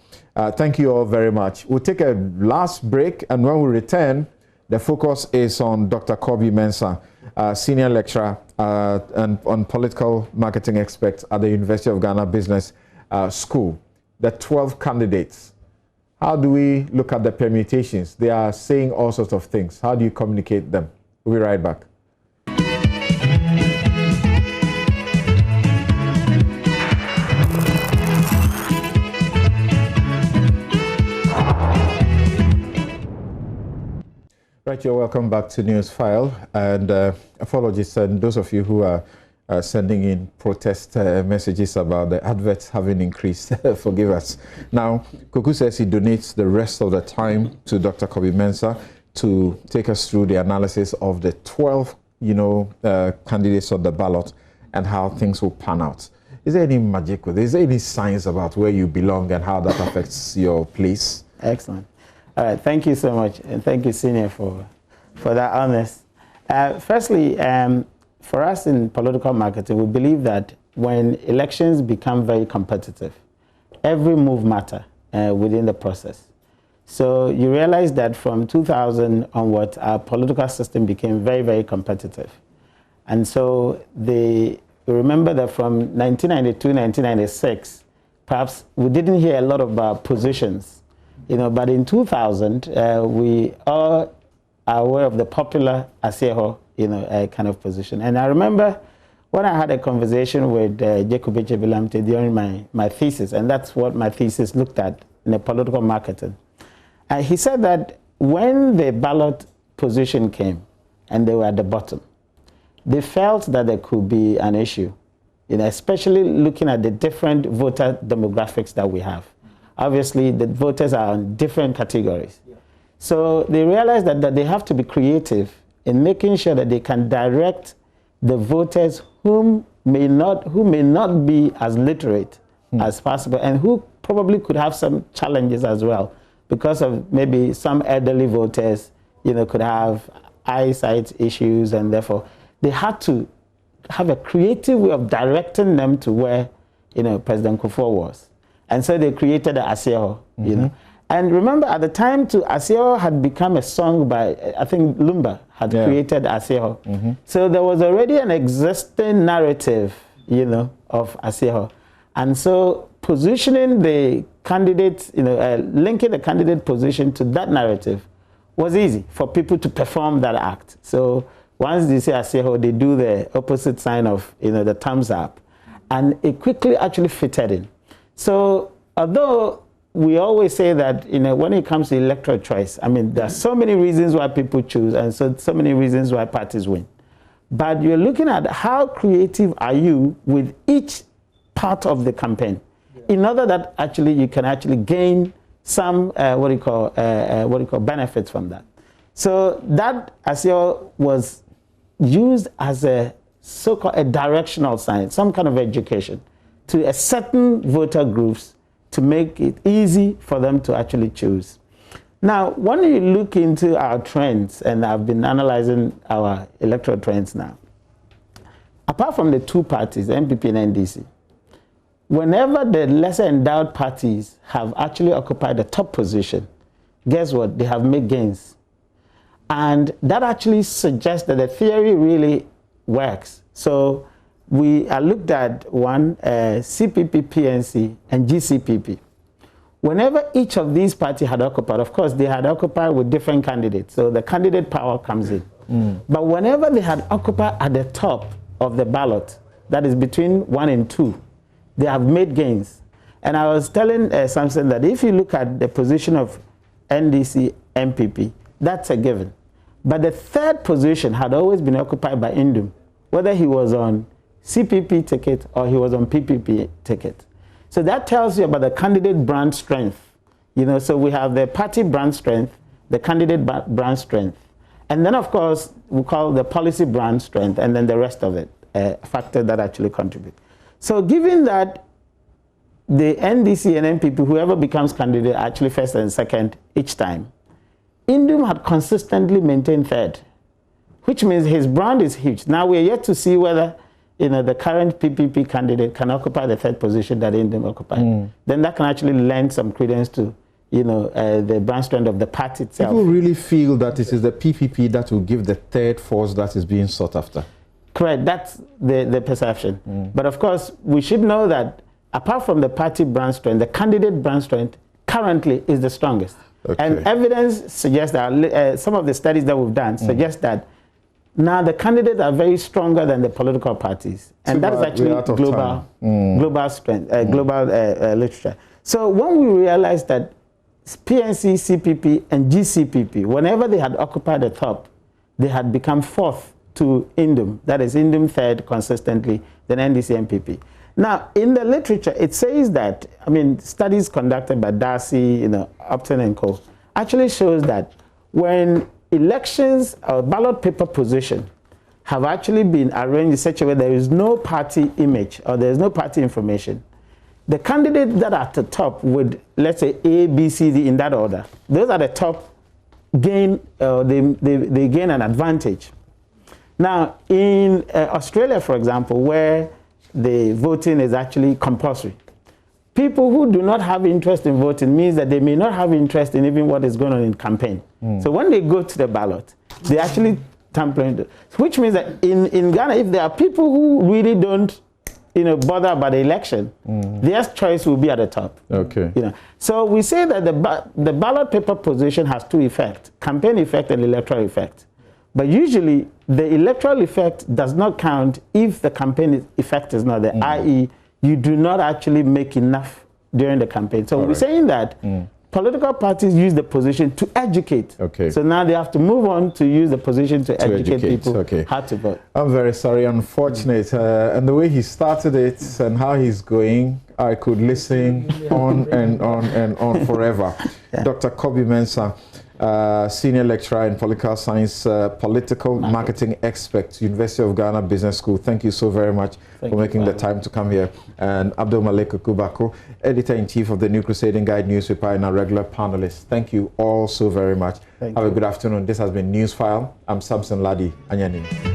Thank you all very much. We'll take a last break, and when we return, the focus is on Dr. Kobi Mensah, Senior Lecturer and on Political Marketing Expert at the University of Ghana Business School. The 12 candidates. How do we look at the permutations? They are saying all sorts of things. How do you communicate them? We'll be right back. Right, you're welcome back to NewsFile, and apologies to those of you who are sending in protest messages about the adverts having increased. Forgive us. Now, Koku says he donates the rest of the time to Dr. Kobi Mensah to take us through the analysis of the 12, candidates on the ballot and how things will pan out. Is there any magic with it? Is there any science about where you belong and how that affects your place? Excellent. All right, thank you so much, and thank you, Senior, for that honest. Firstly, for us in political marketing, we believe that when elections become very competitive, every move matters within the process. So you realize that from 2000 onwards, our political system became very, very competitive. And so remember that from 1992, 1996, perhaps we didn't hear a lot about positions. But in 2000, we all are aware of the popular Asieho, kind of position. And I remember when I had a conversation with Jacob Echevilamte during my thesis, and that's what my thesis looked at in the political marketing. And he said that when the ballot position came and they were at the bottom, they felt that there could be an issue, especially looking at the different voter demographics that we have. Obviously, the voters are in different categories. Yeah. So they realized that they have to be creative in making sure that they can direct the voters who may not be as literate as possible and who probably could have some challenges as well because of maybe some elderly voters, could have eyesight issues, and therefore they had to have a creative way of directing them to where, President Kufuor was. And so they created the Asieho, And remember, at the time, Asieho had become a song by, I think, Lumba had created Asieho. So there was already an existing narrative, of Asieho. And so positioning the candidates, linking the candidate position to that narrative was easy for people to perform that act. So once they say Asieho, they do the opposite sign of, the thumbs up. And it quickly actually fitted in. So although we always say that, when it comes to electoral choice, there are so many reasons why people choose and so many reasons why parties win. But you're looking at how creative are you with each part of the campaign in order that actually you can actually gain some, benefits from that. So that Asieho was used as a so-called a directional sign, some kind of education to a certain voter groups to make it easy for them to actually choose. Now, when you look into our trends, and I've been analyzing our electoral trends now, apart from the two parties, MPP and NDC, whenever the lesser endowed parties have actually occupied the top position, guess what? They have made gains. And that actually suggests that the theory really works. So we looked at one, CPP, PNC, and GCPP. Whenever each of these parties had occupied, of course, they had occupied with different candidates, so the candidate power comes in. But whenever they had occupied at the top of the ballot, that is between 1 and 2, they have made gains. And I was telling Samson that if you look at the position of NDC, MPP, that's a given. But the third position had always been occupied by Indum, whether he was on CPP ticket or he was on PPP ticket. So that tells you about the candidate brand strength. You know, so we have the party brand strength, the candidate brand strength, and then of course we call the policy brand strength, and then the rest of it, factor that actually contribute. So given that the NDC and MPP, whoever becomes candidate, actually first and second each time, Indum had consistently maintained third, which means his brand is huge. Now we're yet to see whether the current PPP candidate can occupy the third position that Indum occupied. Then that can actually lend some credence to the brand strength of the party itself. People really feel that it is the PPP that will give the third force that is being sought after. Correct, that's the perception. But of course, we should know that apart from the party brand strength, the candidate brand strength currently is the strongest. Okay. And evidence suggests that, some of the studies that we've done suggest that now the candidates are very stronger than the political parties. And that is actually global strength, global literature. So when we realized that PNC, CPP, and GCPP, whenever they had occupied the top, they had become fourth to Indum. That is Indum third consistently, then NDC, MPP. Now, in the literature, it says that, I mean, studies conducted by Darcy, Upton and co. actually shows that when elections or ballot paper position have actually been arranged in such a way there is no party image or there is no party information, the candidates that are at the top with, let's say, A, B, C, D in that order, those at the top gain, they gain an advantage. Now, in Australia, for example, where the voting is actually compulsory, people who do not have interest in voting means that they may not have interest in even what is going on in campaign. So when they go to the ballot, they actually tamper into, which means that in Ghana, if there are people who really don't bother about the election, their choice will be at the top. Okay. So we say that the ballot paper position has two effects, campaign effect and electoral effect. But usually the electoral effect does not count if the campaign effect is not there, i.e. you do not actually make enough during the campaign. So we're saying that political parties use the position to educate. Okay. So now they have to move on to use the position to educate people how to vote. I'm very sorry, unfortunate. And the way he started it and how he's going, I could listen on and on and on forever. Dr. Kobe Mensah, Senior Lecturer in Political Science, Political Marketing Expert, University of Ghana Business School. Thank you so very much for making the time to come here. And Abdul Malik Kubako, Editor-in-Chief of the New Crusading Guide newspaper and our regular panelist. Thank you all so very much. Have a good afternoon. This has been NewsFile. I'm Samson Ladi Anyanin.